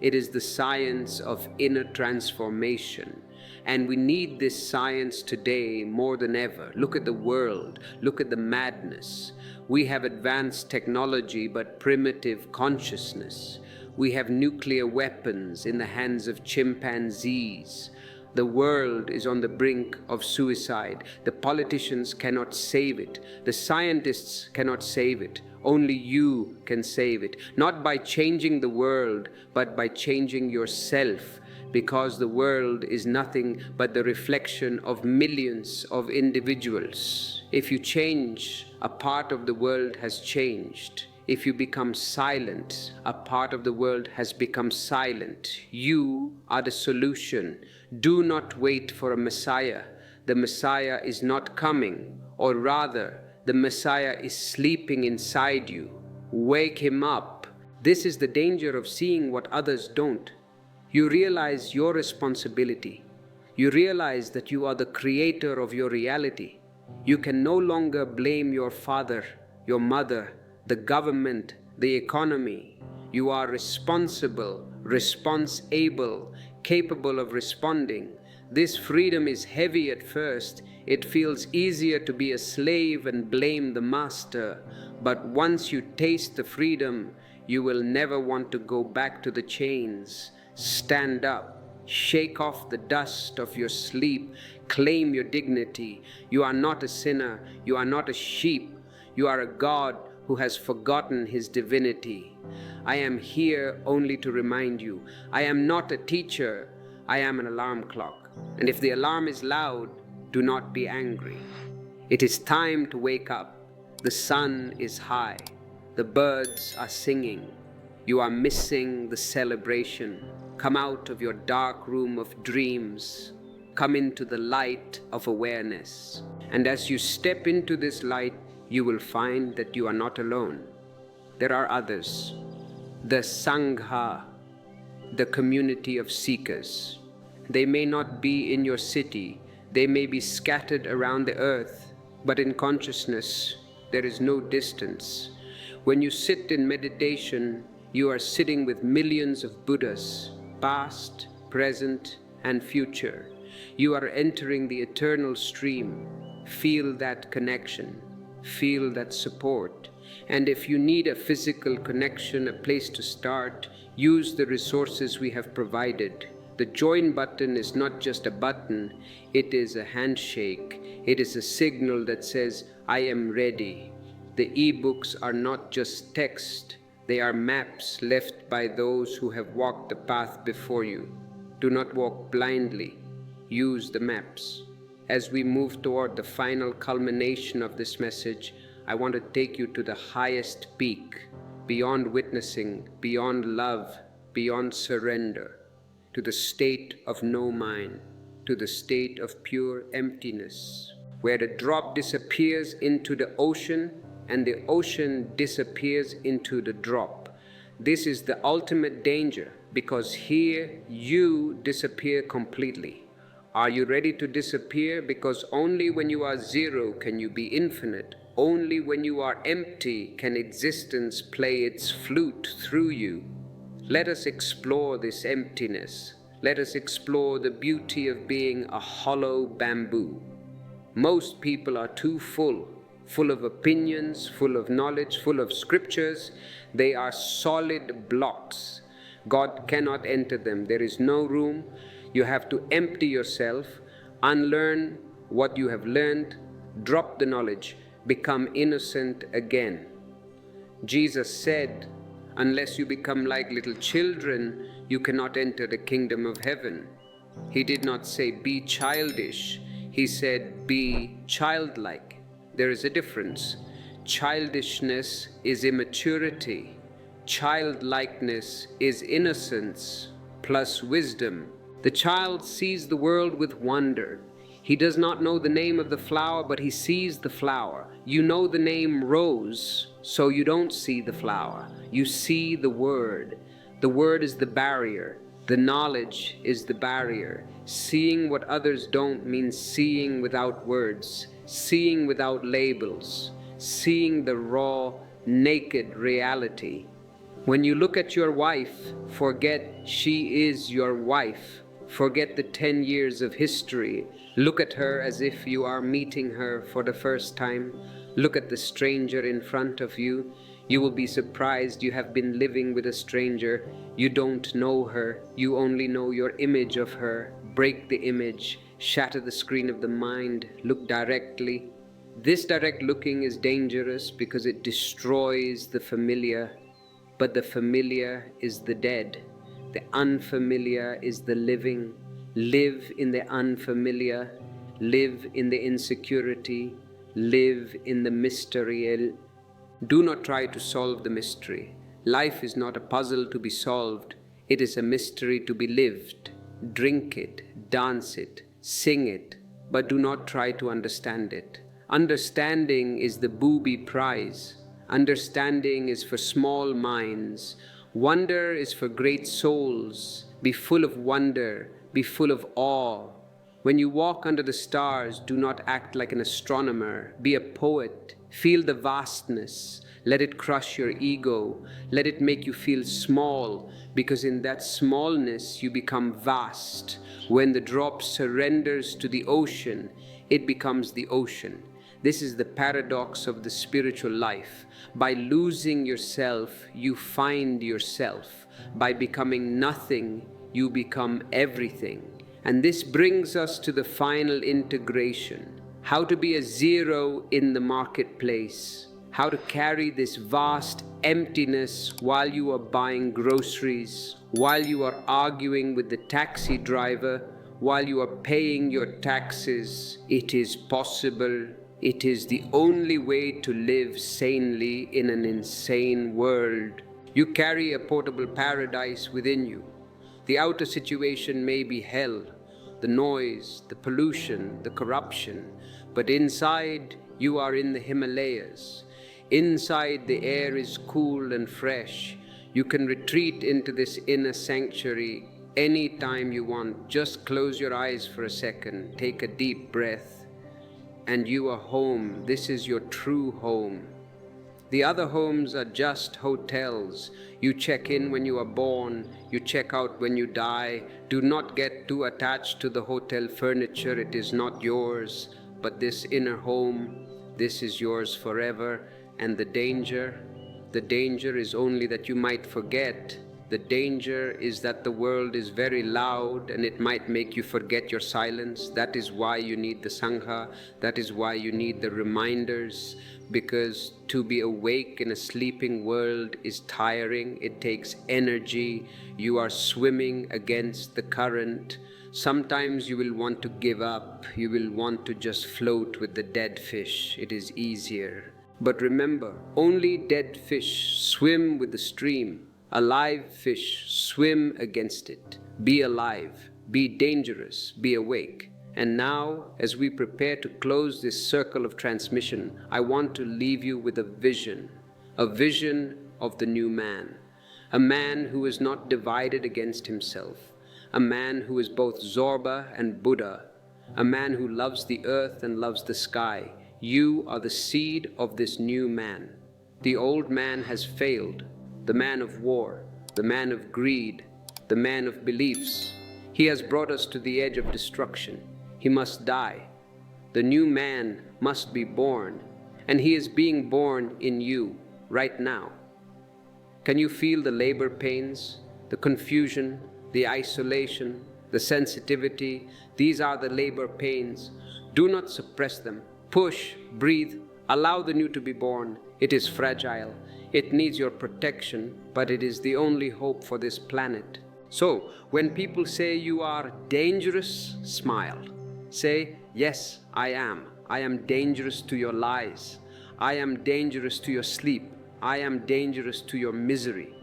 It is the science of inner transformation. And we need this science today more than ever. Look at the world. Look at the madness. We have advanced technology but primitive consciousness. We have nuclear weapons in the hands of chimpanzees. The world is on the brink of suicide. The politicians cannot save it. The scientists cannot save it. Only you can save it. Not by changing the world, but by changing yourself. Because the world is nothing but the reflection of millions of individuals. If you change, a part of the world has changed. If you become silent, a part of the world has become silent. You are the solution. Do not wait for a Messiah. The Messiah is not coming, or rather, the Messiah is sleeping inside you. Wake him up. This is the danger of seeing what others don't. You realize your responsibility. You realize that you are the creator of your reality. You can no longer blame your father, your mother, the government, the economy. You are responsible, response-able, capable of responding. This freedom is heavy at first. It feels easier to be a slave and blame the master. But once you taste the freedom, you will never want to go back to the chains. Stand up, shake off the dust of your sleep, claim your dignity. You are not a sinner, you are not a sheep, you are a God who has forgotten his divinity. I am here only to remind you, I am not a teacher, I am an alarm clock. And if the alarm is loud, do not be angry. It is time to wake up. The sun is high, the birds are singing. You are missing the celebration. Come out of your dark room of dreams. Come into the light of awareness. And as you step into this light, you will find that you are not alone. There are others. The Sangha, the community of seekers. They may not be in your city. They may be scattered around the earth. But in consciousness, there is no distance. When you sit in meditation, you are sitting with millions of Buddhas, past, present, and future. You are entering the eternal stream. Feel that connection. Feel that support. And if you need a physical connection, a place to start, use the resources we have provided. The join button is not just a button, it is a handshake. It is a signal that says, I am ready. The e-books are not just text. They are maps left by those who have walked the path before you. Do not walk blindly. Use the maps. As we move toward the final culmination of this message, I want to take you to the highest peak, beyond witnessing, beyond love, beyond surrender, to the state of no mind, to the state of pure emptiness, where the drop disappears into the ocean and the ocean disappears into the drop. This is the ultimate danger, because here you disappear completely. Are you ready to disappear? Because only when you are zero can you be infinite. Only when you are empty can existence play its flute through you. Let us explore this emptiness. Let us explore the beauty of being a hollow bamboo. Most people are too full of opinions, full of knowledge, full of scriptures. They are solid blocks. God cannot enter them. There is no room. You have to empty yourself, unlearn what you have learned, drop the knowledge, become innocent again. Jesus said, unless you become like little children, you cannot enter the kingdom of heaven. He did not say be childish. He said be childlike. There is a difference. Childishness is immaturity. Childlikeness is innocence plus wisdom. The child sees the world with wonder. He does not know the name of the flower, but he sees the flower. You know the name rose, so you don't see the flower. You see the word. The word is the barrier. The knowledge is the barrier. Seeing what others don't means seeing without words, seeing without labels, seeing the raw, naked reality. When you look at your wife, forget she is your wife. Forget the 10 years of history. Look at her as if you are meeting her for the first time. Look at the stranger in front of you. You will be surprised you have been living with a stranger. You don't know her, you only know your image of her. Break the image, shatter the screen of the mind, look directly. This direct looking is dangerous because it destroys the familiar, but the familiar is the dead. The unfamiliar is the living. Live in the unfamiliar, live in the insecurity, live in the mystery. Do not try to solve the mystery. Life is not a puzzle to be solved, it is a mystery to be lived. Drink it, dance it, sing it, but do not try to understand it. Understanding is the booby prize. Understanding is for small minds. Wonder is for great souls. Be full of wonder, be full of awe. When you walk under the stars, do not act like an astronomer. Be a poet. Feel the vastness. Let it crush your ego. Let it make you feel small, because in that smallness you become vast. When the drop surrenders to the ocean, it becomes the ocean. This is the paradox of the spiritual life. By losing yourself, you find yourself. By becoming nothing, you become everything. And this brings us to the final integration. How to be a zero in the marketplace. How to carry this vast emptiness while you are buying groceries, while you are arguing with the taxi driver, while you are paying your taxes. It is possible. It is the only way to live sanely in an insane world. You carry a portable paradise within you. The outer situation may be hell, the noise, the pollution, the corruption, but inside you are in the Himalayas. Inside the air is cool and fresh. You can retreat into this inner sanctuary any time you want. Just close your eyes for a second, take a deep breath, and you are home. This is your true home. The other homes are just hotels. You check in when you are born, you check out when you die. Do not get too attached to the hotel furniture. It is not yours, but this inner home, this is yours forever. And the danger is only that you might forget. The danger is that the world is very loud and it might make you forget your silence. That is why you need the Sangha. That is why you need the reminders, because to be awake in a sleeping world is tiring. It takes energy. You are swimming against the current. Sometimes you will want to give up. You will want to just float with the dead fish. It is easier. But remember, only dead fish swim with the stream. Alive fish swim against it. Be alive, be dangerous, be awake. And now, as we prepare to close this circle of transmission, I want to leave you with a vision of the new man. A man who is not divided against himself. A man who is both Zorba and Buddha. A man who loves the earth and loves the sky. You are the seed of this new man. The old man has failed. The man of war, the man of greed, the man of beliefs. He has brought us to the edge of destruction. He must die. The new man must be born, and he is being born in you right now. Can you feel the labor pains, the confusion, the isolation, the sensitivity? These are the labor pains. Do not suppress them. Push, breathe, allow the new to be born. It is fragile. It needs your protection, but it is the only hope for this planet. So, when people say you are dangerous, smile. Say, yes, I am. I am dangerous to your lies. I am dangerous to your sleep. I am dangerous to your misery.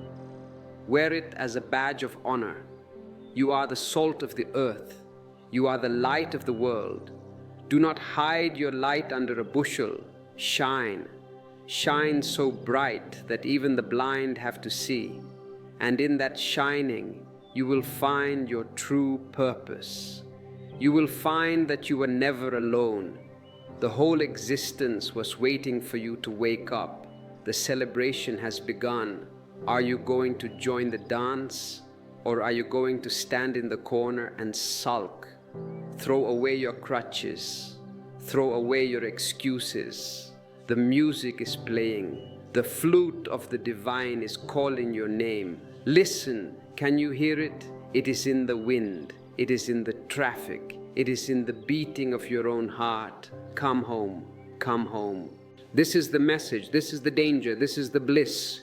Wear it as a badge of honor. You are the salt of the earth. You are the light of the world. Do not hide your light under a bushel. Shine. Shine so bright that even the blind have to see. And in that shining, you will find your true purpose. You will find that you were never alone. The whole existence was waiting for you to wake up. The celebration has begun. Are you going to join the dance? Or are you going to stand in the corner and sulk? Throw away your crutches. Throw away your excuses. The music is playing. The flute of the divine is calling your name. Listen, can you hear it? It is in the wind. It is in the traffic. It is in the beating of your own heart. Come home. Come home. This is the message. This is the danger. This is the bliss.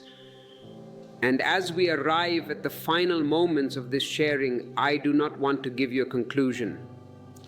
And as we arrive at the final moments of this sharing, I do not want to give you a conclusion.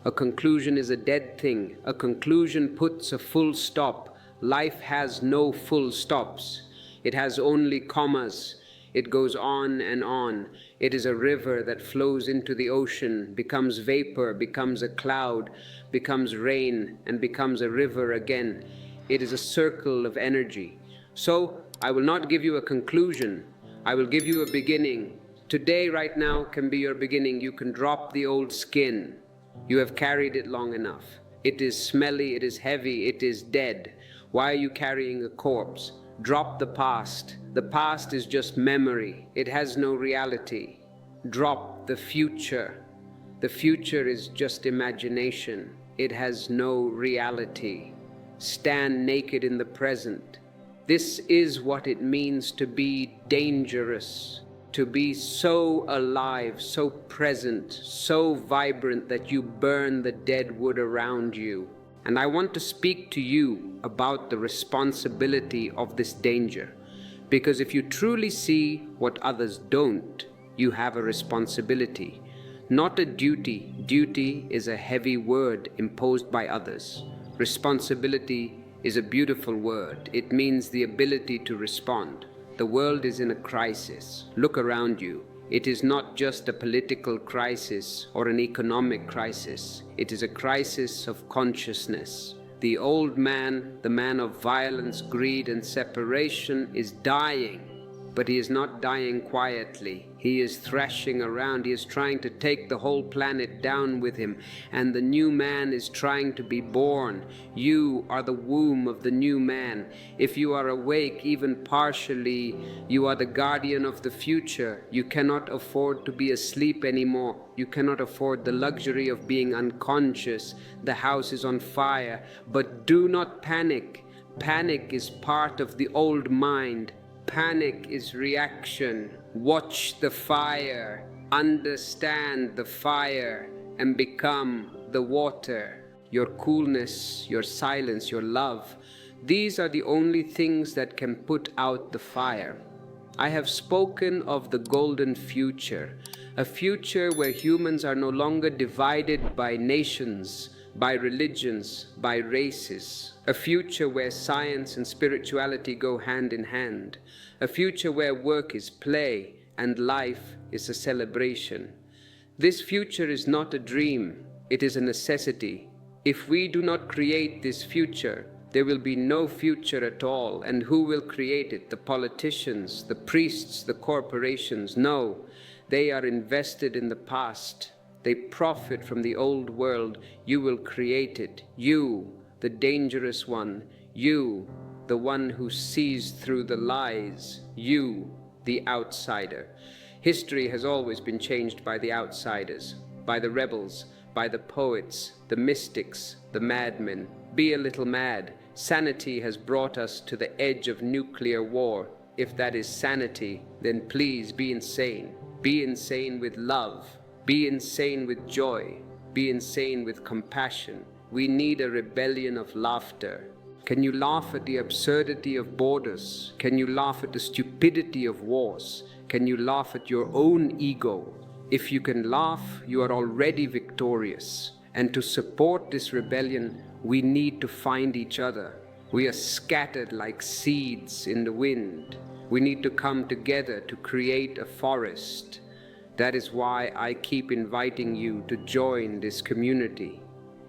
A conclusion is a dead thing. A conclusion puts a full stop. Life has no full stops. It has only commas. It goes on and on. It is a river that flows into the ocean, becomes vapor, becomes a cloud, becomes rain, and becomes a river again. It is a circle of energy. So, I will not give you a conclusion. I will give you a beginning. Today, right now, can be your beginning. You can drop the old skin. You have carried it long enough. It is smelly, it is heavy, it is dead. Why are you carrying a corpse? Drop the past. The past is just memory. It has no reality. Drop the future. The future is just imagination. It has no reality. Stand naked in the present. This is what it means to be dangerous, to be so alive, so present, so vibrant that you burn the dead wood around you. And I want to speak to you about the responsibility of this danger. Because if you truly see what others don't, you have a responsibility, not a duty. Duty is a heavy word imposed by others. Responsibility is a beautiful word. It means the ability to respond. The world is in a crisis. Look around you. It is not just a political crisis or an economic crisis. It is a crisis of consciousness. The old man, the man of violence, greed, and separation, is dying. But he is not dying quietly. He is thrashing around. He is trying to take the whole planet down with him. And the new man is trying to be born. You are the womb of the new man. If you are awake, even partially, you are the guardian of the future. You cannot afford to be asleep anymore. You cannot afford the luxury of being unconscious. The house is on fire. But do not panic. Panic is part of the old mind. Panic is reaction. Watch the fire, understand the fire, and become the water. Your coolness, your silence, your love, these are the only things that can put out the fire. I have spoken of the golden future, a future where humans are no longer divided by nations, by religions, by races, a future where science and spirituality go hand in hand, a future where work is play and life is a celebration. This future is not a dream, it is a necessity. If we do not create this future, there will be no future at all. And who will create it? The politicians, the priests, the corporations? No, they are invested in the past. They profit from the old world. You will create it. You, the dangerous one. You, the one who sees through the lies. You, the outsider. History has always been changed by the outsiders, by the rebels, by the poets, the mystics, the madmen. Be a little mad. Sanity has brought us to the edge of nuclear war. If that is sanity, then please be insane. Be insane with love. Be insane with joy. Be insane with compassion. We need a rebellion of laughter. Can you laugh at the absurdity of borders? Can you laugh at the stupidity of wars? Can you laugh at your own ego? If you can laugh, you are already victorious. And to support this rebellion, we need to find each other. We are scattered like seeds in the wind. We need to come together to create a forest. That is why I keep inviting you to join this community.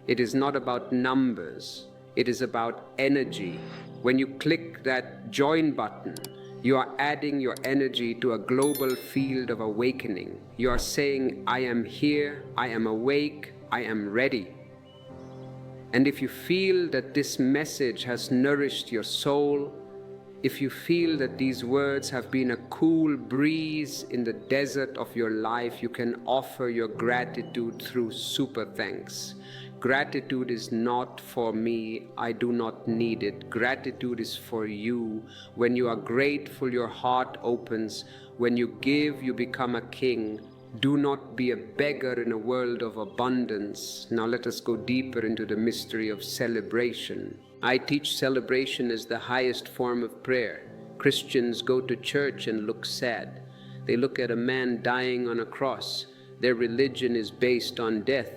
It is not about numbers. It is about energy. When you click that join button, you are adding your energy to a global field of awakening. You are saying, I am here, I am awake, I am ready. And if you feel that this message has nourished your soul, if you feel that these words have been a cool breeze in the desert of your life, you can offer your gratitude through super thanks. Gratitude is not for me. I do not need it. Gratitude is for you. When you are grateful, your heart opens. When you give, you become a king. Do not be a beggar in a world of abundance. Now let us go deeper into the mystery of celebration. I teach celebration as the highest form of prayer. Christians go to church and look sad. They look at a man dying on a cross. Their religion is based on death.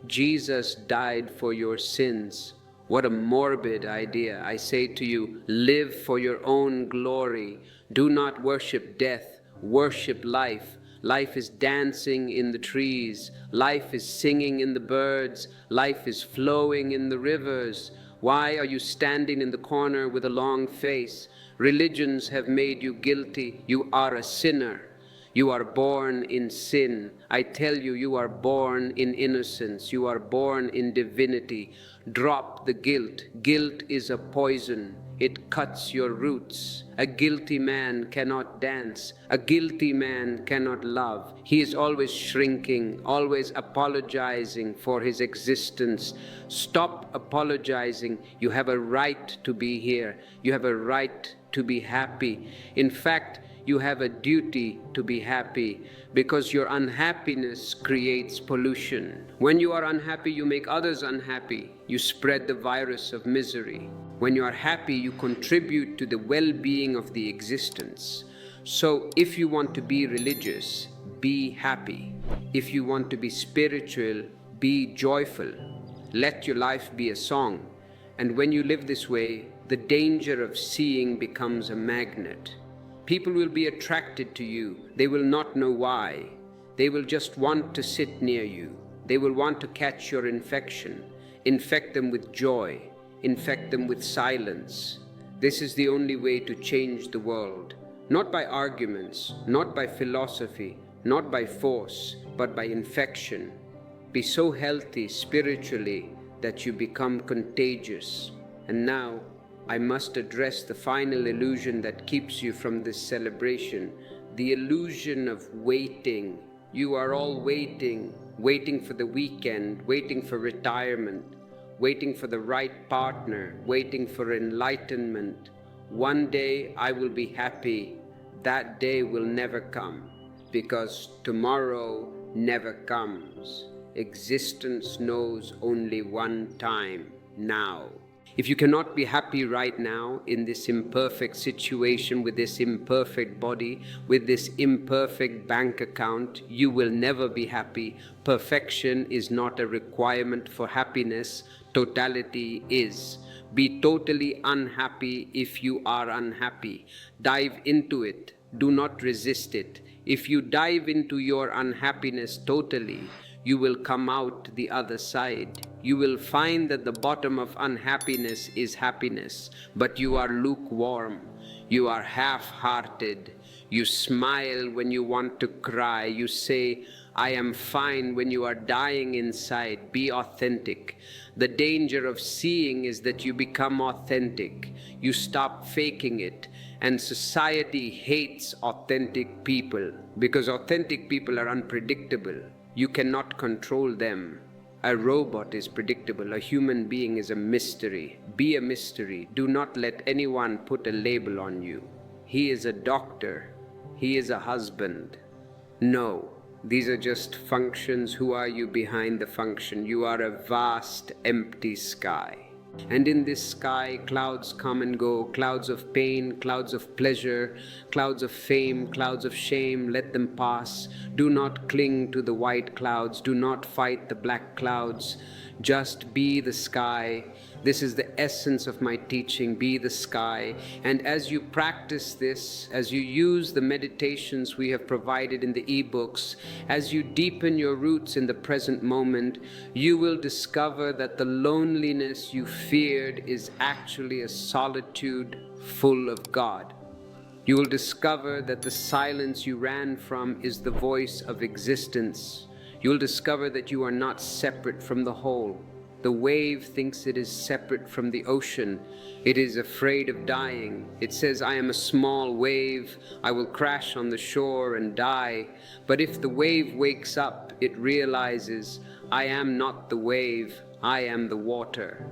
Jesus died for your sins. What a morbid idea. I say to you, live for your own glory. Do not worship death, worship life. Life is dancing in the trees. Life is singing in the birds. Life is flowing in the rivers. Why are you standing in the corner with a long face? Religions have made you guilty. You are a sinner. You are born in sin. I tell you, you are born in innocence. You are born in divinity. Drop the guilt. Guilt is a poison. It cuts your roots. A guilty man cannot dance. A guilty man cannot love. He is always shrinking, always apologizing for his existence. Stop apologizing. You have a right to be here. You have a right to be happy. In fact, you have a duty to be happy, because your unhappiness creates pollution. When you are unhappy, you make others unhappy. You spread the virus of misery. When you are happy, you contribute to the well-being of the existence. So if you want to be religious, be happy. If you want to be spiritual, be joyful. Let your life be a song. And when you live this way, the danger of seeing becomes a magnet. People will be attracted to you. They will not know why. They will just want to sit near you. They will want to catch your infection. Infect them with joy. Infect them with silence. This is the only way to change the world. Not by arguments, not by philosophy, not by force, but by infection. Be so healthy spiritually that you become contagious. And now, I must address the final illusion that keeps you from this celebration, the illusion of waiting. You are all waiting, waiting for the weekend, waiting for retirement, waiting for the right partner, waiting for enlightenment. One day I will be happy. That day will never come, because tomorrow never comes. Existence knows only one time, now. If you cannot be happy right now in this imperfect situation, with this imperfect body, with this imperfect bank account, you will never be happy. Perfection is not a requirement for happiness. Totality is. Be totally unhappy if you are unhappy. Dive into it. Do not resist it. If you dive into your unhappiness totally, you will come out the other side. You will find that the bottom of unhappiness is happiness, but you are lukewarm. You are half-hearted. You smile when you want to cry. You say, I am fine, when you are dying inside. Be authentic. The danger of seeing is that you become authentic. You stop faking it. And society hates authentic people, because authentic people are unpredictable. You cannot control them. A robot is predictable. A human being is a mystery. Be a mystery. Do not let anyone put a label on you. He is a doctor. He is a husband. No, these are just functions. Who are you behind the function? You are a vast, empty sky. And in this sky, clouds come and go, clouds of pain, clouds of pleasure, clouds of fame, clouds of shame. Let them pass. Do not cling to the white clouds. Do not fight the black clouds. Just be the sky. This is the essence of my teaching. Be the sky. And as you practice this, as you use the meditations we have provided in the ebooks, as you deepen your roots in the present moment, you will discover that the loneliness you feared is actually a solitude full of God. You will discover that the silence you ran from is the voice of existence. You will discover that you are not separate from the whole. The wave thinks it is separate from the ocean. It is afraid of dying. It says, I am a small wave. I will crash on the shore and die. But if the wave wakes up, it realizes, I am not the wave. I am the water.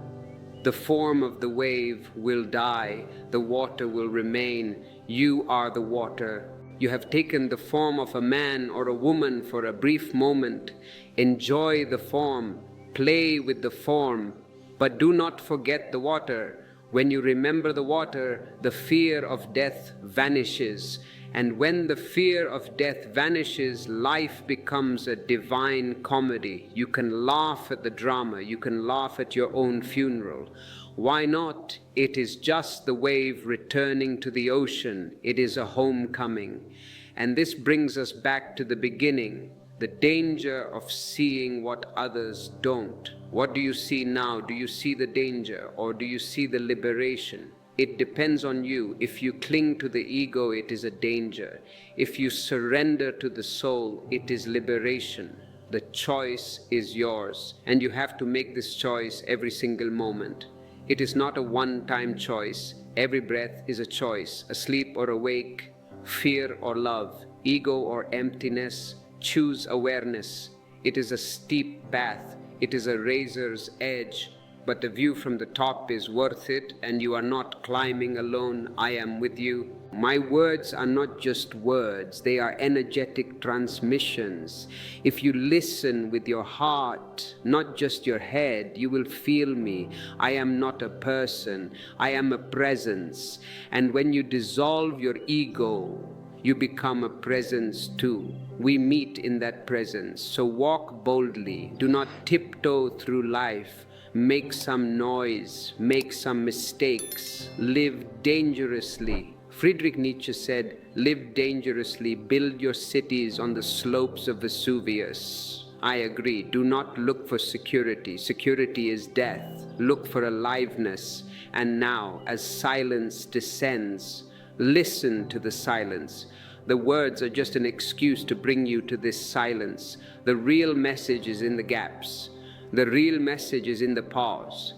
The form of the wave will die, the water will remain. You are the water. You have taken the form of a man or a woman for a brief moment. Enjoy the form, play with the form, but do not forget the water. When you remember the water, the fear of death vanishes. And when the fear of death vanishes, life becomes a divine comedy. You can laugh at the drama, you can laugh at your own funeral. Why not? It is just the wave returning to the ocean. It is a homecoming. And this brings us back to the beginning, the danger of seeing what others don't. What do you see now? Do you see the danger or do you see the liberation? It depends on you. If you cling to the ego, it is a danger. If you surrender to the soul, it is liberation. The choice is yours, and you have to make this choice every single moment. It is not a one-time choice. Every breath is a choice, asleep or awake, fear or love, ego or emptiness. Choose awareness. It is a steep path. It is a razor's edge. But the view from the top is worth it, and you are not climbing alone. I am with you. My words are not just words, they are energetic transmissions. If you listen with your heart, not just your head, you will feel me. I am not a person, I am a presence. And when you dissolve your ego, you become a presence too. We meet in that presence. So walk boldly. Do not tiptoe through life. Make some noise, make some mistakes, live dangerously. Friedrich Nietzsche said, live dangerously, build your cities on the slopes of Vesuvius. I agree, do not look for security. Security is death. Look for aliveness. And now, as silence descends, listen to the silence. The words are just an excuse to bring you to this silence. The real message is in the gaps. The real message is in the pause.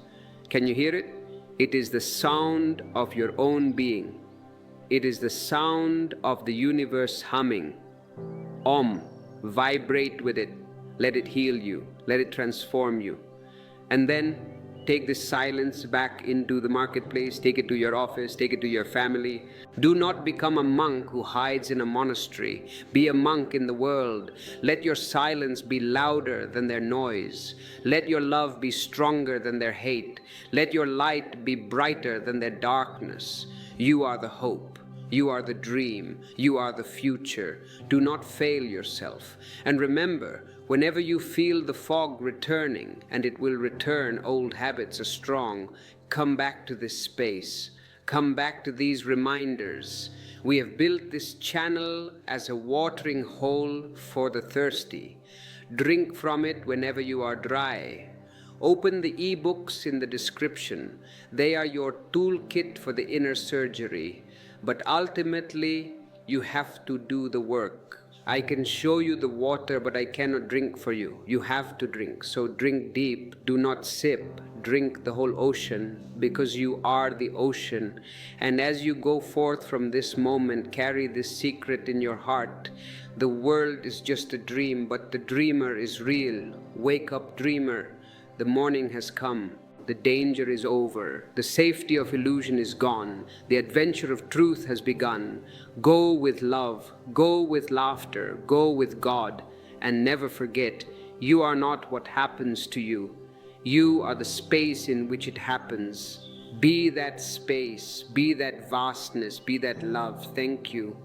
Can you hear it? It is the sound of your own being. It is the sound of the universe humming. Om, vibrate with it. Let it heal you. Let it transform you. And then take this silence back into the marketplace. Take it to your office. Take it to your family. Do not become a monk who hides in a monastery. Be a monk in the world. Let your silence be louder than their noise. Let your love be stronger than their hate. Let your light be brighter than their darkness. You are the hope. You are the dream. You are the future. Do not fail yourself. And remember, whenever you feel the fog returning, and it will return, old habits are strong, come back to this space. Come back to these reminders. We have built this channel as a watering hole for the thirsty. Drink from it whenever you are dry. Open the e-books in the description. They are your toolkit for the inner surgery. But ultimately, you have to do the work. I can show you the water, but I cannot drink for you. You have to drink. So drink deep. Do not sip. Drink the whole ocean, because you are the ocean. And as you go forth from this moment, carry this secret in your heart. The world is just a dream, but the dreamer is real. Wake up, dreamer. The morning has come. The danger is over. The safety of illusion is gone. The adventure of truth has begun. Go with love. Go with laughter. Go with God. And never forget, you are not what happens to you. You are the space in which it happens. Be that space. Be that vastness. Be that love. Thank you.